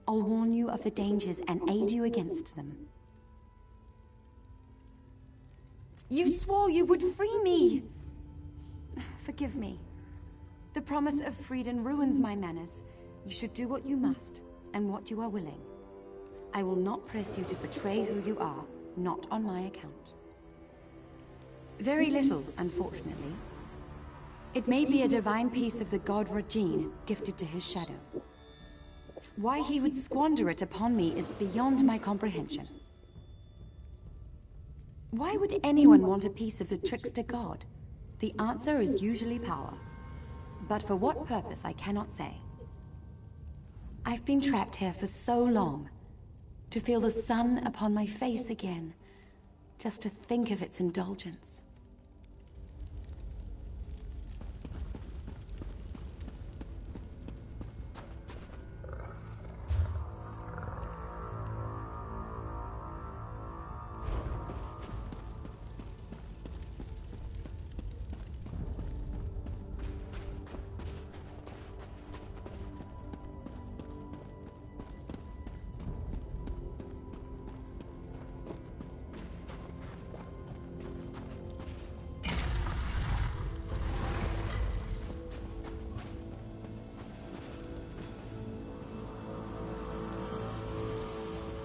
I'll warn you of the dangers and aid you against them. You swore you would free me! Forgive me. The promise of freedom ruins my manners. You should do what you must, and what you are willing. I will not press you to betray who you are, not on my account. Very little, unfortunately. It may be a divine piece of the god Rajine, gifted to his shadow. Why he would squander it upon me is beyond my comprehension. Why would anyone want a piece of the trickster god? The answer is usually power. But for what purpose, I cannot say. I've been trapped here for so long. To feel the sun upon my face again. Just to think of its indulgence.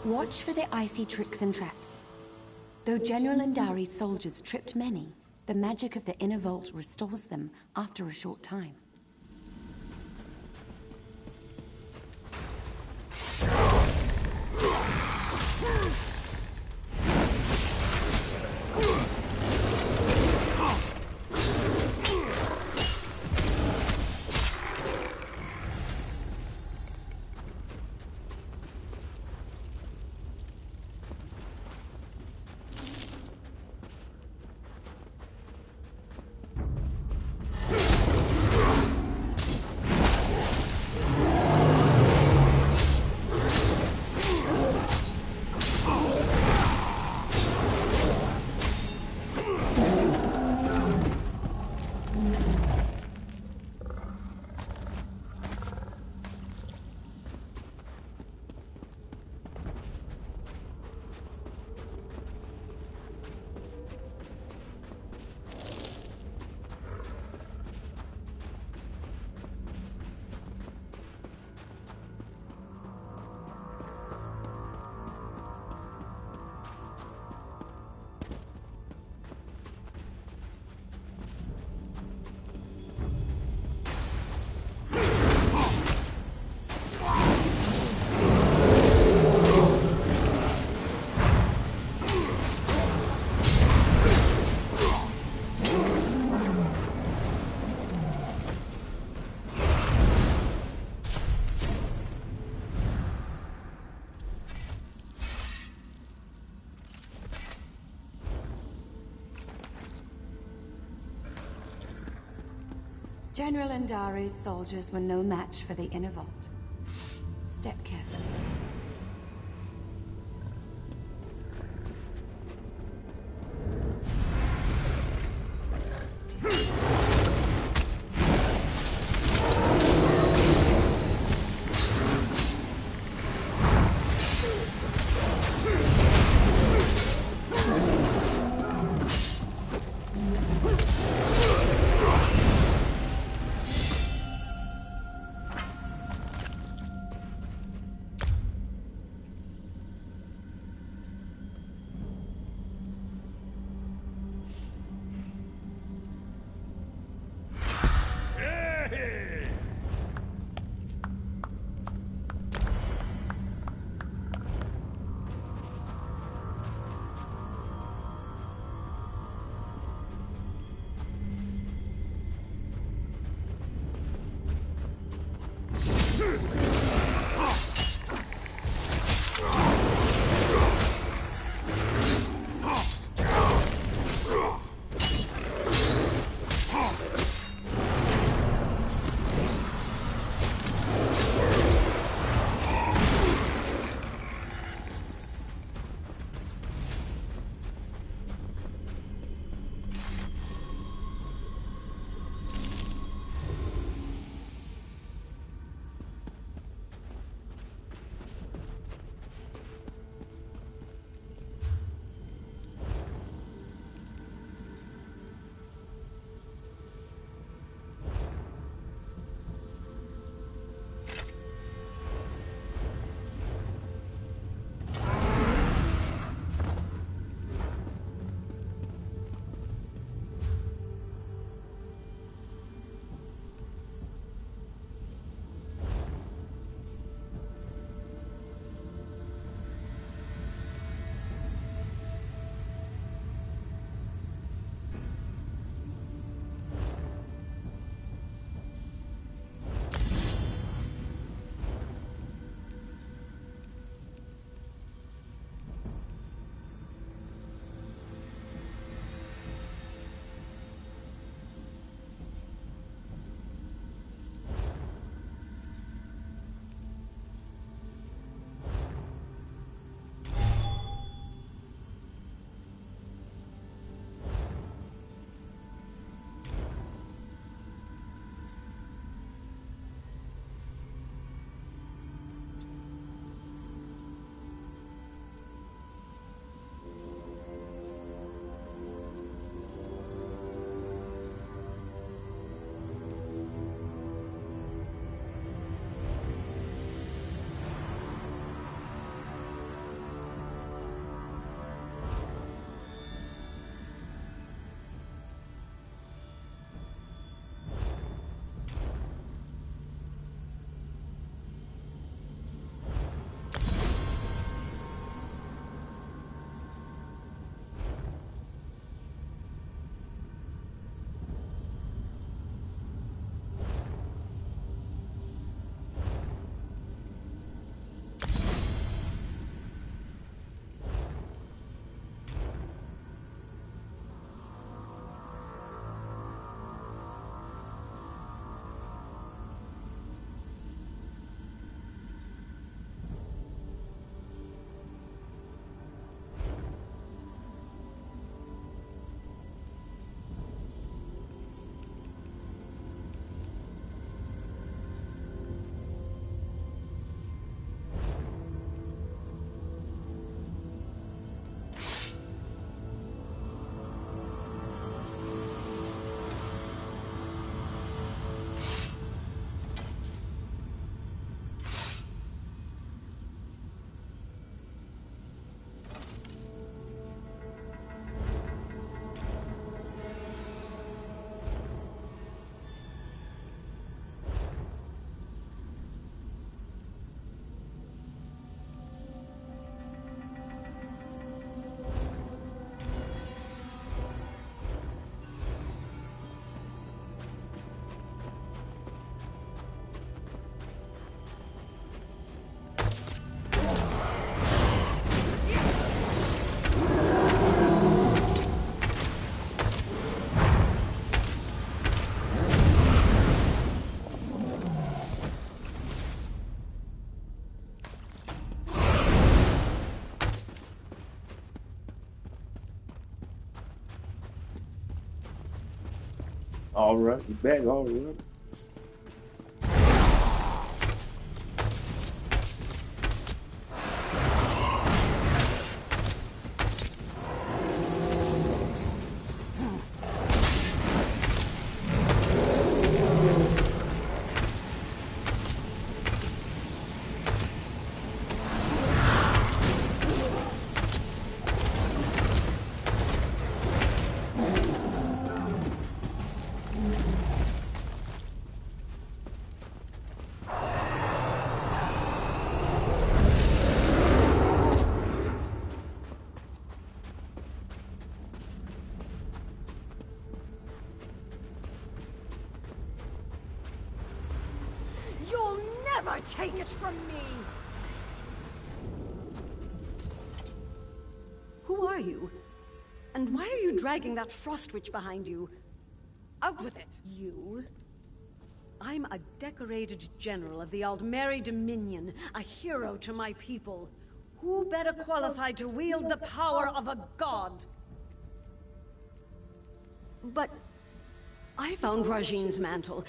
Watch for the icy tricks and traps. Though General Indari's soldiers tripped many, the magic of the inner vault restores them after a short time. General Andari's soldiers were no match for the inner vault. Step carefully. All right, you back. All right. You'll never take it from me! Who are you? And why are you dragging that frost witch behind you? Out with it! You? I'm a decorated general of the Aldmeri Dominion, a hero to my people. Who better qualified to wield the power of a god? But I found Rajine's mantle.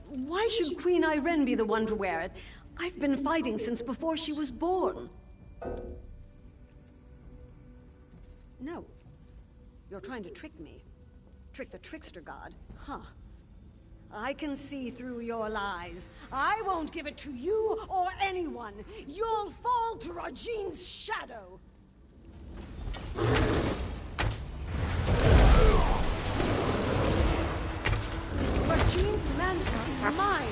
Why should Queen Irene be the one to wear it? I've been fighting since before she was born. No. You're trying to trick me. Trick the trickster god. Huh. I can see through your lies. I won't give it to you or anyone. You'll fall to Rajine's shadow. Rajine's mantle is mine.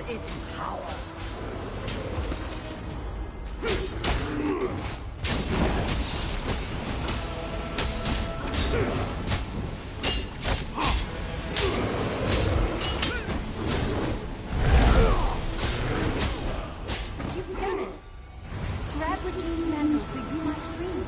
Its power. You've done it. Grab Rajine's mantle so you might free me.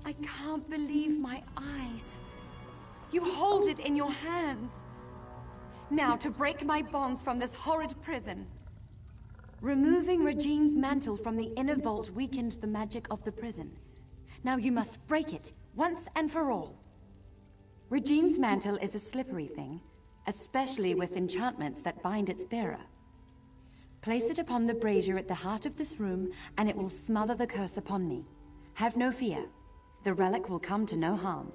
I can't believe my eyes. You hold it in your hands. Now to break my bonds from this horrid prison. Removing Rajine's mantle from the inner vault weakened the magic of the prison. Now you must break it, once and for all. Rajine's mantle is a slippery thing, especially with enchantments that bind its bearer. Place it upon the brazier at the heart of this room, and it will smother the curse upon me. Have no fear. The relic will come to no harm.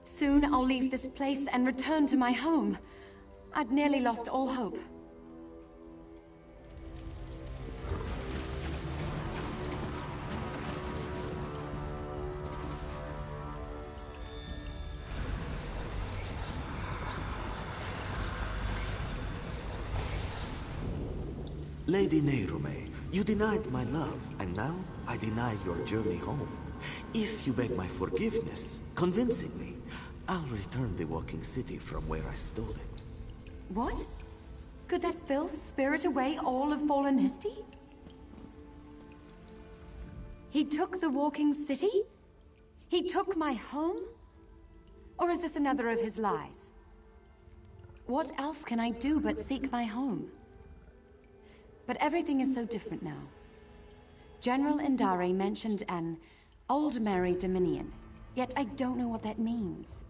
Soon I'll leave this place and return to my home. I'd nearly lost all hope. Lady Nerume, you denied my love, and now I deny your journey home. If you beg my forgiveness, convincingly, I'll return the walking city from where I stole it. What? Could that filth spirit away all of Fallen Esty? He took the walking city? He took my home? Or is this another of his lies? What else can I do but seek my home? But everything is so different now. General Indare mentioned an Aldmeri Dominion, yet I don't know what that means.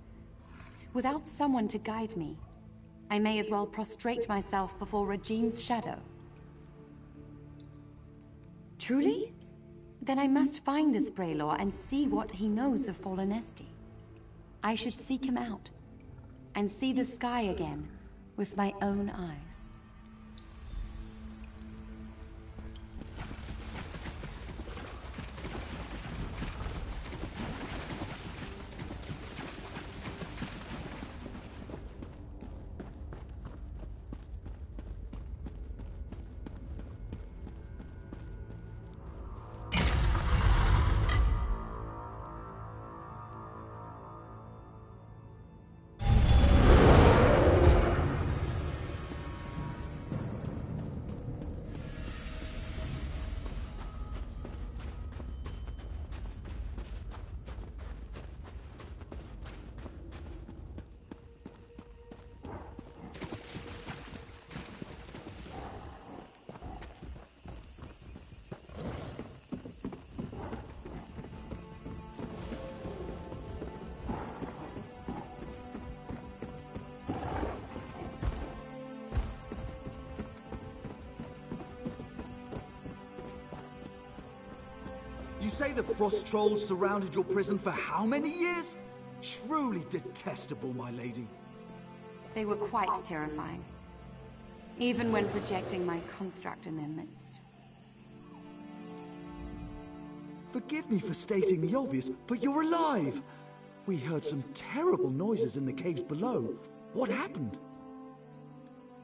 Without someone to guide me, I may as well prostrate myself before Regine's shadow. Truly? Then I must find this Braylor and see what he knows of Fallen Esty. I should seek him out, and see the sky again with my own eyes. You say the frost trolls surrounded your prison for how many years? Truly detestable, my lady. They were quite terrifying, even when projecting my construct in their midst. Forgive me for stating the obvious, but you're alive! We heard some terrible noises in the caves below. What happened?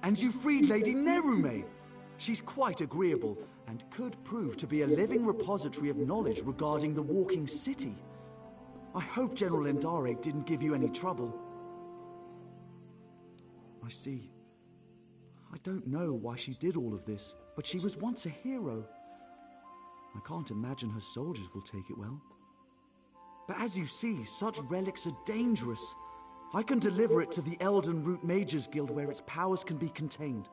And you freed Lady Nerume! She's quite agreeable, and could prove to be a living repository of knowledge regarding the walking city. I hope General Indare didn't give you any trouble. I see. I don't know why she did all of this, but she was once a hero. I can't imagine her soldiers will take it well. But as you see, such relics are dangerous. I can deliver it to the Elden Root Mages Guild where its powers can be contained.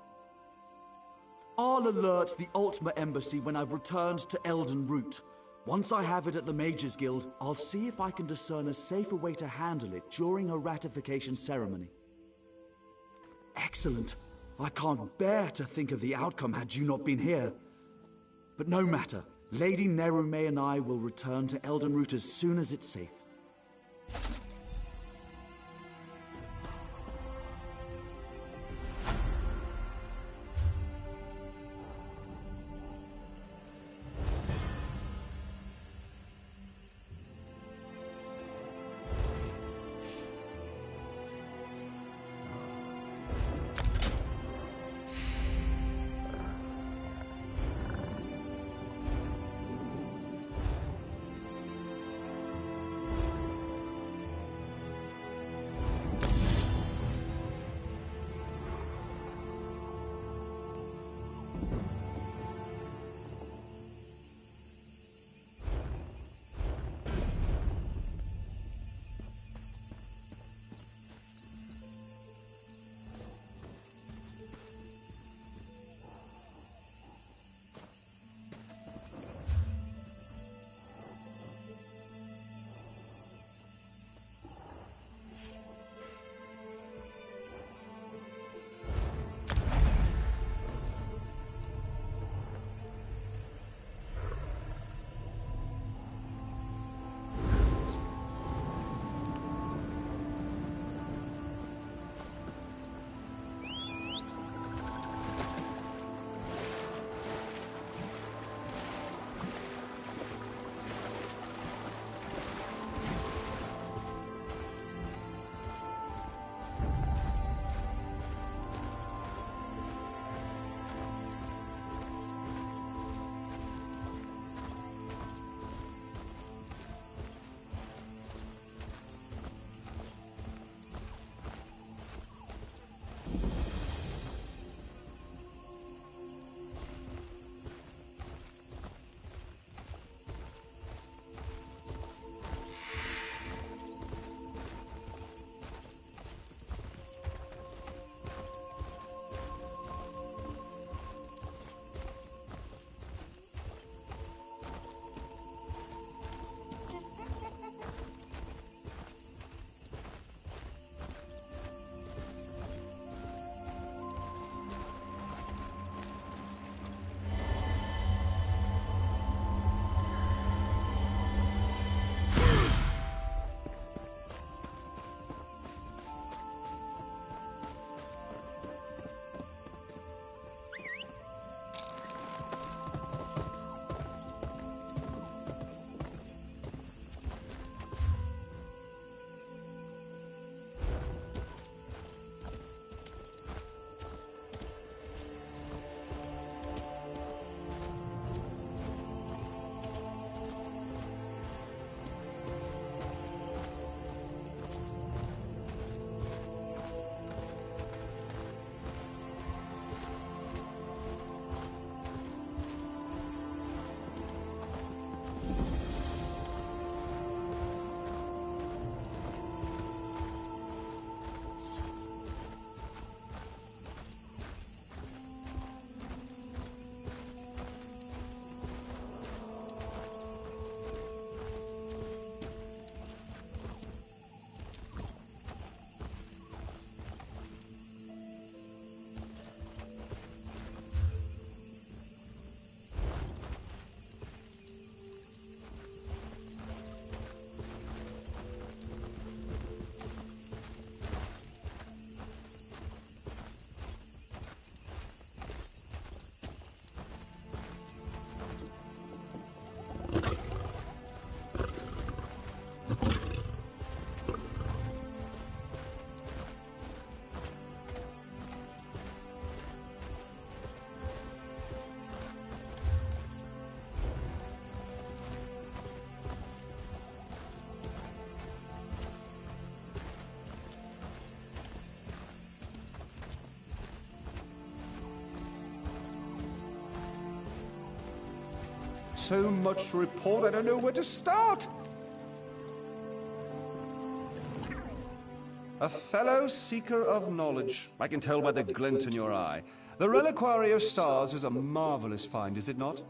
I'll alert the Ultima Embassy when I've returned to Elden Root. Once I have it at the Mages Guild, I'll see if I can discern a safer way to handle it during a ratification ceremony. Excellent. I can't bear to think of the outcome had you not been here. But no matter. Lady Nerume and I will return to Elden Root as soon as it's safe. so much to report, I don't know where to start. A fellow seeker of knowledge. I can tell by the glint in your eye. The Reliquary of Stars is a marvelous find, is it not?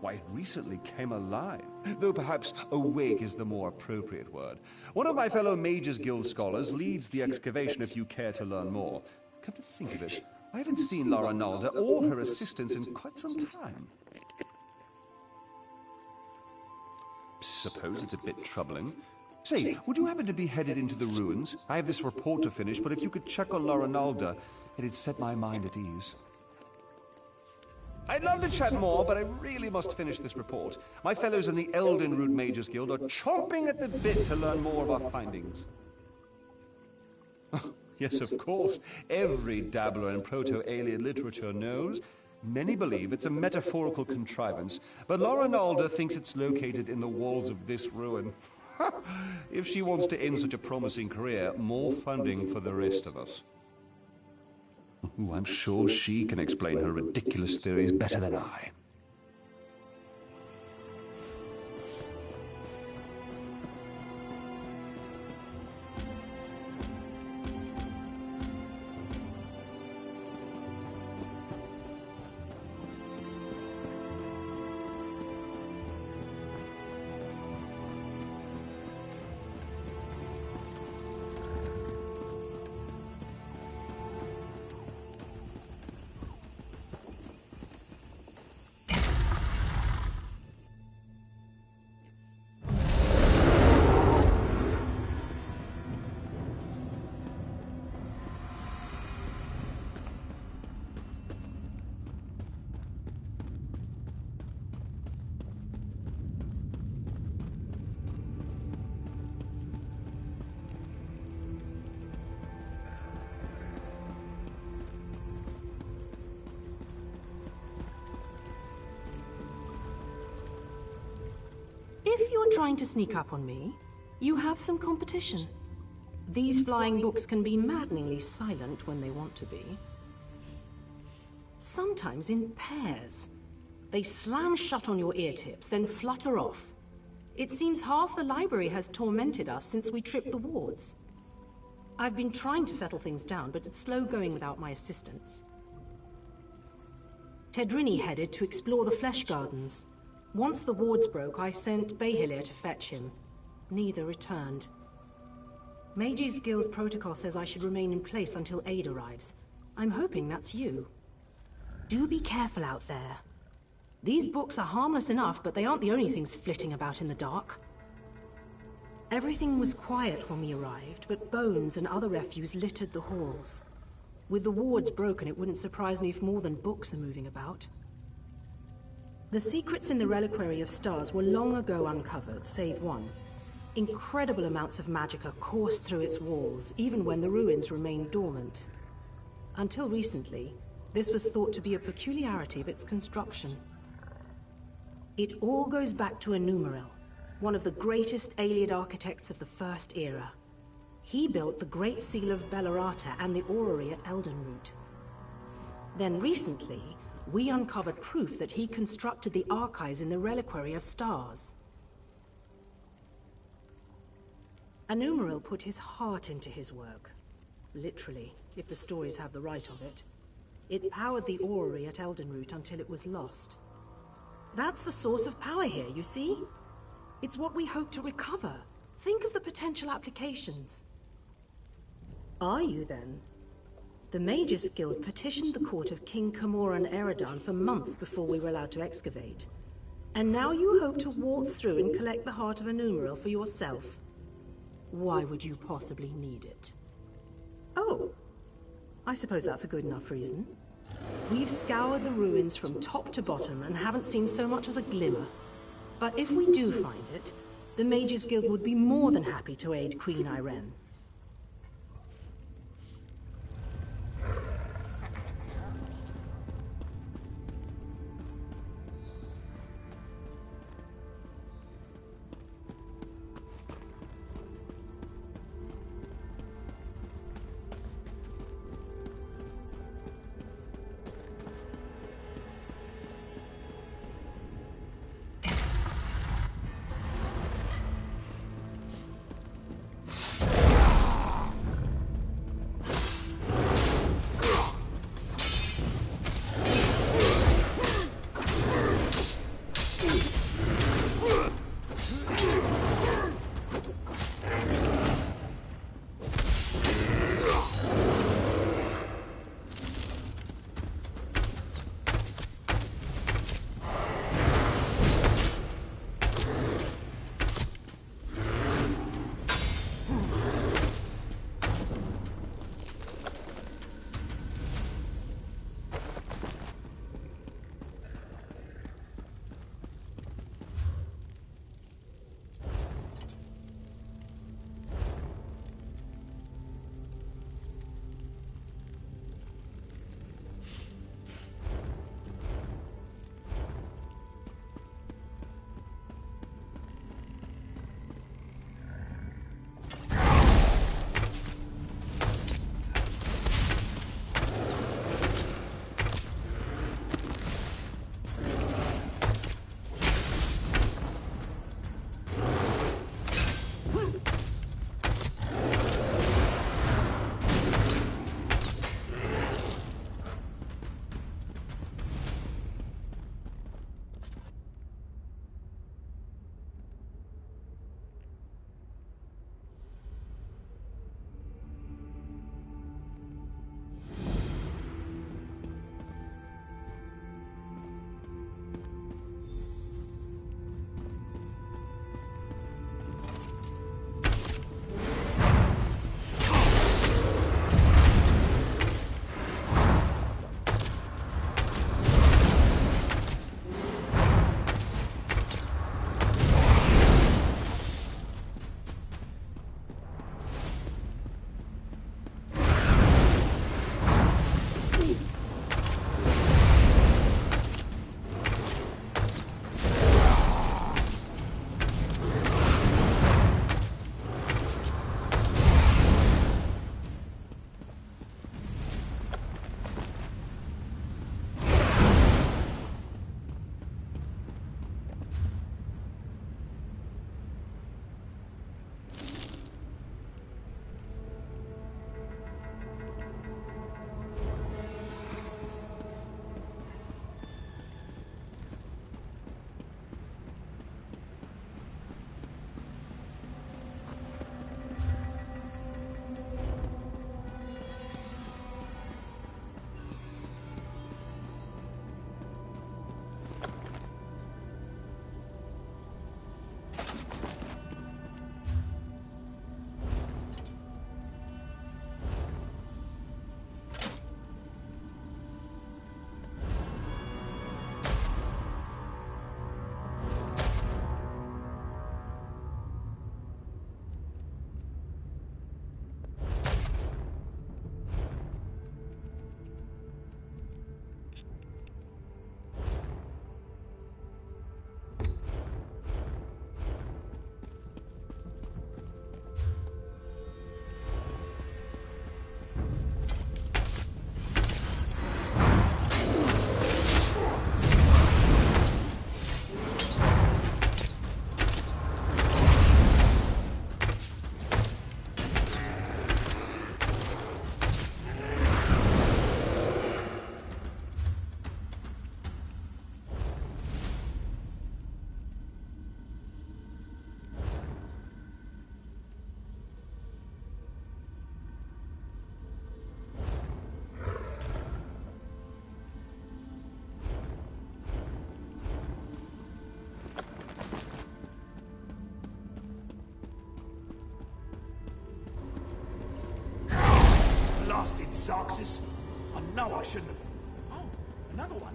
Why, it recently came alive, though perhaps awake is the more appropriate word. One of my fellow Mages Guild scholars leads the excavation if you care to learn more. Come to think of it, I haven't seen Lara Nalda or her assistants in quite some time. Suppose it's a bit troubling. Say, would you happen to be headed into the ruins? I have this report to finish, but if you could check on Lara Nalda, it'd set my mind at ease. I'd love to chat more, but I really must finish this report. My fellows in the Eldenroot Mages Guild are chomping at the bit to learn more of our findings. Yes, of course. Every dabbler in Proto-Alien literature knows. Many believe it's a metaphorical contrivance, but Lara Nalda thinks it's located in the walls of this ruin. If she wants to end such a promising career, more funding for the rest of us. Ooh, I'm sure she can explain her ridiculous theories better than I. If you're trying to sneak up on me, you have some competition. These flying books can be maddeningly silent when they want to be. Sometimes in pairs. They slam shut on your ear tips, then flutter off. It seems half the library has tormented us since we tripped the wards. I've been trying to settle things down, but it's slow going without my assistance. Tedrini headed to explore the Flesh Gardens. Once the wards broke, I sent Behilir to fetch him. Neither returned. Mages Guild protocol says I should remain in place until aid arrives. I'm hoping that's you. Do be careful out there. These books are harmless enough, but they aren't the only things flitting about in the dark. Everything was quiet when we arrived, but bones and other refuse littered the halls. With the wards broken, it wouldn't surprise me if more than books are moving about. The secrets in the Reliquary of Stars were long ago uncovered, save one. Incredible amounts of magicka coursed through its walls, even when the ruins remained dormant. Until recently, this was thought to be a peculiarity of its construction. It all goes back to Enumeril, one of the greatest Ayleid architects of the First Era. He built the Great Seal of Bellerata and the orrery at Eldenroot. Then recently, we uncovered proof that he constructed the archives in the Reliquary of Stars. Enumeril put his heart into his work. Literally, if the stories have the right of it. It powered the orrery at Eldenroot until it was lost. That's the source of power here, you see? It's what we hope to recover. Think of the potential applications. Are you, then? The Mages Guild petitioned the court of King Camoran Eridan for months before we were allowed to excavate. And now you hope to waltz through and collect the heart of Enumeril for yourself. Why would you possibly need it? Oh, I suppose that's a good enough reason. We've scoured the ruins from top to bottom and haven't seen so much as a glimmer. But if we do find it, the Mages Guild would be more than happy to aid Queen Irene. Xarxes. I know I shouldn't have... Oh, another one?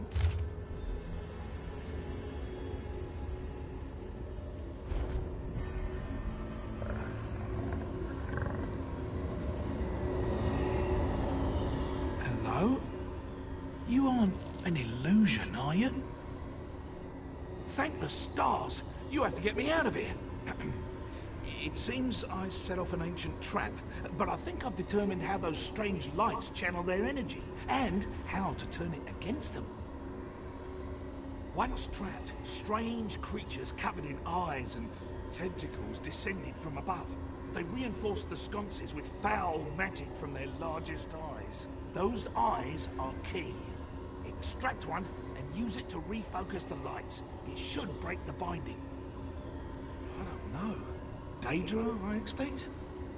Hello? You aren't an illusion, are you? Thank the stars! You have to get me out of here! It seems I set off an ancient trap, but I think I've determined how those strange lights channel their energy, and how to turn it against them. Once trapped, strange creatures covered in eyes and tentacles descended from above. They reinforced the sconces with foul magic from their largest eyes. Those eyes are key. Extract one and use it to refocus the lights. It should break the binding. I don't know. Daedra, I expect?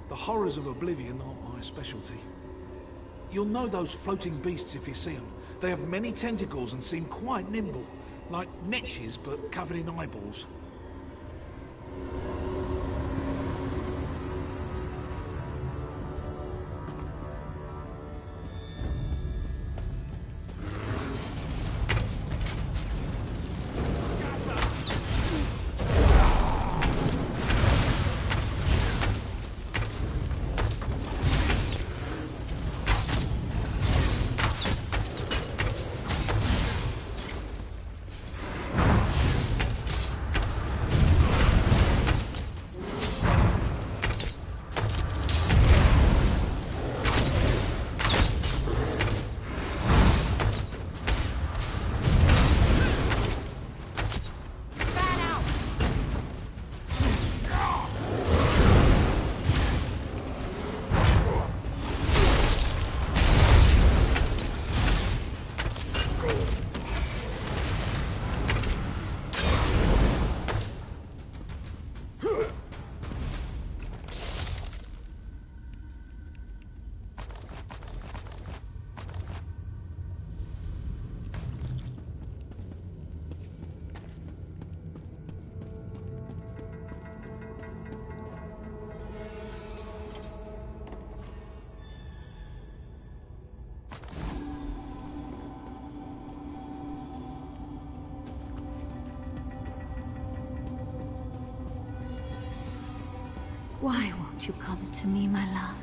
The horrors of Oblivion aren't my specialty. You'll know those floating beasts if you see them. They have many tentacles and seem quite nimble, like netches but covered in eyeballs. Why won't you come to me, my love?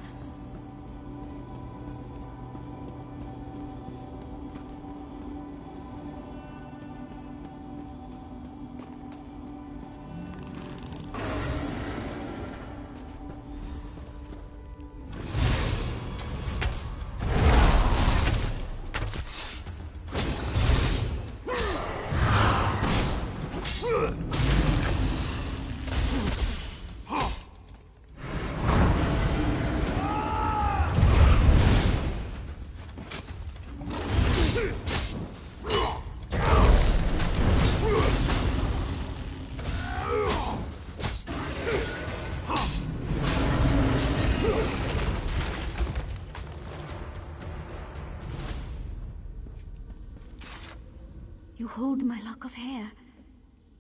You hold my lock of hair,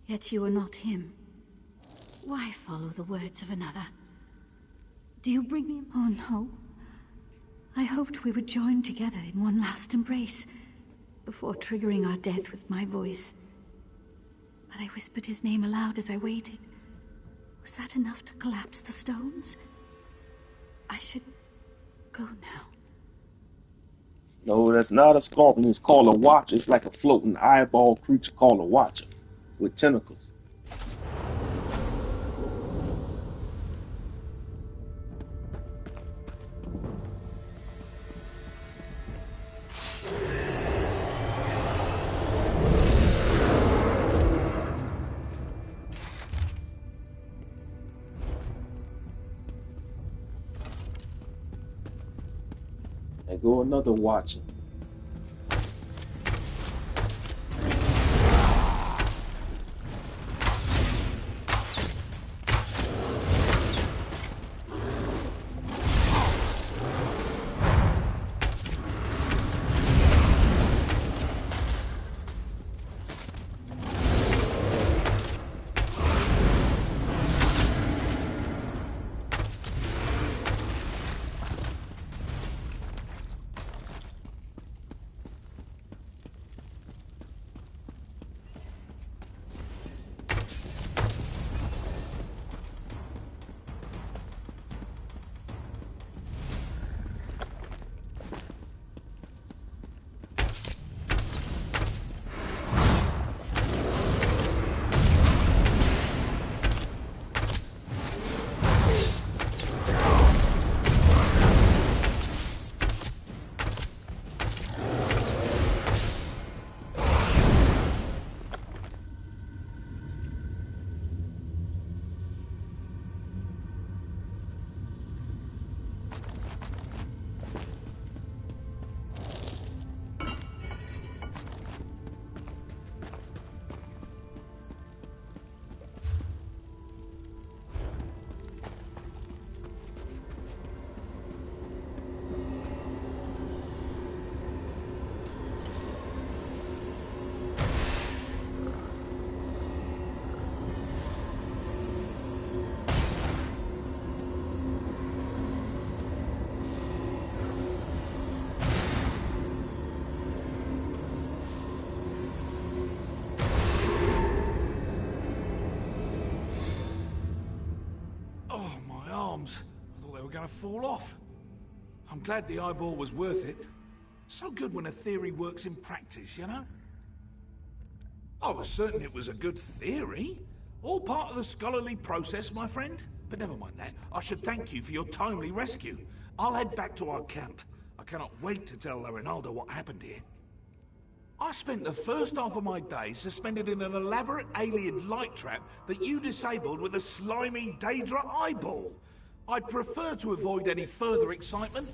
yet you are not him. Why follow the words of another? Do you bring me... Oh no. I hoped we would join together in one last embrace, before triggering our death with my voice. But I whispered his name aloud as I waited. Was that enough to collapse the stones? I should go now. No, that's not a scorpion. It's called a watcher. It's like a floating eyeball creature called a watcher with tentacles. And go another watcher. fall off. I'm glad the eyeball was worth it. So good when a theory works in practice, you know? I was certain it was a good theory. All part of the scholarly process, my friend. But never mind that. I should thank you for your timely rescue. I'll head back to our camp. I cannot wait to tell Rinaldo what happened here. I spent the first half of my day suspended in an elaborate alien light trap that you disabled with a slimy Daedra eyeball. I'd prefer to avoid any further excitement.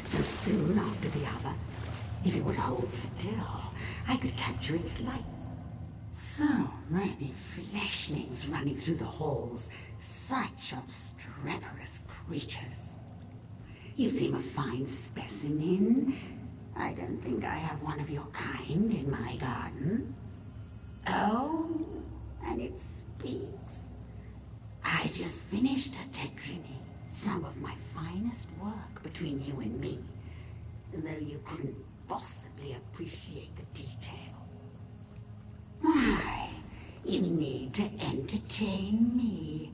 So soon after the other. If it would hold still, I could capture its light. So many fleshlings running through the halls. Such obstreperous creatures. You seem a fine specimen. I don't think I have one of your kind in my garden. Oh, and it speaks. I just finished a tetriny, some of my finest work between you and me, though you couldn't possibly appreciate the detail. Why, you need to entertain me.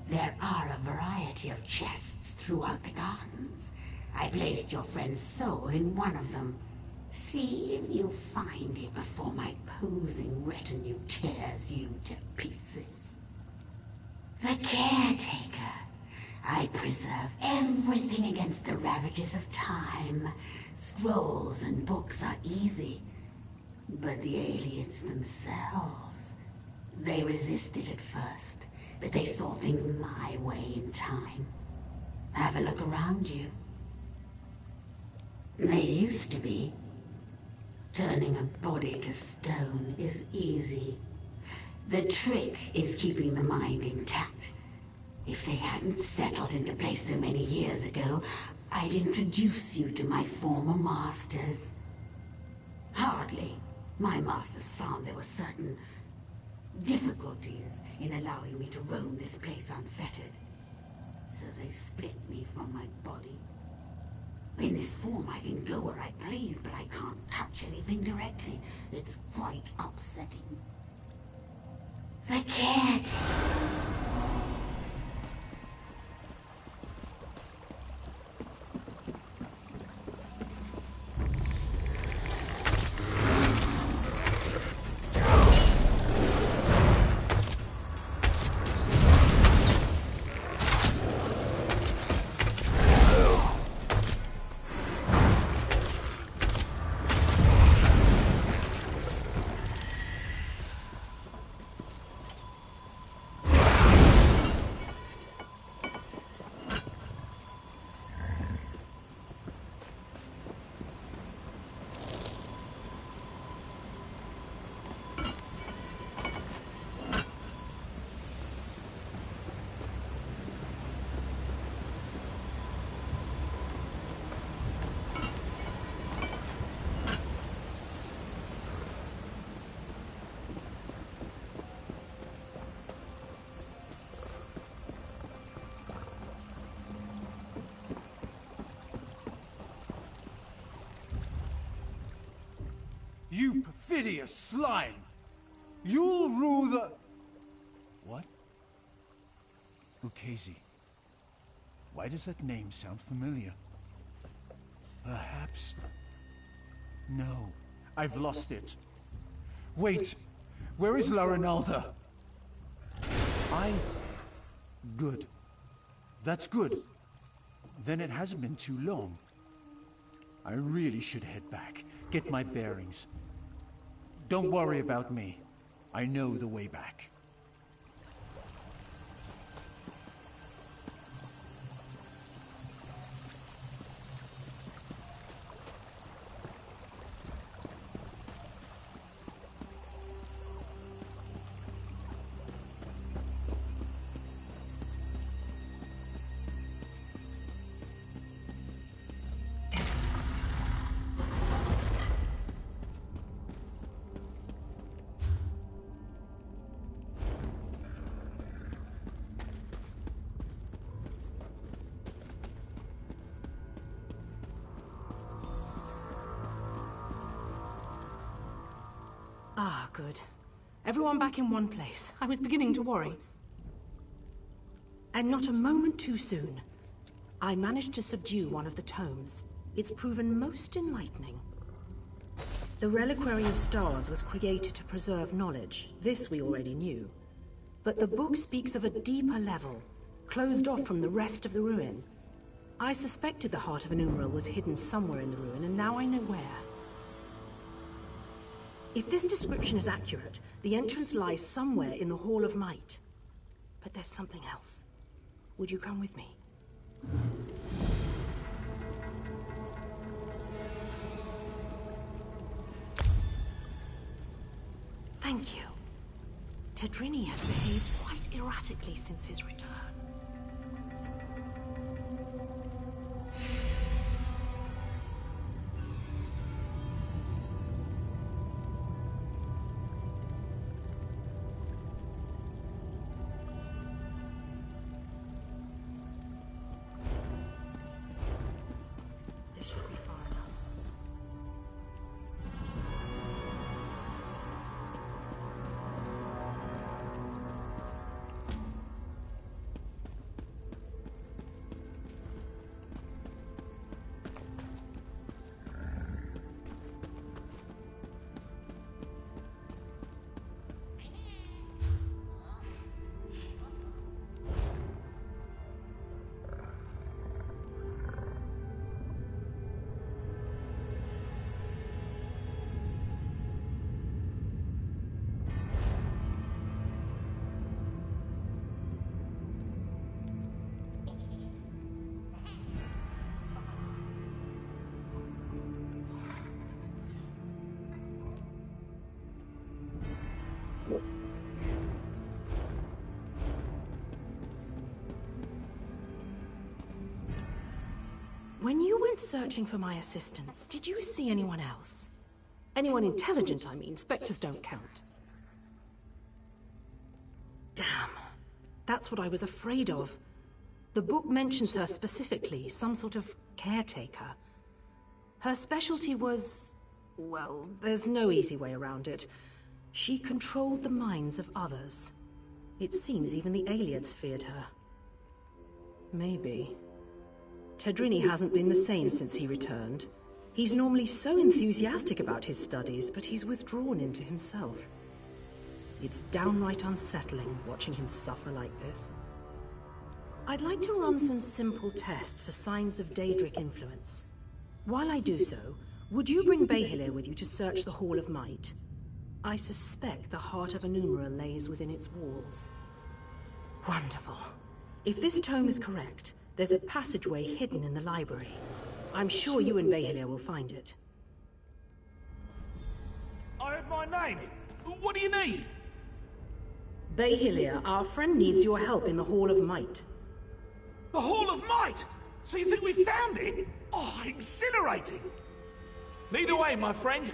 There are a variety of chests throughout the gardens. I placed your friend's soul in one of them. See if you find it before my posing retinue tears you to pieces. The caretaker. I preserve everything against the ravages of time. Scrolls and books are easy. But the aliens themselves, they resisted at first, but they saw things my way in time. Have a look around you. They used to be. Turning a body to stone is easy. The trick is keeping the mind intact. If they hadn't settled into place so many years ago, I'd introduce you to my former masters. Hardly. My masters found there were certain difficulties in allowing me to roam this place unfettered. So they split me from my body. In this form, I can go where I please, but I can't touch anything directly. It's quite upsetting. The cat! You perfidious slime! You'll rule the... What? Ukezi. Why does that name sound familiar? Perhaps... No, I've lost it. Wait, where is La Ronalda? Good. That's good. Then it hasn't been too long. I really should head back, get my bearings. Don't worry about me. I know the way back. Ah, good. Everyone back in one place. I was beginning to worry. And not a moment too soon. I managed to subdue one of the tomes. It's proven most enlightening. The Reliquary of Stars was created to preserve knowledge. This we already knew. But the book speaks of a deeper level, closed off from the rest of the ruin. I suspected the Heart of an Umbral was hidden somewhere in the ruin, and now I know where. If this description is accurate, the entrance lies somewhere in the Hall of Might. But there's something else. Would you come with me? Thank you. Tedrini has behaved quite erratically since his return. you went searching for my assistants, did you see anyone else? Anyone intelligent, I mean. Spectres don't count. Damn. That's what I was afraid of. The book mentions her specifically, some sort of caretaker. Her specialty was... well, there's no easy way around it. She controlled the minds of others. It seems even the aliens feared her. Maybe. Tedrini hasn't been the same since he returned. He's normally so enthusiastic about his studies, but he's withdrawn into himself. It's downright unsettling watching him suffer like this. I'd like to run some simple tests for signs of Daedric influence. While I do so, would you bring Behillir with you to search the Hall of Might? I suspect the heart of Enumera lays within its walls. Wonderful. If this tome is correct, there's a passageway hidden in the library. I'm sure you and Behillir will find it. I heard my name. What do you need? Behillir, our friend needs your help in the Hall of Might. The Hall of Might? So you think we found it? Oh, exhilarating! Lead away, my friend.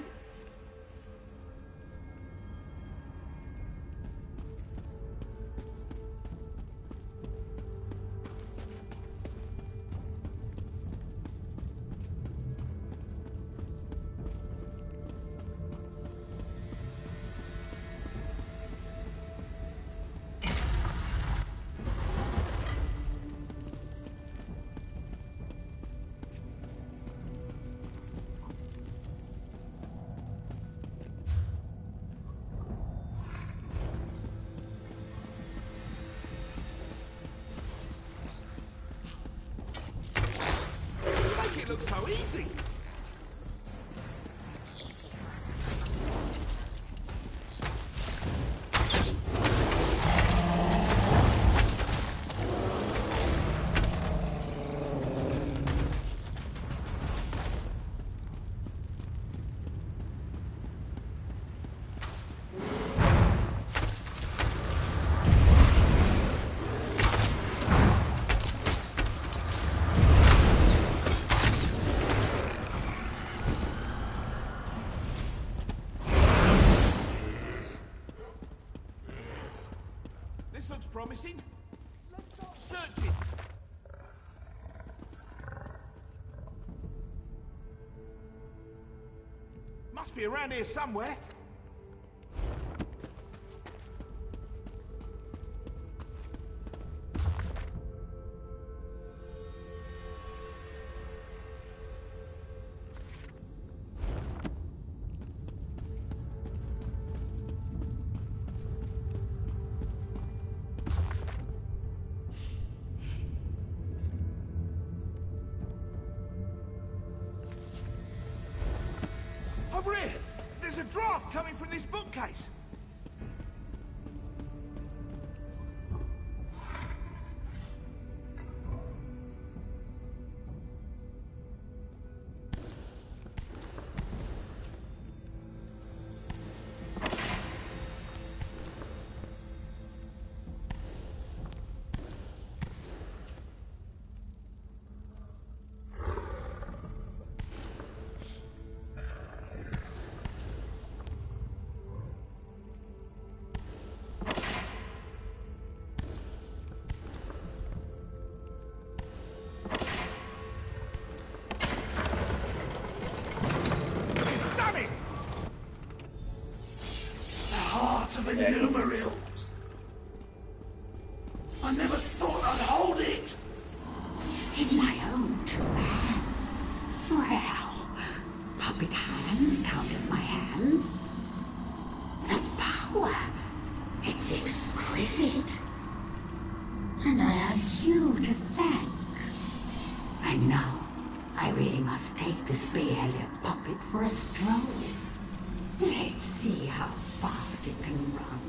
It looks so easy. This looks promising. Let's start searching. Must be around here somewhere. Over here! There's a draft coming from this bookcase! Of a numeral. I never thought I'd hold it. In my own two hands. Well, puppet hands count as my hands. The power. It's exquisite. And I have you to thank. And now, I really must take this Behillir puppet for a stroll. Let's see how fast it can run.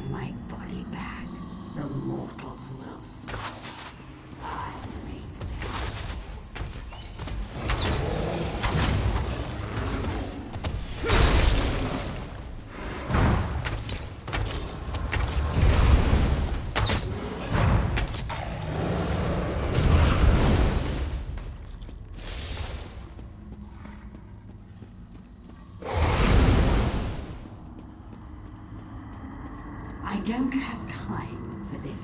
my body back, the mortals will suffer. I'll make them. I don't have time for this.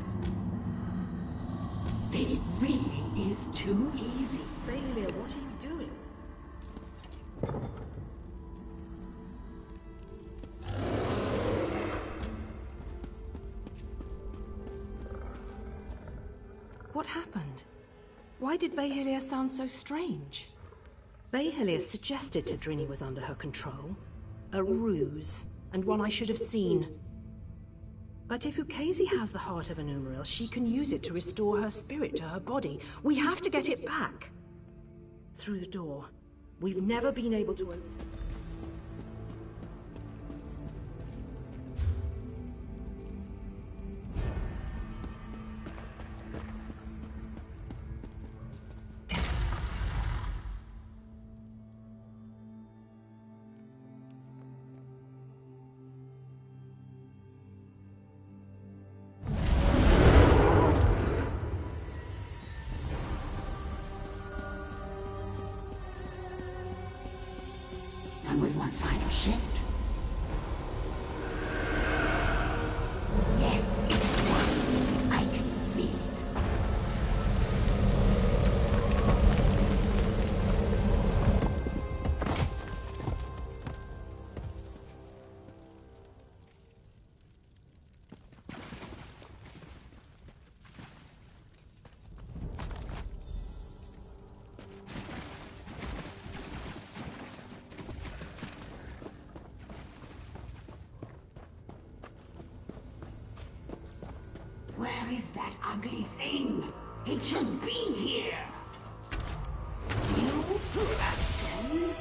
This really is too easy. Bailey, what are you doing? What happened? Why did Behelia sound so strange? Behelia suggested Tadrini was under her control. A ruse, and one I should have seen. But if Ukezi has the heart of an Umaril, she can use it to restore her spirit to her body. We have to get it back. Through the door. We've never been able to... And with one final shift. Yes, it's done. I can feel it. Where is that ugly thing? It should be here. You, Captain?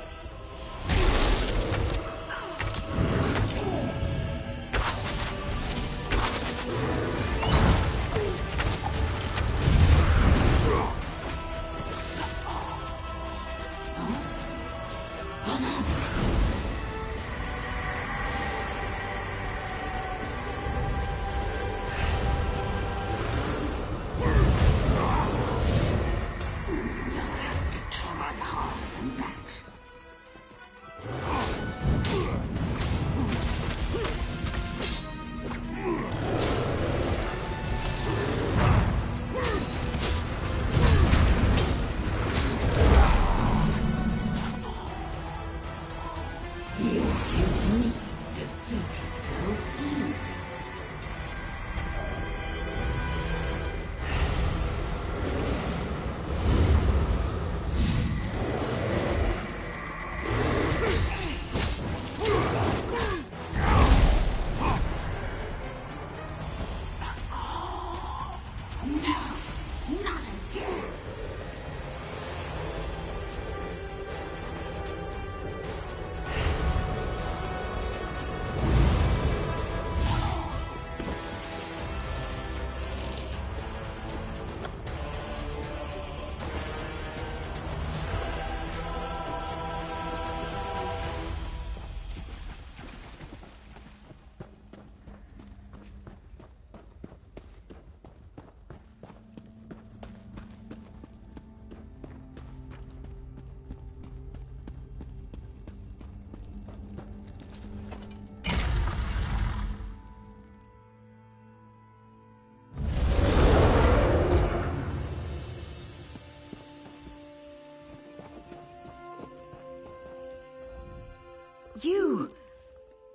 You!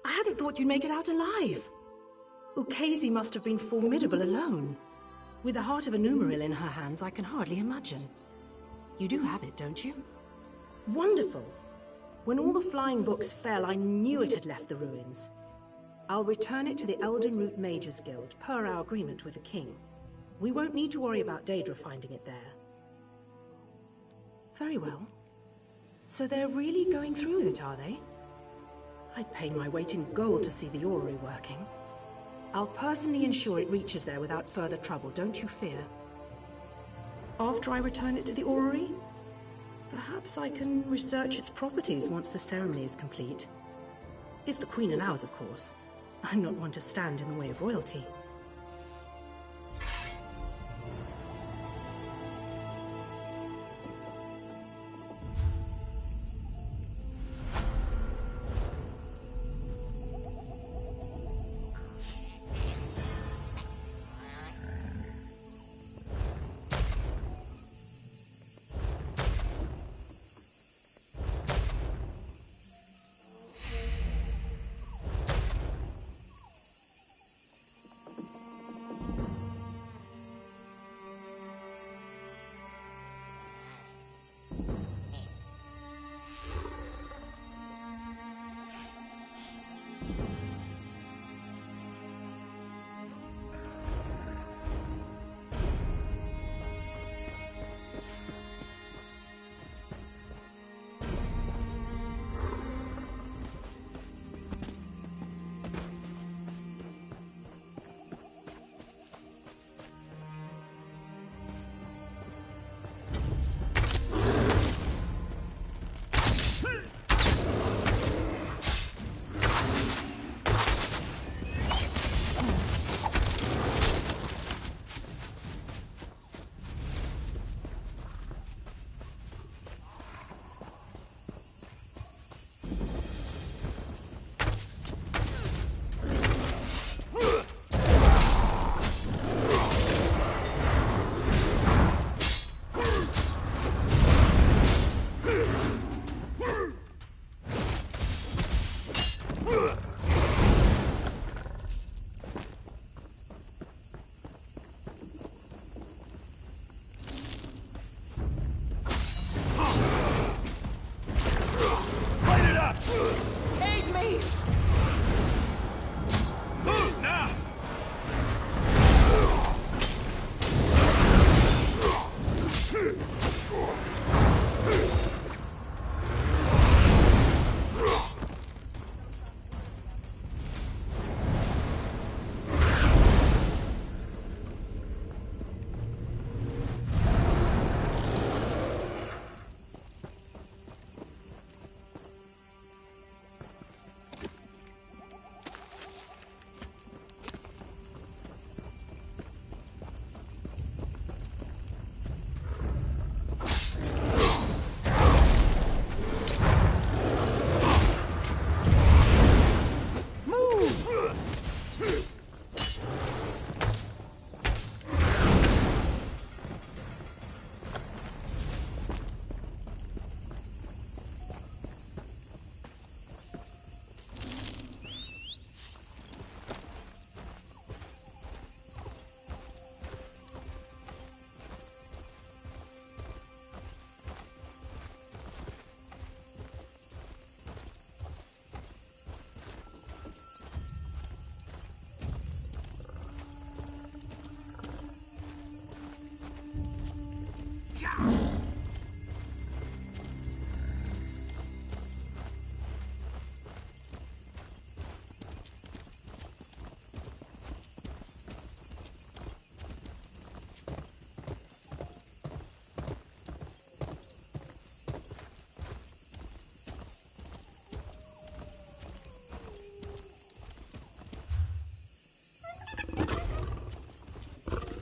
I hadn't thought you'd make it out alive. Ukezi must have been formidable alone. With the heart of a Numaril in her hands, I can hardly imagine. You do have it, don't you? Wonderful! When all the flying books fell, I knew it had left the ruins. I'll return it to the Elden Root Mages Guild, per our agreement with the king. We won't need to worry about Daedra finding it there. Very well. So they're really going through with it, are they? I'd pay my weight in gold to see the orrery working. I'll personally ensure it reaches there without further trouble, don't you fear. After I return it to the orrery, perhaps I can research its properties once the ceremony is complete. If the Queen allows, of course. I'm not one to stand in the way of royalty.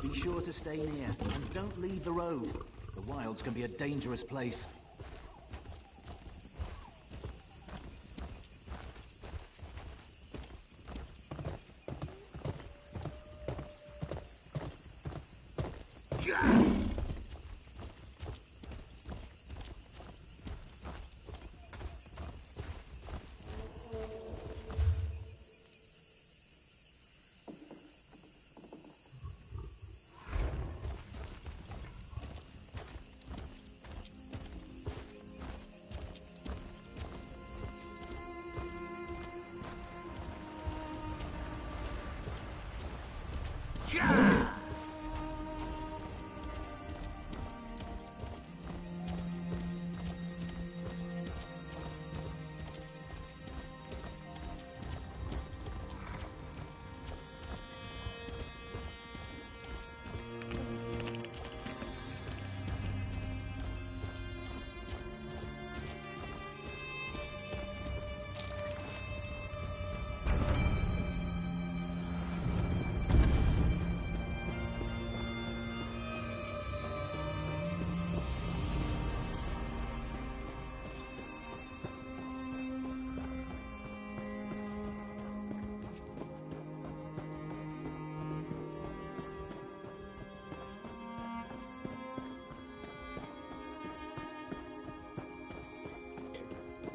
Be sure to stay near, and don't leave the road. The wilds can be a dangerous place.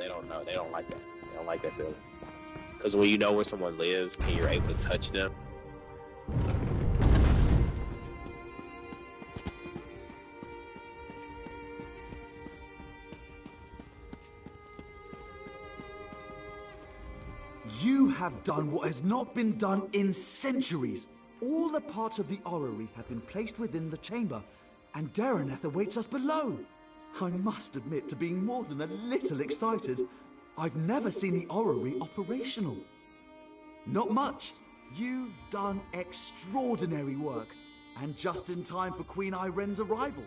they don't know. They don't like that. They don't like that feeling. Because when you know where someone lives and you're able to touch them. You have done what has not been done in centuries. All the parts of the orrery have been placed within the chamber, and Dareneth awaits us below. I must admit to being more than a little excited. I've never seen the orrery operational. Not much. You've done extraordinary work, and just in time for Queen Iren's arrival.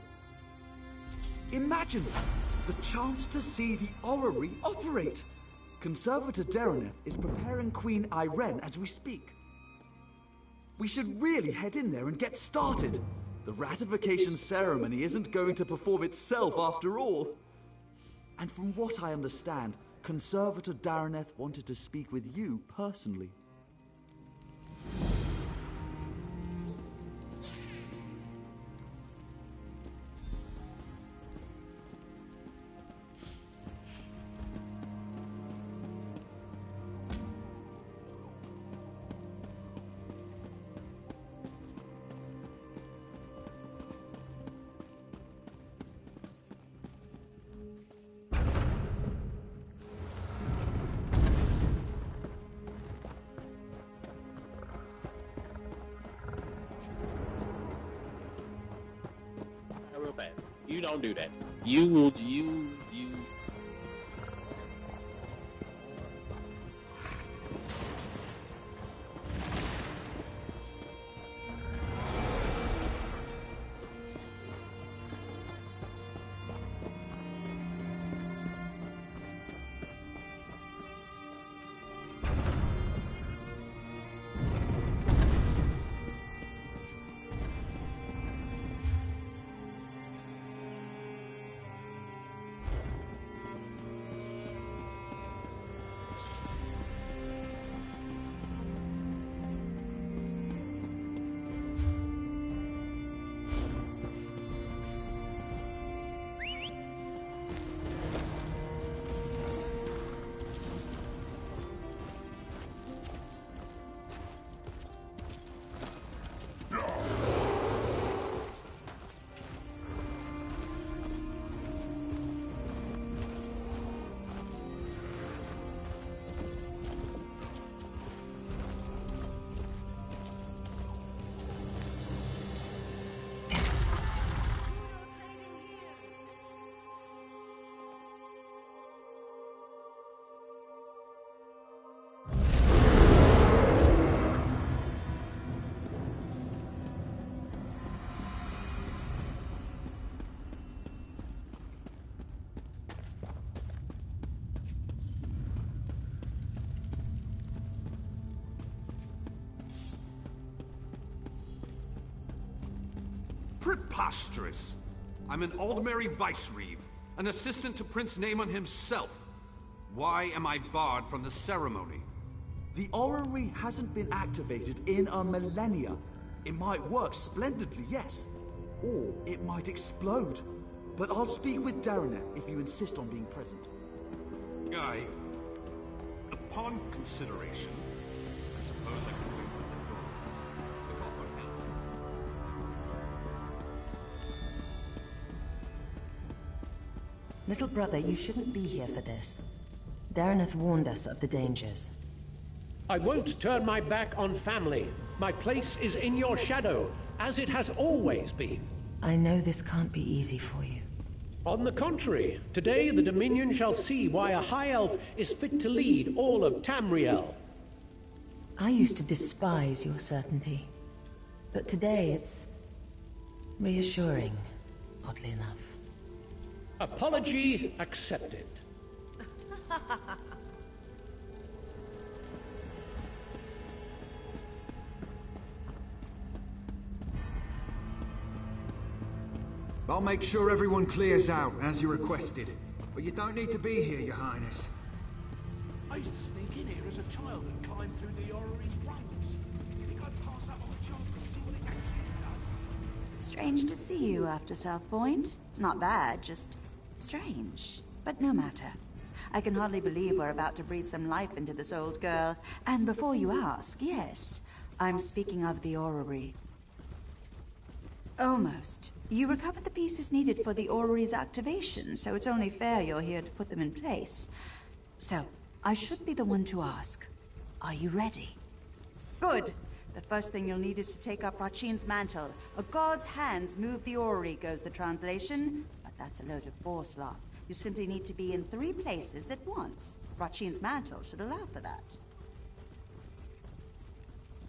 Imagine the chance to see the orrery operate. Conservator Dareneth is preparing Queen Iren as we speak. We should really head in there and get started. The ratification ceremony isn't going to perform itself after all. And from what I understand, Conservator Dareneth wanted to speak with you personally. Real fast. You don't do that. You. Preposterous! I'm an Aldmeri Vice-Reeve, an assistant to Prince Naemon himself. Why am I barred from the ceremony? The orrery hasn't been activated in a millennia. It might work splendidly, yes. Or it might explode. But I'll speak with Dareneth if you insist on being present. Upon consideration, I suppose I can wait at the door. The call for help. Little brother, you shouldn't be here for this. Dareneth warned us of the dangers. I won't turn my back on family. My place is in your shadow, as it has always been. I know this can't be easy for you. On the contrary, today the Dominion shall see why a High Elf is fit to lead all of Tamriel. I used to despise your certainty. But today it's reassuring, oddly enough. Apology accepted. I'll make sure everyone clears out, as you requested. But you don't need to be here, Your Highness. I used to sneak in here as a child and climb through the orrery's rungs. You think I'd pass up on a chance to see what it actually does? Strange to see you after South Point. Not bad, just strange. But no matter. I can hardly believe we're about to breathe some life into this old girl. And before you ask, yes, I'm speaking of the orrery. Almost. You recovered the pieces needed for the orrery's activation, so it's only fair you're here to put them in place. So, I should be the one to ask. Are you ready? Good. The first thing you'll need is to take up Rachin's mantle. A god's hands move the orrery, goes the translation. But that's a load of bourslop. You simply need to be in 3 places at once. Rachin's mantle should allow for that.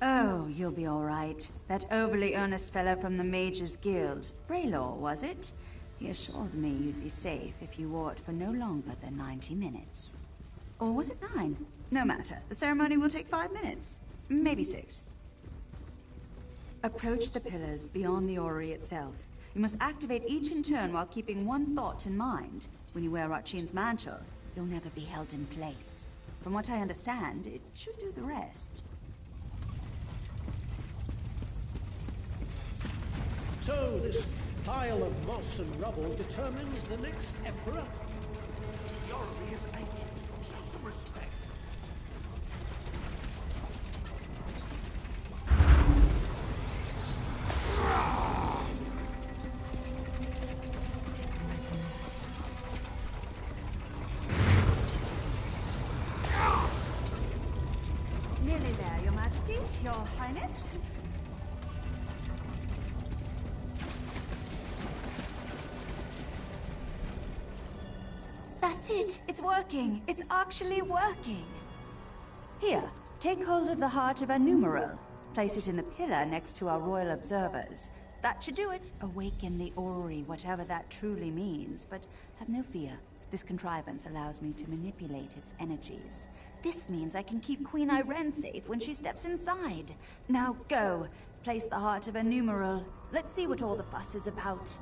Oh, you'll be all right. That overly earnest fellow from the Mages Guild. Braylor, was it? He assured me you'd be safe if you wore it for no longer than 90 minutes. Or was it 9? No matter. The ceremony will take 5 minutes. Maybe 6. Approach the pillars beyond the orrery itself. You must activate each in turn while keeping one thought in mind. When you wear Rachin's mantle, you'll never be held in place. From what I understand, it should do the rest. So this pile of moss and rubble determines the next emperor? The orrery is ancient. Show some respect. Nearly there, Your Majesties, Your Highness. That's it! It's working! It's actually working! Here, take hold of the heart of a numeral. Place it in the pillar next to our royal observers. That should do it. Awaken the orrery, whatever that truly means. But have no fear. This contrivance allows me to manipulate its energies. This means I can keep Queen Irene safe when she steps inside. Now go. Place the heart of a numeral. Let's see what all the fuss is about.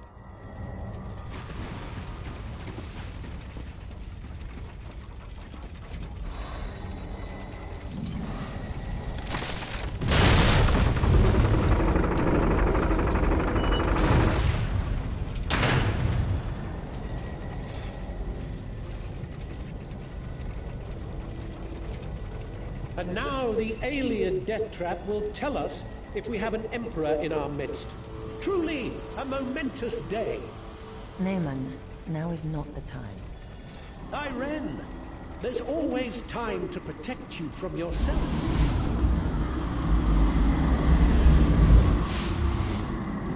And now the alien death trap will tell us if we have an emperor in our midst. Truly a momentous day. Naaman, now is not the time. Irene, there's always time to protect you from yourself.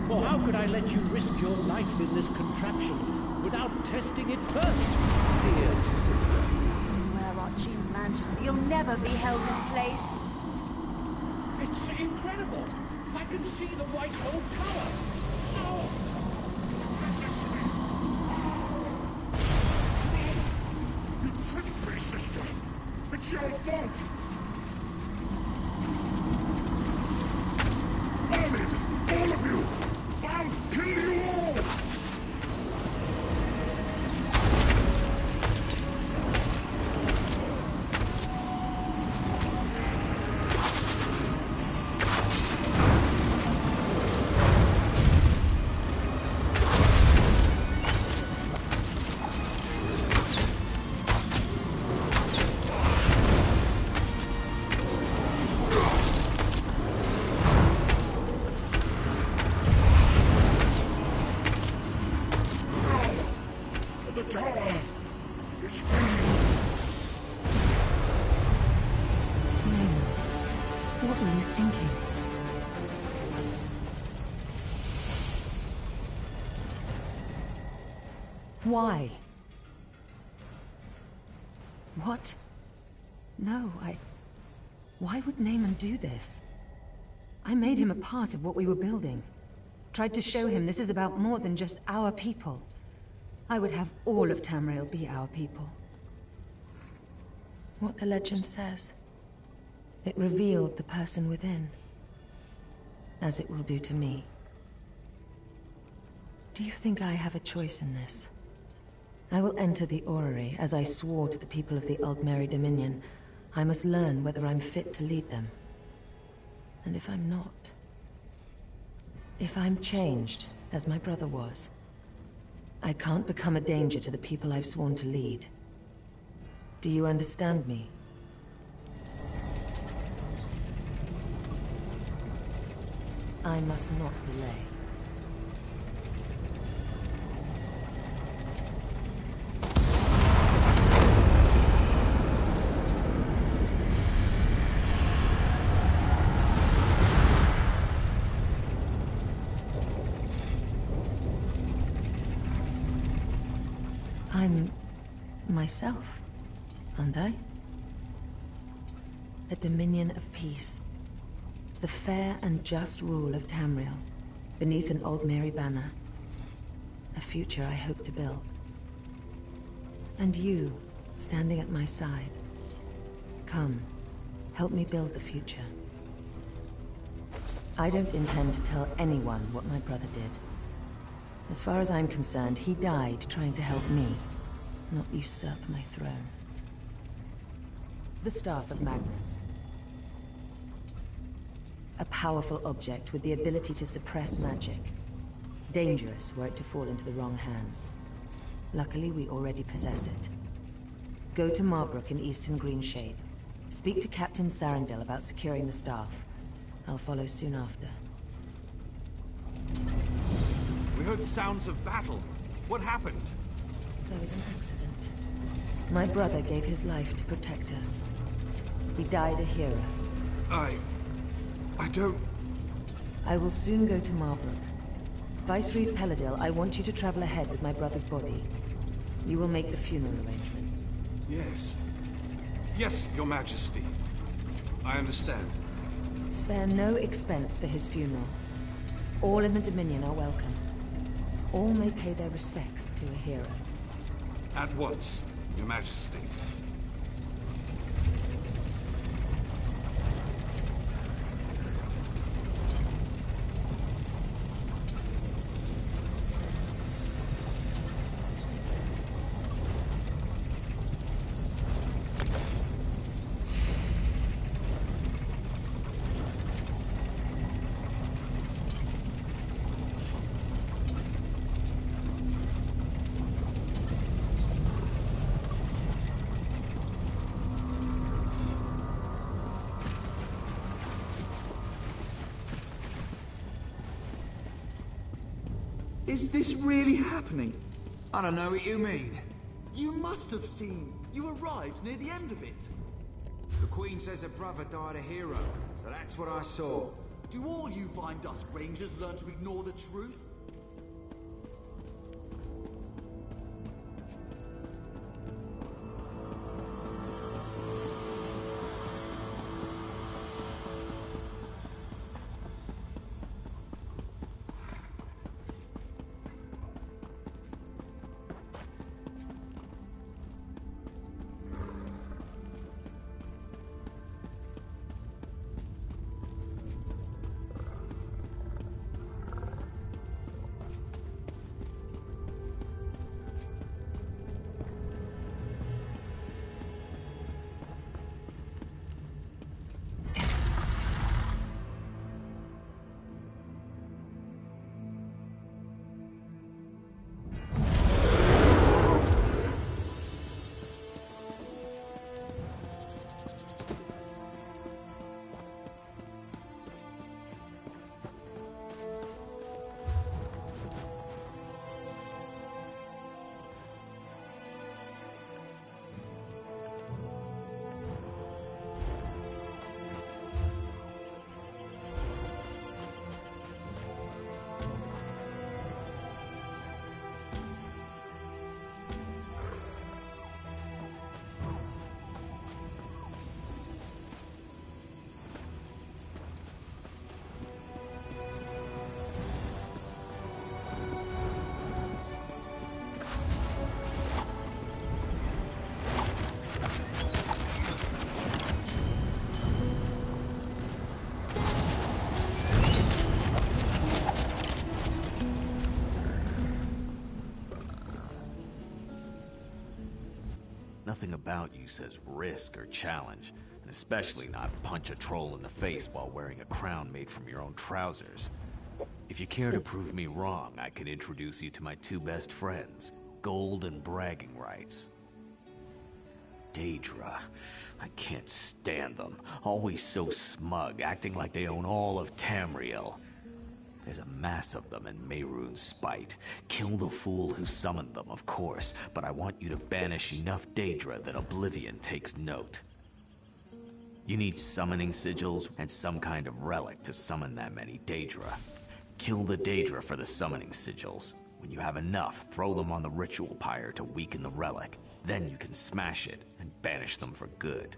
For how could I let you risk your life in this contraption without testing it first, dear sister? Rachin's mantle. You'll never be held in place. It's incredible. I can see the white oak tower. Oh! You tricked me, sister. It's your fault. Vermin! All of you! I'll kill you all! What were you thinking? Why? What? No, Why would Naaman do this? I made him a part of what we were building. Tried to show him this is about more than just our people. I would have all of Tamriel be our people. What the legend says. It revealed the person within. As it will do to me. Do you think I have a choice in this? I will enter the orrery, as I swore to the people of the Aldmeri Dominion. I must learn whether I'm fit to lead them. And if I'm not... if I'm changed, as my brother was, I can't become a danger to the people I've sworn to lead. Do you understand me? I must not delay. I'm myself, aren't I? A Dominion of Peace. The fair and just rule of Tamriel, beneath an Old Mary banner. A future I hope to build. And you, standing at my side. Come, help me build the future. I don't intend to tell anyone what my brother did. As far as I'm concerned, he died trying to help me, not usurp my throne. The Staff of Magnus. A powerful object with the ability to suppress magic. Dangerous were it to fall into the wrong hands. Luckily, we already possess it. Go to Marbrook in Eastern Greenshade. Speak to Captain Sarandel about securing the staff. I'll follow soon after. We heard sounds of battle. What happened? There was an accident. My brother gave his life to protect us. He died a hero. I don't... I will soon go to Marbrook. Vicereeve Peladil, I want you to travel ahead with my brother's body. You will make the funeral arrangements. Yes. Yes, Your Majesty. I understand. Spare no expense for his funeral. All in the Dominion are welcome. All may pay their respects to a hero. At once, Your Majesty. Is this really happening? I don't know what you mean. You must have seen. You arrived near the end of it. The Queen says her brother died a hero, so that's what I saw. Do all you Vine Dusk Rangers learn to ignore the truth? Nothing about you says risk or challenge, and especially not punch a troll in the face while wearing a crown made from your own trousers. If you care to prove me wrong, I can introduce you to my two best friends, Gold and Bragging Rights. Daedra. I can't stand them. Always so smug, acting like they own all of Tamriel. There's a mass of them in Mehrunes' spite. Kill the fool who summoned them, of course, but I want you to banish enough Daedra that Oblivion takes note. You need summoning sigils and some kind of relic to summon that many Daedra. Kill the Daedra for the summoning sigils. When you have enough, throw them on the ritual pyre to weaken the relic. Then you can smash it and banish them for good.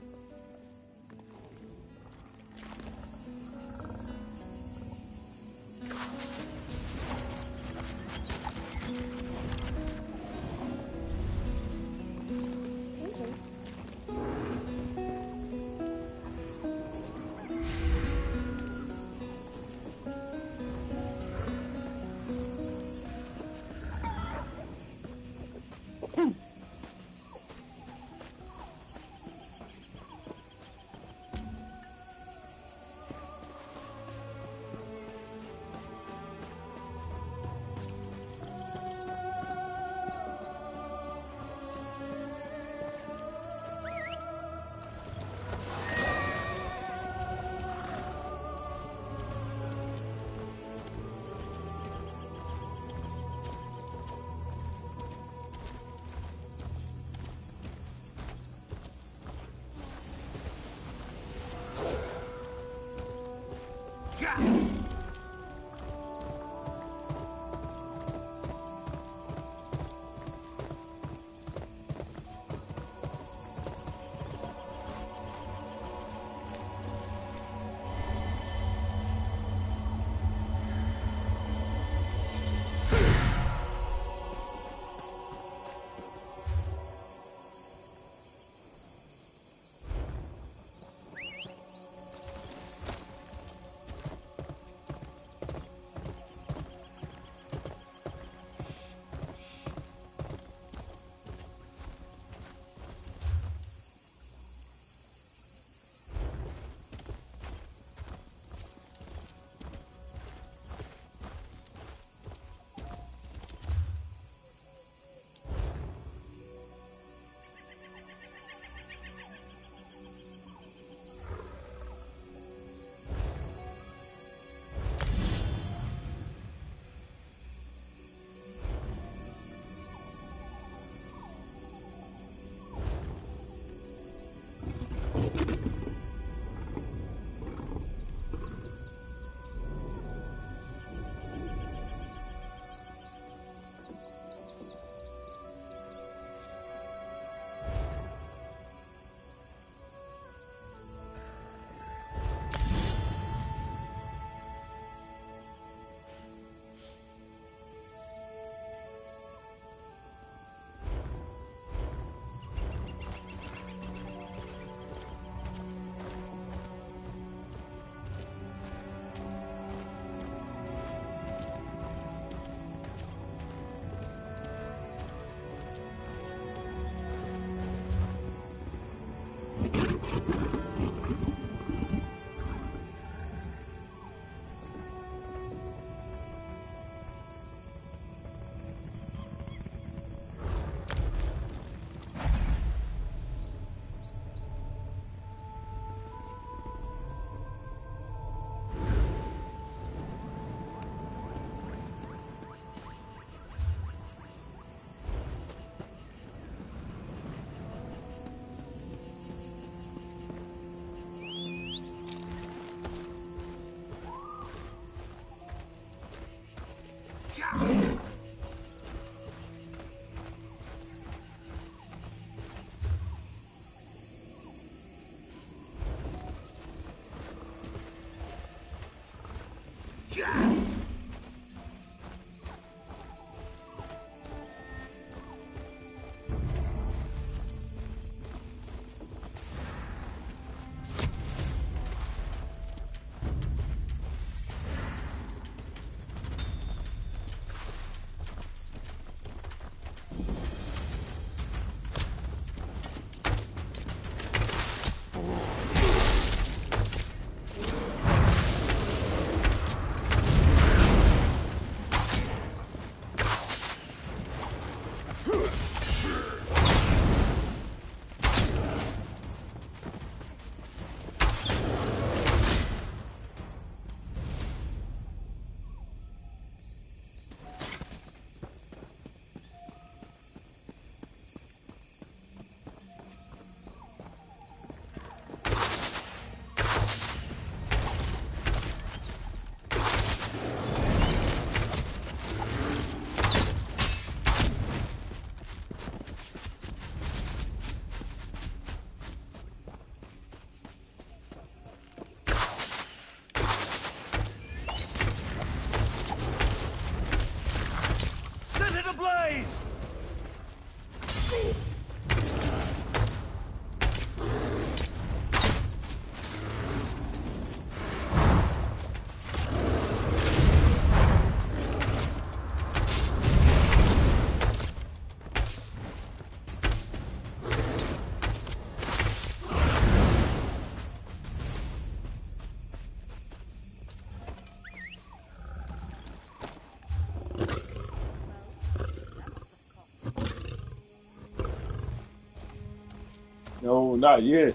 No, not yet.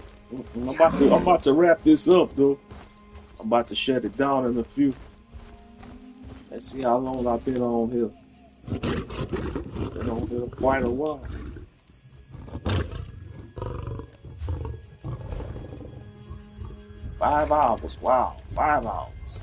I'm about to wrap this up though. I'm about to shut it down in a few. Let's see how long I've been on here. Been on here quite a while. Five hours. Wow, 5 hours.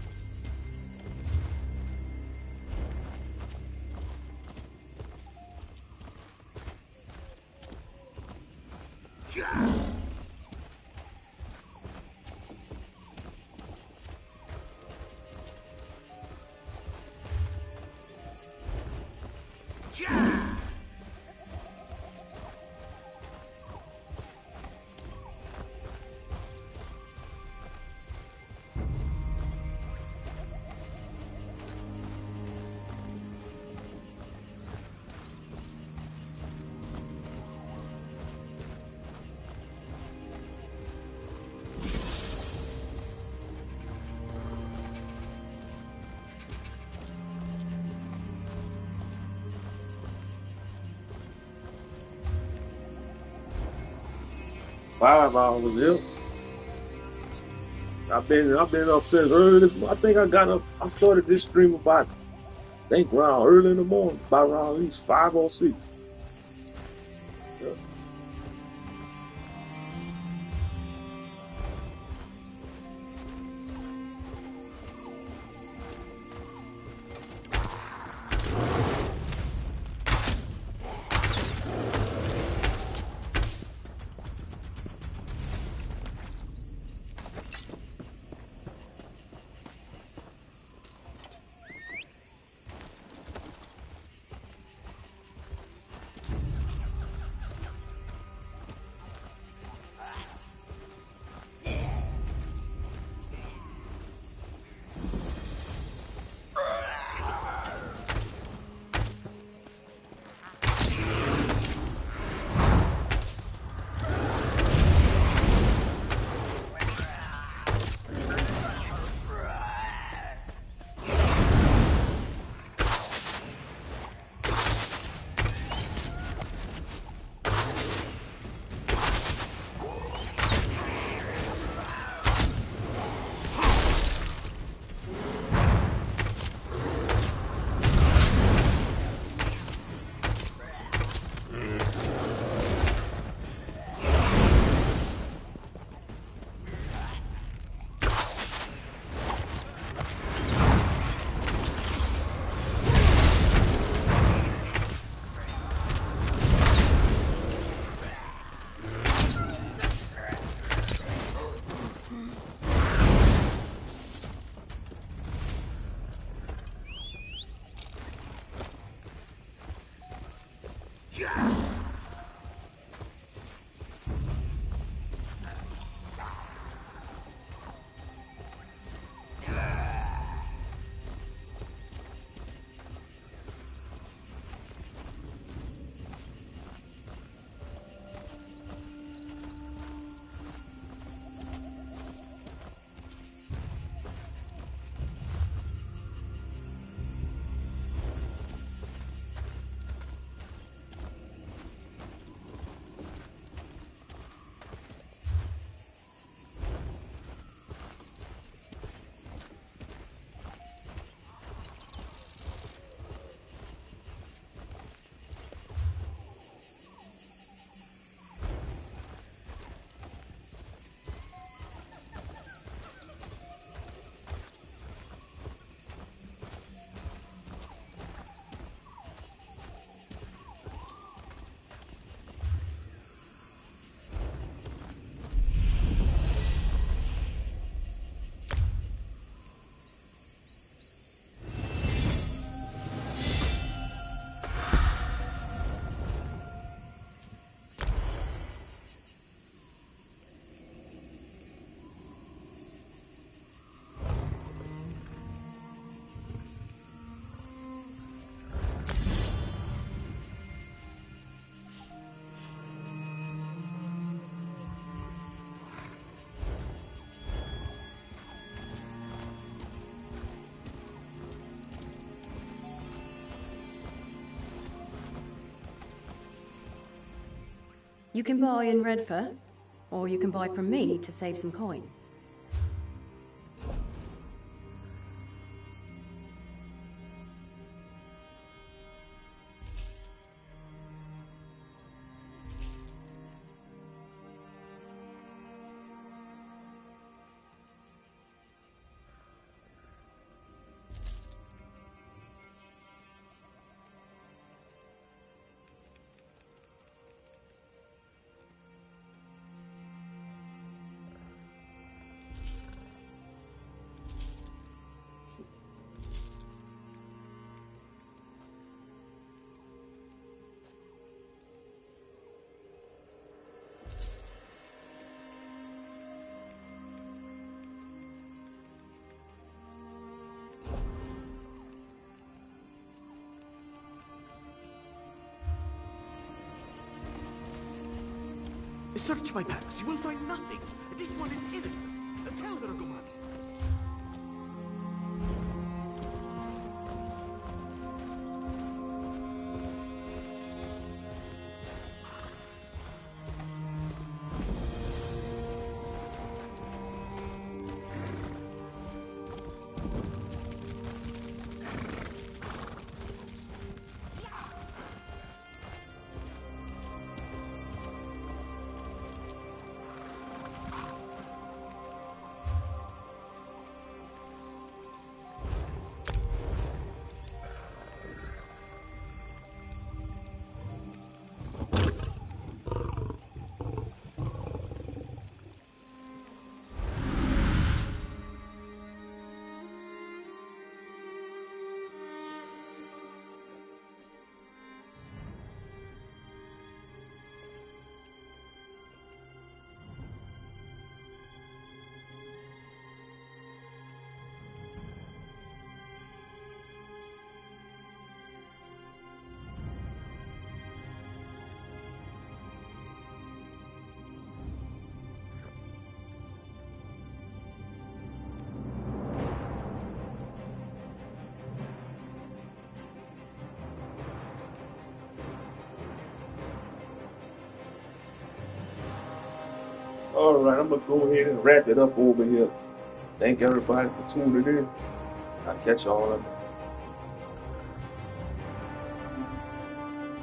Five hours, yeah. I've been up since early this morning. I think I started this stream about, I think around early in the morning, about around at least 5 or 6. Yeah. You can buy in Redfur. Or you can buy from me to save some coin. Search my packs. You will find nothing. This one is innocent. Tell Ragumani. Alright, I'm gonna go ahead and wrap it up over here. Thank everybody for tuning in. I'll catch y'all on the next.